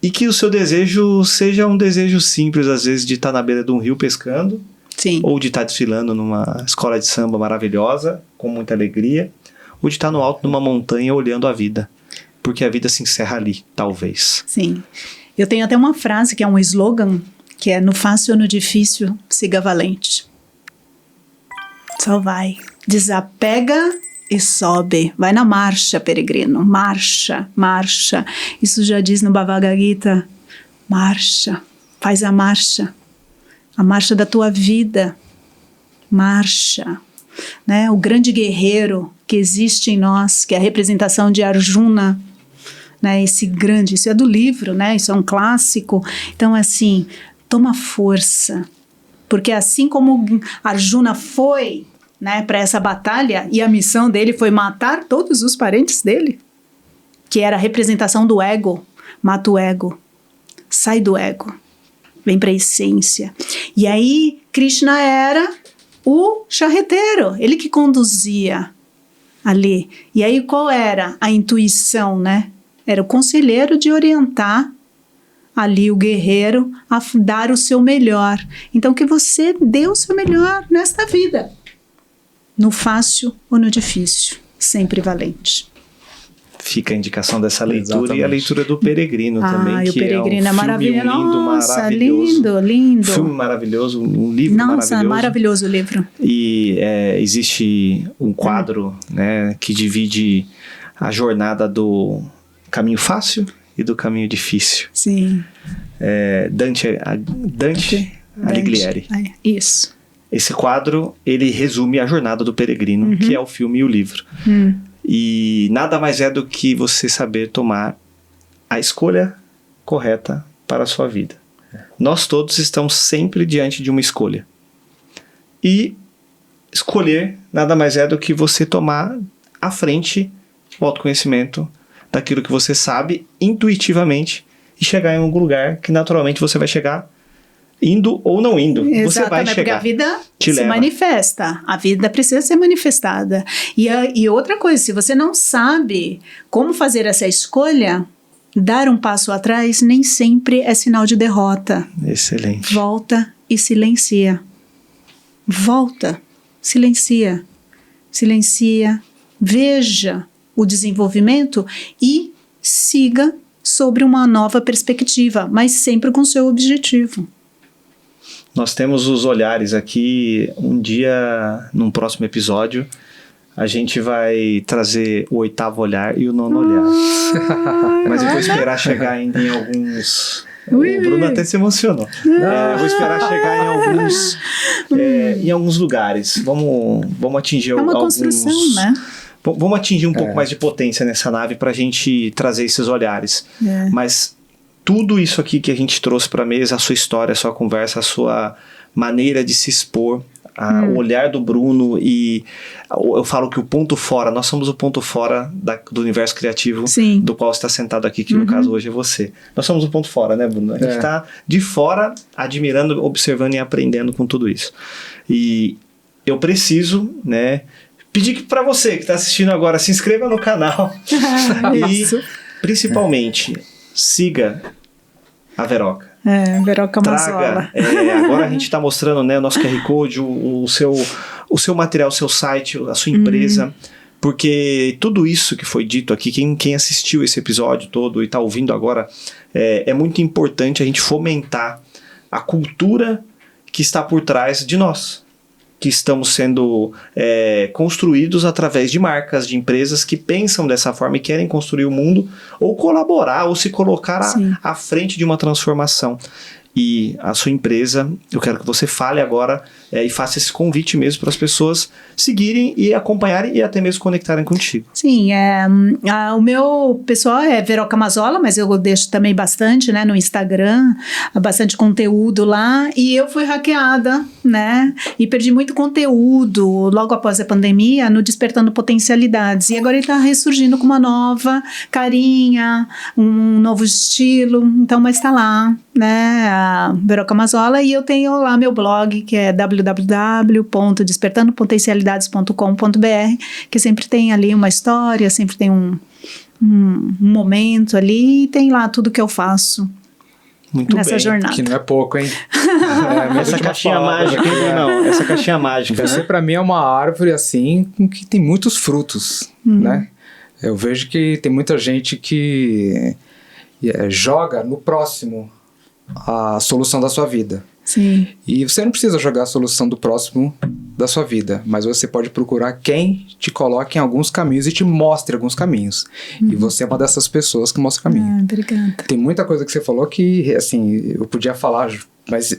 B: E que o seu desejo seja um desejo simples, às vezes, de estar na beira de um rio pescando,
A: sim,
B: ou de estar desfilando numa escola de samba maravilhosa, com muita alegria, ou de estar no alto de uma montanha olhando a vida, porque a vida se encerra ali, talvez.
A: Sim. Eu tenho até uma frase que é um slogan, que é: no fácil ou no difícil, siga valente. Só vai. Desapega e sobe. Vai na marcha, peregrino. Marcha, marcha. Isso já diz no Bhagavad Gita. Marcha. Faz a marcha da tua vida, marcha, né? O grande guerreiro que existe em nós, que é a representação de Arjuna, né? Isso é do livro, né? Isso é um clássico. Então, assim, toma força, porque assim como Arjuna foi, né, para essa batalha, e a missão dele foi matar todos os parentes dele, que era a representação do ego. Mata o ego, sai do ego, vem para a essência. E aí Krishna era o charreteiro, ele que conduzia ali. E aí qual era a intuição, né? Era o conselheiro de orientar ali o guerreiro a dar o seu melhor. Então que você dê o seu melhor nesta vida, no fácil ou no difícil, sempre valente.
B: Fica a indicação dessa leitura.
C: Exatamente.
B: E a leitura do Peregrino também,
A: que o Peregrino
B: é um
A: maravilhoso.
B: filme lindo,
A: Nossa,
B: maravilhoso.
A: lindo.
B: Filme maravilhoso, um livro maravilhoso.
A: Nossa, maravilhoso o livro.
B: E existe um quadro, né, que divide a jornada do caminho fácil e do caminho difícil.
A: Sim.
B: Dante Alighieri.
A: Isso.
B: Esse quadro, ele resume a jornada do peregrino, que é o filme e o livro. E nada mais é do que você saber tomar a escolha correta para a sua vida. Nós todos estamos sempre diante de uma escolha. E escolher nada mais é do que você tomar à frente o autoconhecimento daquilo que você sabe intuitivamente e chegar em algum lugar que naturalmente você vai chegar indo ou não indo.
A: Exatamente,
B: você vai chegar.
A: porque a vida
B: se
A: leva. Manifesta. A vida precisa ser manifestada. E outra coisa, se você não sabe como fazer essa escolha, dar um passo atrás nem sempre é sinal de derrota.
B: Excelente.
A: Volta e silencia. Volta, silencia. Silencia, veja o desenvolvimento e siga sobre uma nova perspectiva, mas sempre com seu objetivo.
B: Nós temos os olhares aqui. Um dia, num próximo episódio, a gente vai trazer o 8º olhar e o 9º olhar. Mas eu vou esperar chegar ainda em alguns... O Bruno até se emocionou. Vou esperar chegar em alguns lugares. Vamos atingir alguns...
A: É uma construção, né?
B: Vamos atingir um pouco mais de potência nessa nave para a gente trazer esses olhares. Mas tudo isso aqui que a gente trouxe para a mesa, a sua história, a sua conversa, a sua maneira de se expor, o olhar do Bruno, e eu falo que o ponto fora, nós somos o ponto fora do universo criativo.
A: Sim.
B: Do qual está sentado aqui, que no caso hoje é você. Nós somos o ponto fora, né, Bruno? A gente está de fora, admirando, observando e aprendendo com tudo isso. E eu preciso, né, pedir para você que está assistindo agora, se inscreva no canal e principalmente siga a Veroca.
A: Veroca Mazola.
B: Agora a gente está mostrando, né, o nosso QR Code, o seu material, o seu site, a sua empresa, porque tudo isso que foi dito aqui, quem assistiu esse episódio todo e está ouvindo agora, é muito importante a gente fomentar a cultura que está por trás de nós, que estamos sendo construídos através de marcas, de empresas que pensam dessa forma e querem construir o mundo, ou colaborar, ou se colocar à frente de uma transformação. E a sua empresa, eu quero que você fale agora e faça esse convite mesmo para as pessoas seguirem e acompanharem e até mesmo conectarem contigo.
A: Sim, o meu pessoal é Veroca Mazola, mas eu deixo também bastante, né, no Instagram, bastante conteúdo lá, e eu fui hackeada, né, e perdi muito conteúdo logo após a pandemia no Despertando Potencialidades, e agora ele está ressurgindo com uma nova carinha, um novo estilo, então, mas está lá, né, a Veroca Mazola, e eu tenho lá meu blog, que é www.despertandopotencialidades.com.br, que sempre tem ali uma história, sempre tem um momento ali, e tem lá tudo que eu faço
B: muito
A: nessa
B: bem.
A: jornada.
C: Que não é pouco, hein?
B: Essa caixinha mágica, não, essa caixinha mágica.
C: Você, pra mim, é uma árvore, assim, que tem muitos frutos, né? Eu vejo que tem muita gente que joga no próximo a solução da sua vida.
A: Sim.
C: E você não precisa jogar a solução do próximo da sua vida, mas você pode procurar quem te coloque em alguns caminhos e te mostre alguns caminhos. E você é uma dessas pessoas que mostra o caminho.
A: Obrigada.
C: Tem muita coisa que você falou que, assim, eu podia falar, mas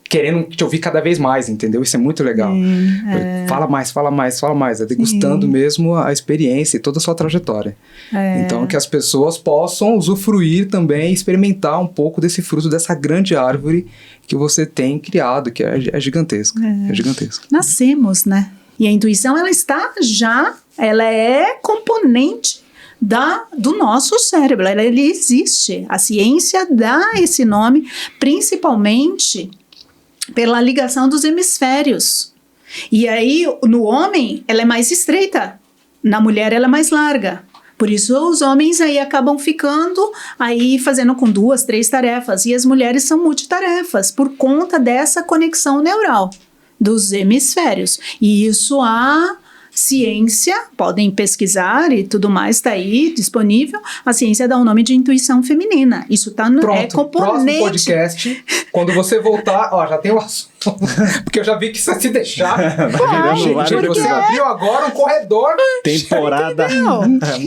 C: querendo te ouvir cada vez mais, entendeu? Isso é muito legal. Fala mais, degustando mesmo a experiência e toda a sua trajetória. Então, que as pessoas possam usufruir também, experimentar um pouco desse fruto, dessa grande árvore que você tem criado, que é gigantesca. É gigantesca.
A: Nascemos, né? E a intuição, ela é componente do nosso cérebro, ela existe. A ciência dá esse nome, principalmente pela ligação dos hemisférios. E aí, no homem, ela é mais estreita, na mulher ela é mais larga. Por isso, os homens aí acabam ficando aí fazendo com 2, 3 tarefas, e as mulheres são multitarefas, por conta dessa conexão neural dos hemisférios. E isso a ciência, podem pesquisar e tudo mais, está aí disponível. A ciência dá o nome de intuição feminina. Isso está no
C: componente. Próximo podcast, quando você voltar, já tem o assunto. Porque eu já vi que você se deixar. Gente, você abriu agora um corredor.
B: Temporada.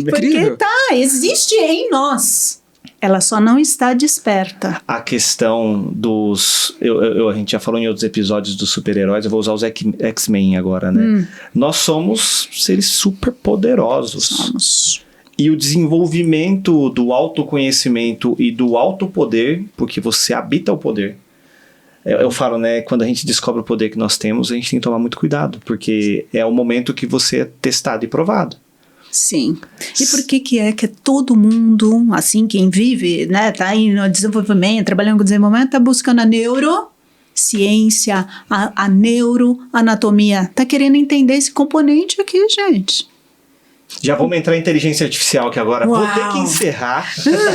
A: Porque existe em nós. Ela só não está desperta.
B: A questão dos... a gente já falou em outros episódios dos super-heróis, eu vou usar os X-Men agora, né? Nós somos seres super poderosos.
A: Somos.
B: E o desenvolvimento do autoconhecimento e do autopoder, porque você habita o poder. Eu falo, né? Quando a gente descobre o poder que nós temos, a gente tem que tomar muito cuidado, porque é o momento que você é testado e provado.
A: Sim. E por que é todo mundo, assim, quem vive, né, tá aí no desenvolvimento, trabalhando com desenvolvimento, tá buscando a neurociência, a neuroanatomia, tá querendo entender esse componente aqui, gente.
B: Já vamos entrar em inteligência artificial aqui agora.
A: Uau.
B: Vou ter que encerrar.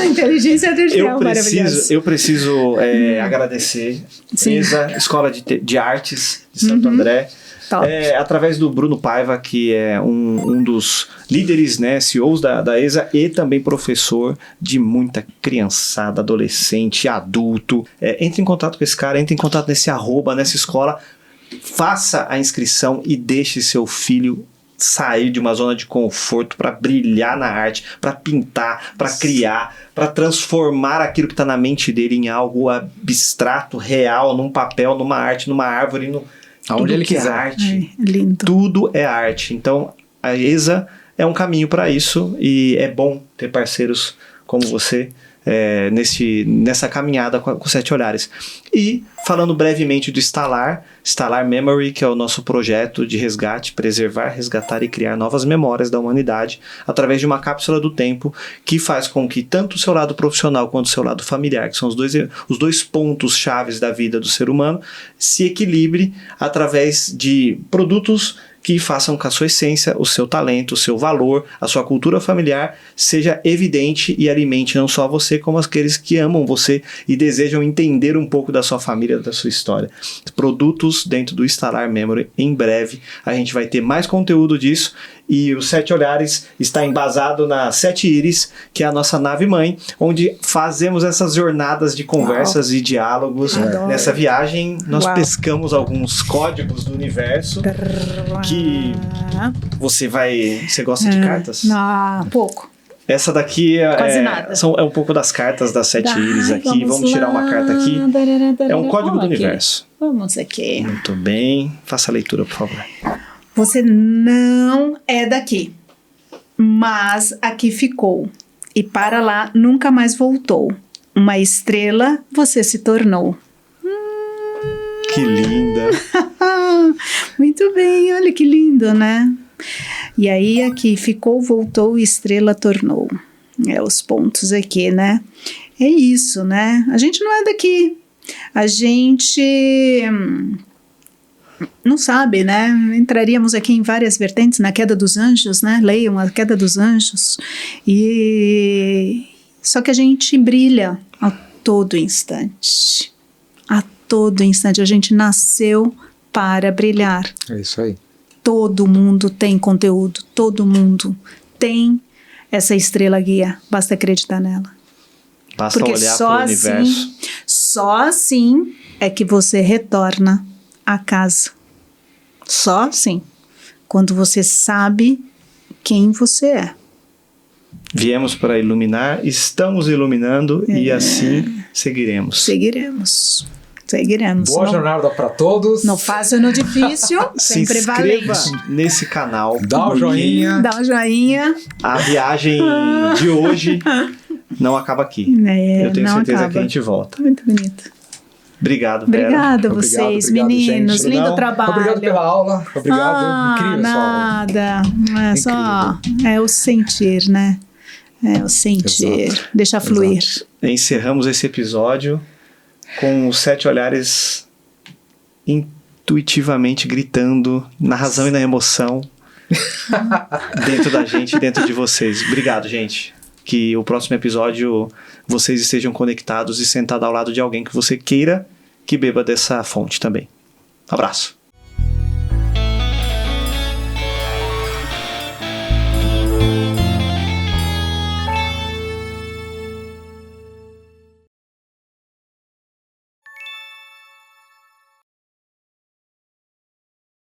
A: Inteligência artificial, maravilhosa.
B: Eu preciso agradecer a Escola de Artes de Santo André.
A: Top.
B: Através do Bruno Paiva, que é um dos líderes, né, CEOs da ESA e também professor de muita criançada, adolescente, adulto. Entre em contato com esse cara, entre em contato nesse @ nessa escola, faça a inscrição e deixe seu filho sair de uma zona de conforto para brilhar na arte, para pintar, para criar, para transformar aquilo que está na mente dele em algo abstrato, real, num papel, numa arte, numa árvore,
C: aonde ele quiser.
B: É arte.
A: Lindo.
B: Tudo é arte. Então, a ESA é um caminho para isso e é bom ter parceiros como você nessa caminhada com 7 Olhares. E falando brevemente do Stalar Memory, que é o nosso projeto de resgate, preservar, resgatar e criar novas memórias da humanidade através de uma cápsula do tempo que faz com que tanto o seu lado profissional quanto o seu lado familiar, que são os dois pontos chaves da vida do ser humano, se equilibre através de produtos que façam com a sua essência, o seu talento, o seu valor, a sua cultura familiar seja evidente e alimente não só você, como aqueles que amam você e desejam entender um pouco da sua família, da sua história. Produtos dentro do Stalar Memory. Em breve a gente vai ter mais conteúdo disso e o 7 Olhares está embasado na 7 Íris, que é a nossa nave-mãe, onde fazemos essas jornadas de conversas e diálogos. Nessa viagem nós pescamos alguns códigos do universo que você gosta de cartas?
A: Não, pouco.
B: Essa daqui
A: Quase nada.
B: É um pouco das cartas das 7 Íris aqui. Vamos tirar uma carta aqui. É um código do universo.
A: Vamos aqui.
B: Muito bem. Faça a leitura, por favor.
A: Você não é daqui, mas aqui ficou. E para lá nunca mais voltou. Uma estrela você se tornou.
B: Que linda.
A: Muito bem, olha que lindo, né? E aí aqui ficou, voltou, estrela tornou. Os pontos aqui, né? É isso, né? A gente não é daqui. A gente não sabe, né? Entraríamos aqui em várias vertentes, na queda dos anjos, né? Leiam a queda dos anjos. Só que a gente brilha a todo instante. A todo instante. A gente nasceu para brilhar.
C: É isso aí.
A: Todo mundo tem conteúdo, todo mundo tem essa estrela guia, basta acreditar nela.
B: Basta
A: porque
B: olhar para o universo.
A: Só assim é que você retorna a casa. Só assim. Quando você sabe quem você é.
B: Viemos para iluminar, estamos iluminando e assim seguiremos.
A: Seguiremos.
C: Boa jornada para todos.
A: Não fácil no difícil, sempre valente.
B: Se inscreva nesse canal.
C: Dá o joinha.
A: Dá o joinha.
B: A viagem de hoje não acaba aqui. Eu tenho certeza que a gente volta.
A: Muito bonito.
B: Obrigado, Vera.
A: Obrigada a vocês,
C: obrigado,
A: meninos.
C: gente.
A: Lindo trabalho.
C: Obrigado pela aula. Obrigado. Incrível essa aula.
A: Nada. É só o sentir, né? É o sentir.
C: Exato.
A: Deixar fluir.
C: Exato.
B: Encerramos esse episódio com os 7 Olhares intuitivamente gritando na razão e na emoção dentro da gente, dentro de vocês. Obrigado, gente. Que o próximo episódio vocês estejam conectados e sentados ao lado de alguém que você queira que beba dessa fonte também. Abraço.